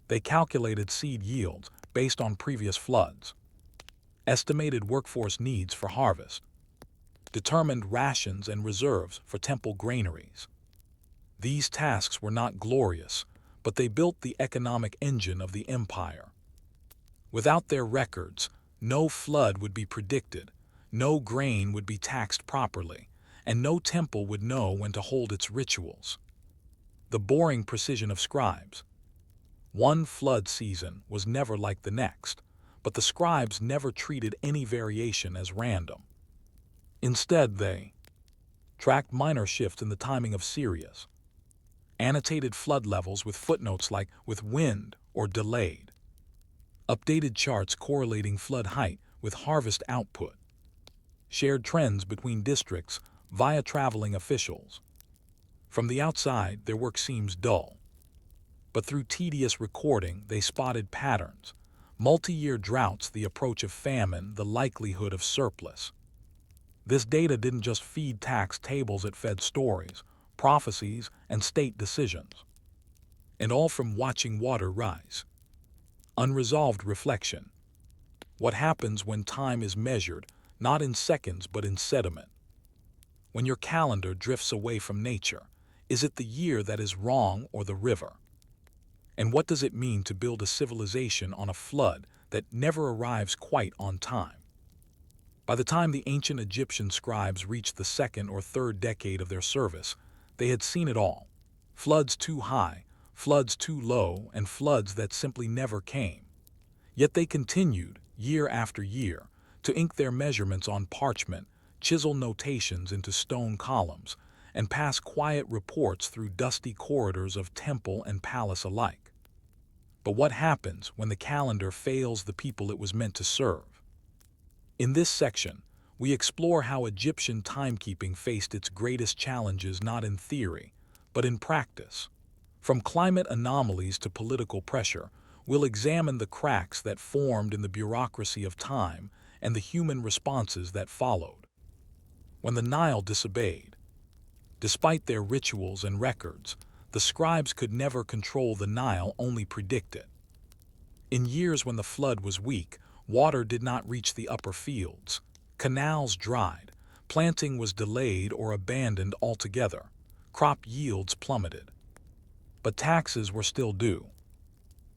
They calculated seed yields based on previous floods, estimated workforce needs for harvest, determined rations and reserves for temple granaries. These tasks were not glorious, but they built the economic engine of the empire. Without their records, no flood would be predicted, no grain would be taxed properly, and no temple would know when to hold its rituals. The boring precision of scribes. One flood season was never like the next, but the scribes never treated any variation as random. Instead, they tracked minor shifts in the timing of Sirius, annotated flood levels with footnotes like with wind or delayed, updated charts correlating flood height with harvest output, shared trends between districts via traveling officials. From the outside, their work seems dull, but through tedious recording, they spotted patterns, multi-year droughts, the approach of famine, the likelihood of surplus. This data didn't just feed tax tables, it fed stories, prophecies, and state decisions. And all from watching water rise. Unresolved reflection. What happens when time is measured, not in seconds but in sediment? When your calendar drifts away from nature, is it the year that is wrong or the river? And what does it mean to build a civilization on a flood that never arrives quite on time? By the time the ancient Egyptian scribes reached the second or third decade of their service, they had seen it all. Floods too high, floods too low, and floods that simply never came. Yet they continued, year after year, to ink their measurements on parchment, chisel notations into stone columns, and pass quiet reports through dusty corridors of temple and palace alike. But what happens when the calendar fails the people it was meant to serve? In this section, we explore how Egyptian timekeeping faced its greatest challenges not in theory, but in practice. From climate anomalies to political pressure, we'll examine the cracks that formed in the bureaucracy of time and the human responses that followed. When the Nile disobeyed. Despite their rituals and records, the scribes could never control the Nile, only predict it. In years when the flood was weak, water did not reach the upper fields. Canals dried, planting was delayed or abandoned altogether, crop yields plummeted. But taxes were still due.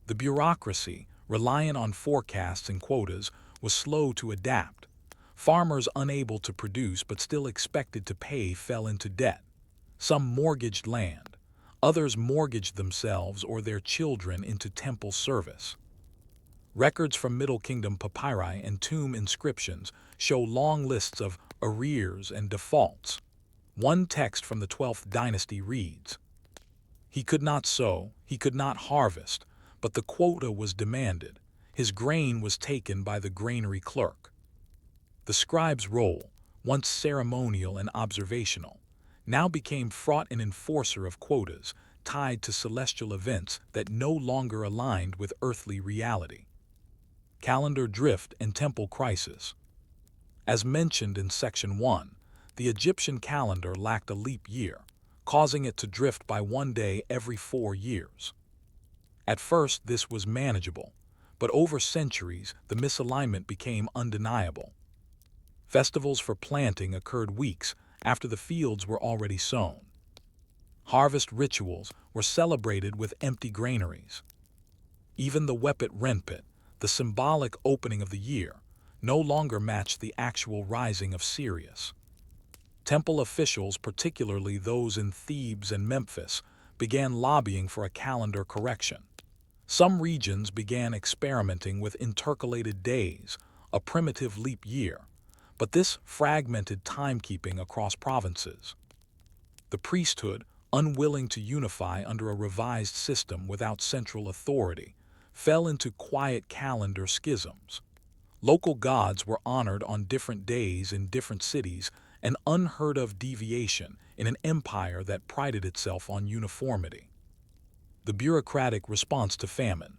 The bureaucracy, reliant on forecasts and quotas, was slow to adapt. Farmers unable to produce but still expected to pay fell into debt. Some mortgaged land, others mortgaged themselves or their children into temple service. Records from Middle Kingdom papyri and tomb inscriptions show long lists of arrears and defaults. One text from the 12th dynasty reads, "He could not sow, he could not harvest, but the quota was demanded. His grain was taken by the granary clerk." The scribe's role, once ceremonial and observational, now became fraught, an enforcer of quotas tied to celestial events that no longer aligned with earthly reality. Calendar drift and temple crisis. As mentioned in Section 1, the Egyptian calendar lacked a leap year, causing it to drift by one day every 4 years. At first, this was manageable, but over centuries, the misalignment became undeniable. Festivals for planting occurred weeks after the fields were already sown. Harvest rituals were celebrated with empty granaries. Even the Wepet Renpet, the symbolic opening of the year, no longer matched the actual rising of Sirius. Temple officials, particularly those in Thebes and Memphis, began lobbying for a calendar correction. Some regions began experimenting with intercalated days, a primitive leap year, but this fragmented timekeeping across provinces. The priesthood, unwilling to unify under a revised system without central authority, fell into quiet calendar schisms. Local gods were honored on different days in different cities, an unheard-of deviation in an empire that prided itself on uniformity. The bureaucratic response to famine.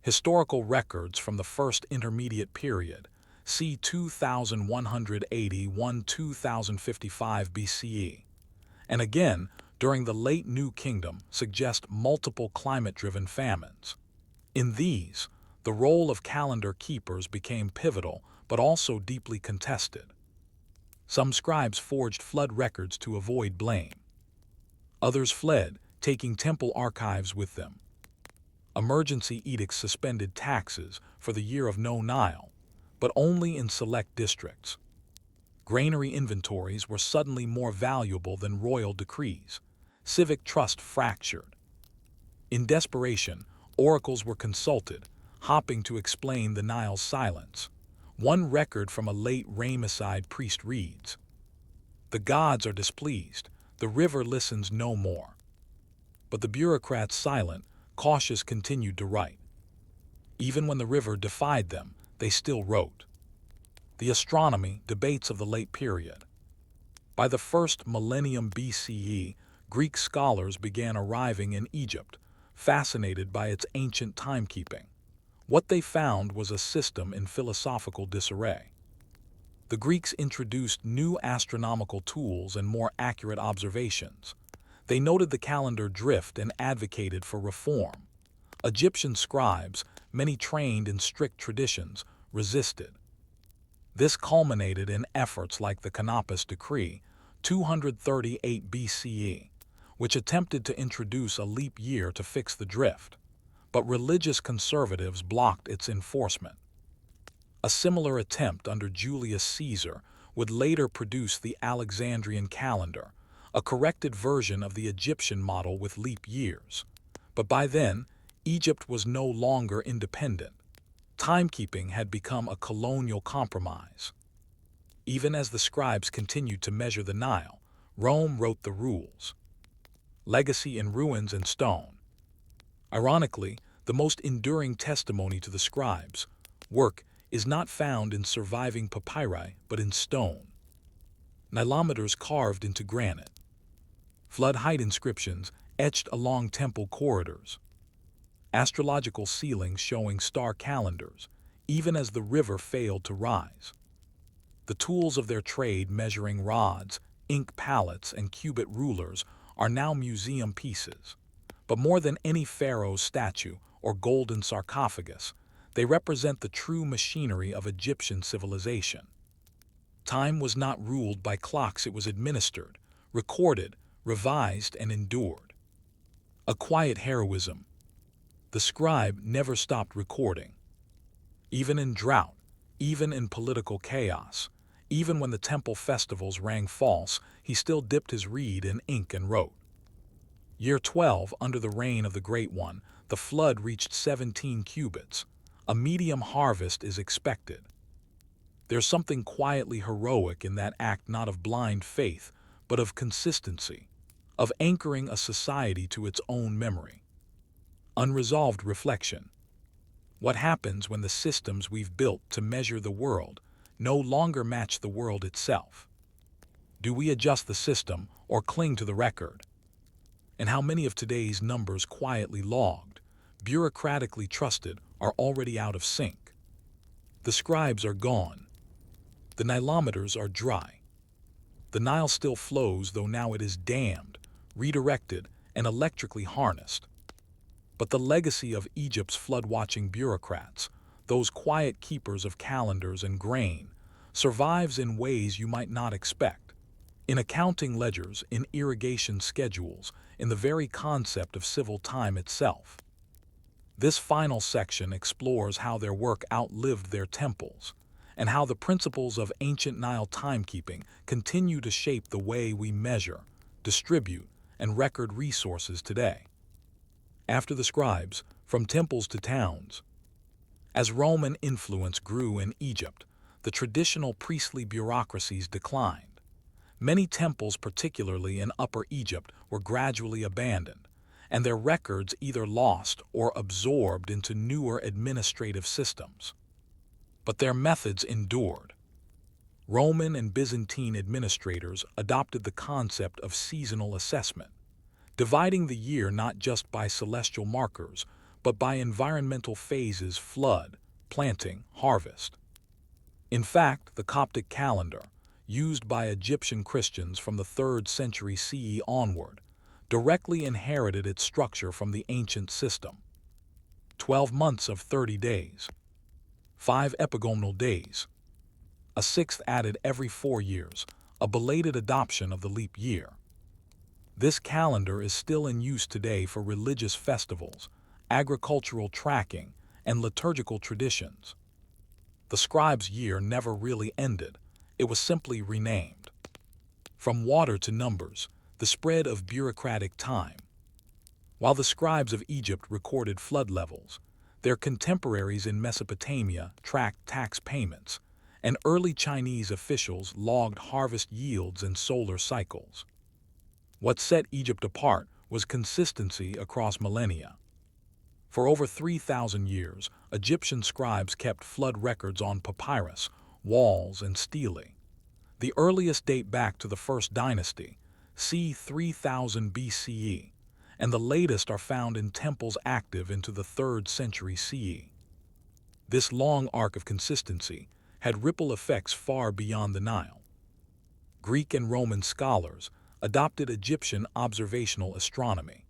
Historical records from the First Intermediate Period c. 2180–2055 BCE, and again during the late New Kingdom suggest multiple climate-driven famines. In these, the role of calendar keepers became pivotal but also deeply contested. Some scribes forged flood records to avoid blame. Others fled, taking temple archives with them. Emergency edicts suspended taxes for the year of no Nile, but only in select districts. Granary inventories were suddenly more valuable than royal decrees. Civic trust fractured. In desperation, oracles were consulted, hoping to explain the Nile's silence. One record from a late Ramesside priest reads, "The gods are displeased, the river listens no more." But the bureaucrats, silent, cautious, continued to write. Even when the river defied them, they still wrote. The astronomy debates of the late period. By the first millennium BCE, Greek scholars began arriving in Egypt, fascinated by its ancient timekeeping. What they found was a system in philosophical disarray. The Greeks introduced new astronomical tools and more accurate observations. They noted the calendar drift and advocated for reform. Egyptian scribes, many trained in strict traditions, resisted. This culminated in efforts like the Canopus Decree, 238 BCE, which attempted to introduce a leap year to fix the drift, but religious conservatives blocked its enforcement. A similar attempt under Julius Caesar would later produce the Alexandrian calendar, a corrected version of the Egyptian model with leap years. But by then, Egypt was no longer independent. Timekeeping had become a colonial compromise. Even as the scribes continued to measure the Nile, Rome wrote the rules. Legacy in ruins and stone. Ironically, the most enduring testimony to the scribes' work is not found in surviving papyri but in stone. Nilometers carved into granite. Flood height inscriptions etched along temple corridors. Astrological ceilings showing star calendars, even as the river failed to rise. The tools of their trade, measuring rods, ink palettes, and cubit rulers, are now museum pieces. But more than any pharaoh's statue or golden sarcophagus, they represent the true machinery of Egyptian civilization. Time was not ruled by clocks, it was administered, recorded, revised, and endured. A quiet heroism. The scribe never stopped recording. Even in drought, even in political chaos, even when the temple festivals rang false, he still dipped his reed in ink and wrote. Year 12, under the reign of the Great One, the flood reached 17 cubits. A medium harvest is expected. There's something quietly heroic in that act, not of blind faith, but of consistency, of anchoring a society to its own memory. Unresolved reflection. What happens when the systems we've built to measure the world no longer match the world itself? Do we adjust the system or cling to the record? And how many of today's numbers, quietly logged, bureaucratically trusted, are already out of sync? The scribes are gone. The nilometers are dry. The Nile still flows, though now it is dammed, redirected, and electrically harnessed. But the legacy of Egypt's flood-watching bureaucrats, those quiet keepers of calendars and grain, survives in ways you might not expect. In accounting ledgers, in irrigation schedules, in the very concept of civil time itself. This final section explores how their work outlived their temples, and how the principles of ancient Nile timekeeping continue to shape the way we measure, distribute, and record resources today. After the scribes, from temples to towns. As Roman influence grew in Egypt, the traditional priestly bureaucracies declined. Many temples, particularly in Upper Egypt, were gradually abandoned, and their records either lost or absorbed into newer administrative systems. But their methods endured. Roman and Byzantine administrators adopted the concept of seasonal assessment, dividing the year not just by celestial markers, but by environmental phases: flood, planting, harvest. In fact, the Coptic calendar, used by Egyptian Christians from the 3rd century CE onward, directly inherited its structure from the ancient system. 12 months of 30 days, 5 epagomenal days, a sixth added every 4 years, a belated adoption of the leap year. This calendar is still in use today for religious festivals, agricultural tracking, and liturgical traditions. The scribe's year never really ended, it was simply renamed. From water to numbers, the spread of bureaucratic time. While the scribes of Egypt recorded flood levels, their contemporaries in Mesopotamia tracked tax payments, and early Chinese officials logged harvest yields and solar cycles. What set Egypt apart was consistency across millennia. For over 3,000 years, Egyptian scribes kept flood records on papyrus, walls, and stele. The earliest date back to the First Dynasty, c. 3000 BCE, and the latest are found in temples active into the 3rd century CE. This long arc of consistency had ripple effects far beyond the Nile. Greek and Roman scholars adopted Egyptian observational astronomy.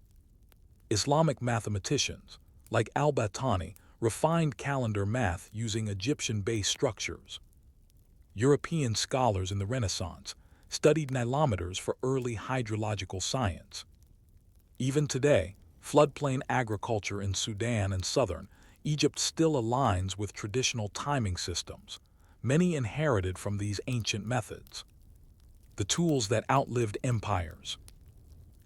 Islamic mathematicians, like al-Battani, refined calendar math using Egyptian-based structures. European scholars in the Renaissance studied nilometers for early hydrological science. Even today, floodplain agriculture in Sudan and southern Egypt still aligns with traditional timing systems, many inherited from these ancient methods. The tools that outlived empires.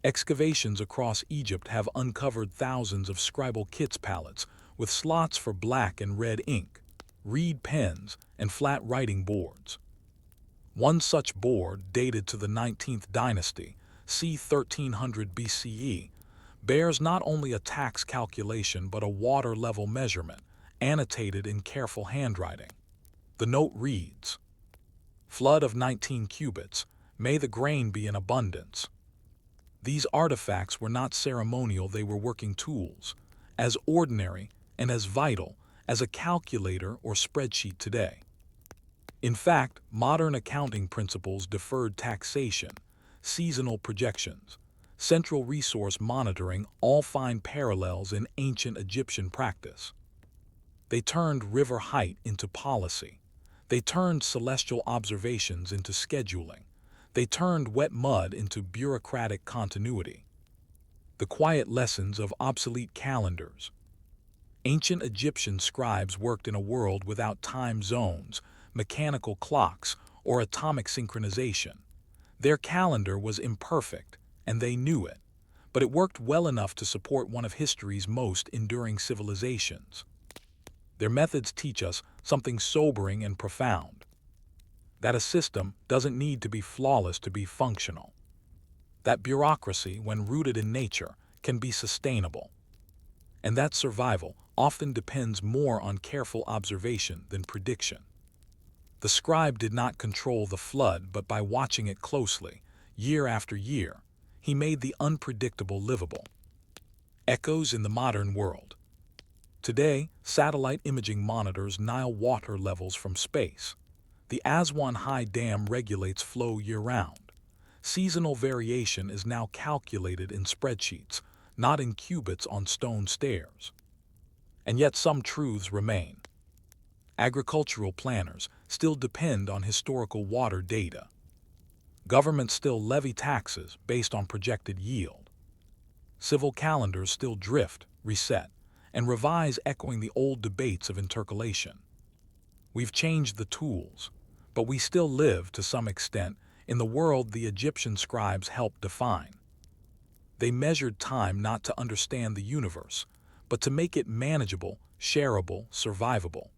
Excavations across Egypt have uncovered thousands of scribal kits palettes with slots for black and red ink, reed pens, and flat writing boards. One such board, dated to the 19th dynasty, c. 1300 BCE, bears not only a tax calculation but a water level measurement, annotated in careful handwriting. The note reads, "Flood of 19 cubits, may the grain be in abundance." These artifacts were not ceremonial, they were working tools, as ordinary and as vital as a calculator or spreadsheet today. In fact, modern accounting principles, deferred taxation, seasonal projections, central resource monitoring all find parallels in ancient Egyptian practice. They turned river height into policy. They turned celestial observations into scheduling. They turned wet mud into bureaucratic continuity. The quiet lessons of obsolete calendars. Ancient Egyptian scribes worked in a world without time zones, mechanical clocks, or atomic synchronization. Their calendar was imperfect, and they knew it, but it worked well enough to support one of history's most enduring civilizations. Their methods teach us something sobering and profound: that a system doesn't need to be flawless to be functional. That bureaucracy, when rooted in nature, can be sustainable. And that survival often depends more on careful observation than prediction. The scribe did not control the flood, but by watching it closely, year after year, he made the unpredictable livable. Echoes in the modern world. Today, satellite imaging monitors Nile water levels from space. The Aswan High Dam regulates flow year-round. Seasonal variation is now calculated in spreadsheets, not in cubits on stone stairs. And yet some truths remain. Agricultural planners still depend on historical water data. Governments still levy taxes based on projected yield. Civil calendars still drift, reset, and revise, echoing the old debates of intercalation. We've changed the tools, but we still live, to some extent, in the world the Egyptian scribes helped define. They measured time not to understand the universe, but to make it manageable, shareable, survivable.